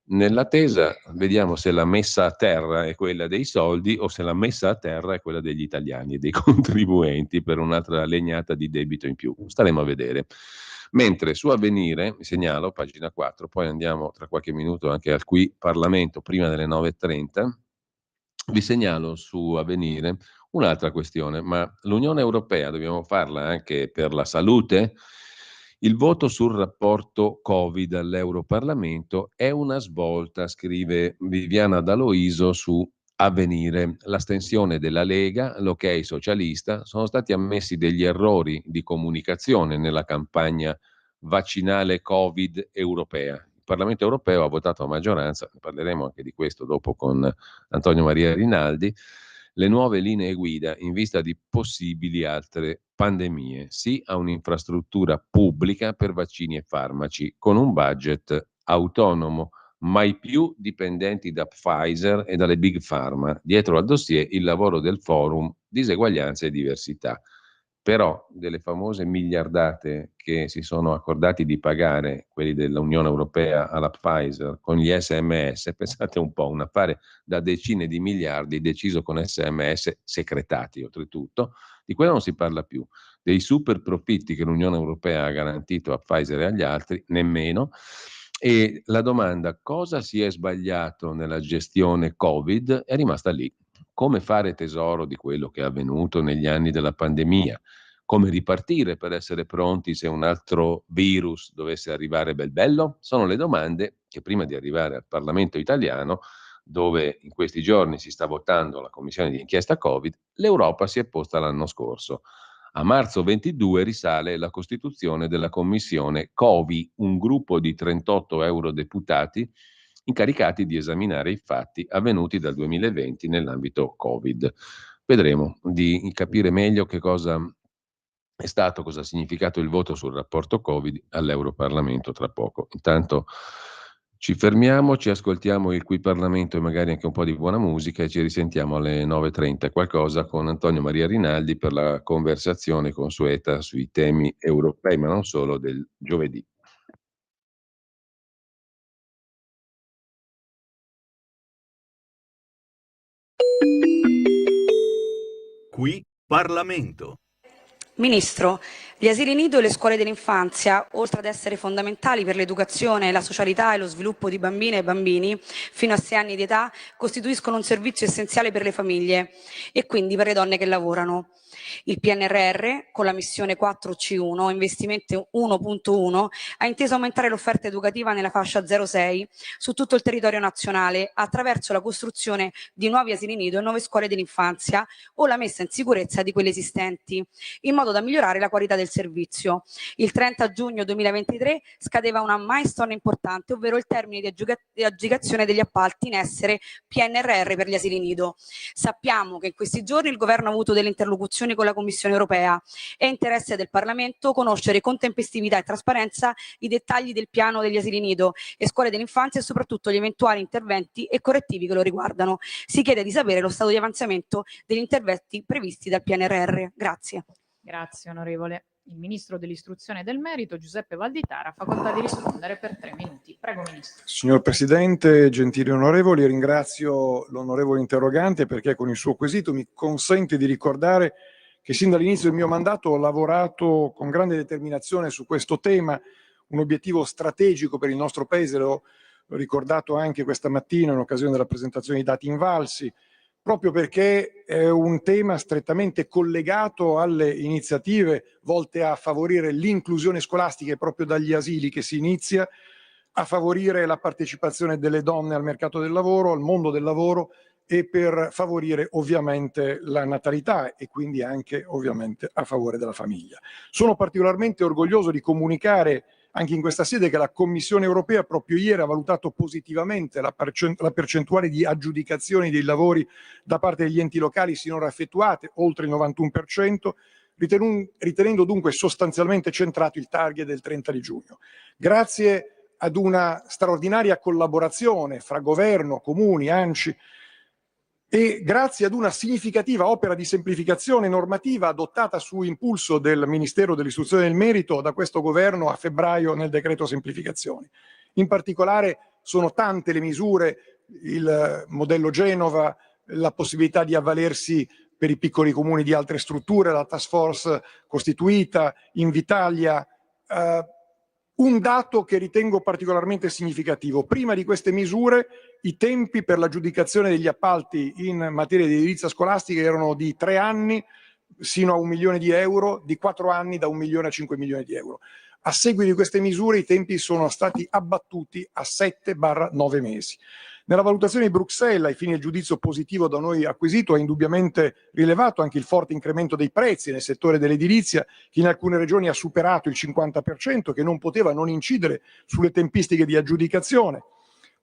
Nell'attesa vediamo se la messa a terra è quella dei soldi o se la messa a terra è quella degli italiani e dei contribuenti per un'altra legnata di debito in più. Staremo a vedere. Mentre su Avvenire, vi segnalo, pagina 4, poi andiamo tra qualche minuto anche al qui Parlamento prima delle 9.30, vi segnalo su Avvenire un'altra questione, ma l'Unione Europea dobbiamo farla anche per la salute? Il voto sul rapporto Covid all'Europarlamento è una svolta, scrive Viviana D'Aloiso su Avvenire. L'astensione della Lega, l'ok socialista, sono stati ammessi degli errori di comunicazione nella campagna vaccinale Covid europea. Il Parlamento europeo ha votato a maggioranza, ne parleremo anche di questo dopo con Antonio Maria Rinaldi, le nuove linee guida in vista di possibili altre pandemie. Sì a un'infrastruttura pubblica per vaccini e farmaci con un budget autonomo, mai più dipendenti da Pfizer e dalle Big Pharma. Dietro al dossier il lavoro del Forum Diseguaglianza e Diversità. Però delle famose miliardate che si sono accordati di pagare quelli dell'Unione Europea alla Pfizer con gli SMS, pensate un po', un affare da decine di miliardi deciso con SMS secretati oltretutto, di quello non si parla più. Dei super profitti che l'Unione Europea ha garantito a Pfizer e agli altri, nemmeno. E la domanda cosa si è sbagliato nella gestione Covid è rimasta lì. Come fare tesoro di quello che è avvenuto negli anni della pandemia? Come ripartire per essere pronti se un altro virus dovesse arrivare bel bello? Sono le domande che prima di arrivare al Parlamento italiano dove in questi giorni si sta votando la commissione di inchiesta Covid, l'Europa si è posta l'anno scorso. A marzo 22 risale la costituzione della commissione COVI, un gruppo di 38 eurodeputati incaricati di esaminare i fatti avvenuti dal 2020 nell'ambito Covid. Vedremo di capire meglio che cosa è stato, cosa ha significato il voto sul rapporto Covid all'Europarlamento tra poco. Intanto ci fermiamo, ci ascoltiamo il Qui Parlamento e magari anche un po' di buona musica e ci risentiamo alle 9.30 qualcosa con Antonio Maria Rinaldi per la conversazione consueta sui temi europei, ma non solo, del giovedì. Qui Parlamento. Ministro, gli asili nido e le scuole dell'infanzia, oltre ad essere fondamentali per l'educazione, la socialità e lo sviluppo di bambine e bambini fino a 6 anni di età, costituiscono un servizio essenziale per le famiglie e quindi per le donne che lavorano. Il PNRR, con la missione 4C1, investimento 1.1, ha inteso aumentare l'offerta educativa nella fascia 0-6 su tutto il territorio nazionale attraverso la costruzione di nuovi asili nido e nuove scuole dell'infanzia o la messa in sicurezza di quelle esistenti, in modo da migliorare la qualità del servizio. Il 30 giugno 2023 scadeva una milestone importante, ovvero il termine di aggiudicazione degli appalti in essere PNRR per gli asili nido. Sappiamo che in questi giorni il governo ha avuto delle interlocuzioni con la Commissione europea. È interesse del Parlamento conoscere con tempestività e trasparenza i dettagli del piano degli asili nido e scuole dell'infanzia e soprattutto gli eventuali interventi e correttivi che lo riguardano. Si chiede di sapere lo stato di avanzamento degli interventi previsti dal PNRR. Grazie. Grazie onorevole. Il Ministro dell'Istruzione e del Merito, Giuseppe Valditara, ha facoltà di rispondere per 3 minuti. Prego, Ministro. Signor Presidente, gentili onorevoli, ringrazio l'onorevole interrogante perché con il suo quesito mi consente di ricordare che sin dall'inizio del mio mandato ho lavorato con grande determinazione su questo tema, un obiettivo strategico per il nostro Paese, l'ho ricordato anche questa mattina in occasione della presentazione dei dati invalsi, proprio perché è un tema strettamente collegato alle iniziative volte a favorire l'inclusione scolastica, è proprio dagli asili che si inizia, a favorire la partecipazione delle donne al mercato del lavoro, al mondo del lavoro e per favorire ovviamente la natalità e quindi anche ovviamente a favore della famiglia. Sono particolarmente orgoglioso di comunicare anche in questa sede che la Commissione europea proprio ieri ha valutato positivamente la percentuale di aggiudicazioni dei lavori da parte degli enti locali sinora effettuate, oltre il 91%, ritenendo dunque sostanzialmente centrato il target del 30 di giugno. Grazie ad una straordinaria collaborazione fra governo, comuni, ANCI, e grazie ad una significativa opera di semplificazione normativa adottata su impulso del Ministero dell'Istruzione e del Merito da questo governo a febbraio nel decreto semplificazioni. In particolare sono tante le misure, il modello Genova, la possibilità di avvalersi per i piccoli comuni di altre strutture, la task force costituita, Invitalia. Un dato che ritengo particolarmente significativo: prima di queste misure i tempi per l'aggiudicazione degli appalti in materia di edilizia scolastica erano di 3 anni sino a 1 milione di euro, di 4 anni da 1 milione a 5 milioni di euro. A seguito di queste misure i tempi sono stati abbattuti a 7-9 mesi. Nella valutazione di Bruxelles, ai fini del giudizio positivo da noi acquisito, è indubbiamente rilevato anche il forte incremento dei prezzi nel settore dell'edilizia, che in alcune regioni ha superato il 50%, che non poteva non incidere sulle tempistiche di aggiudicazione.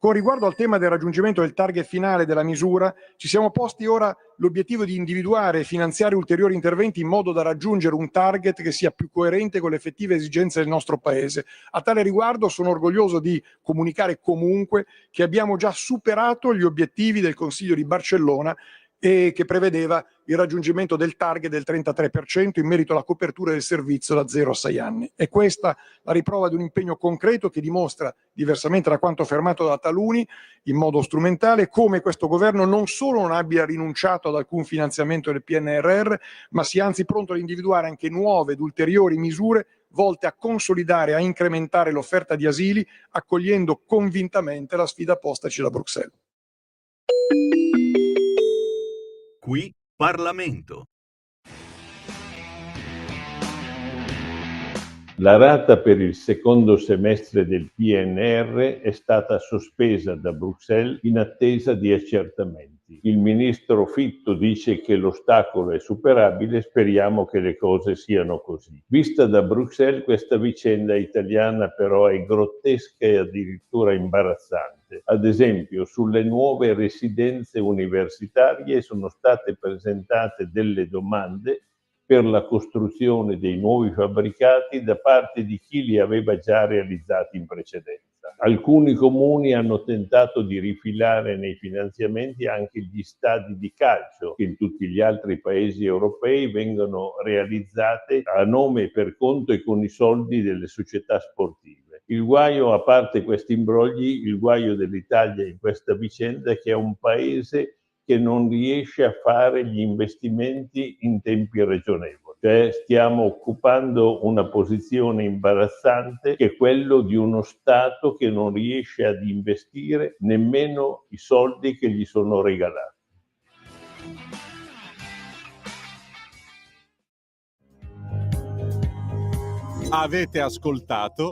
Con riguardo al tema del raggiungimento del target finale della misura, ci siamo posti ora l'obiettivo di individuare e finanziare ulteriori interventi in modo da raggiungere un target che sia più coerente con le effettive esigenze del nostro Paese. A tale riguardo sono orgoglioso di comunicare comunque che abbiamo già superato gli obiettivi del Consiglio di Barcellona e che prevedeva il raggiungimento del target del 33% in merito alla copertura del servizio da 0 a 6 anni. È questa la riprova di un impegno concreto che dimostra, diversamente da quanto affermato da taluni in modo strumentale, come questo governo non solo non abbia rinunciato ad alcun finanziamento del PNRR, ma sia anzi pronto ad individuare anche nuove ed ulteriori misure volte a consolidare e a incrementare l'offerta di asili, accogliendo convintamente la sfida postaci da Bruxelles. Qui Parlamento. La rata per il secondo semestre del PNR è stata sospesa da Bruxelles in attesa di accertamenti. Il ministro Fitto dice che l'ostacolo è superabile, speriamo che le cose siano così. Vista da Bruxelles, questa vicenda italiana però è grottesca e addirittura imbarazzante. Ad esempio, sulle nuove residenze universitarie sono state presentate delle domande per la costruzione dei nuovi fabbricati da parte di chi li aveva già realizzati in precedenza. Alcuni comuni hanno tentato di rifilare nei finanziamenti anche gli stadi di calcio che in tutti gli altri paesi europei vengono realizzate a nome e per conto e con i soldi delle società sportive. Il guaio, a parte questi imbrogli, il guaio dell'Italia in questa vicenda è che è un paese che non riesce a fare gli investimenti in tempi ragionevoli. Cioè stiamo occupando una posizione imbarazzante che è quello di uno Stato che non riesce ad investire nemmeno i soldi che gli sono regalati. Avete ascoltato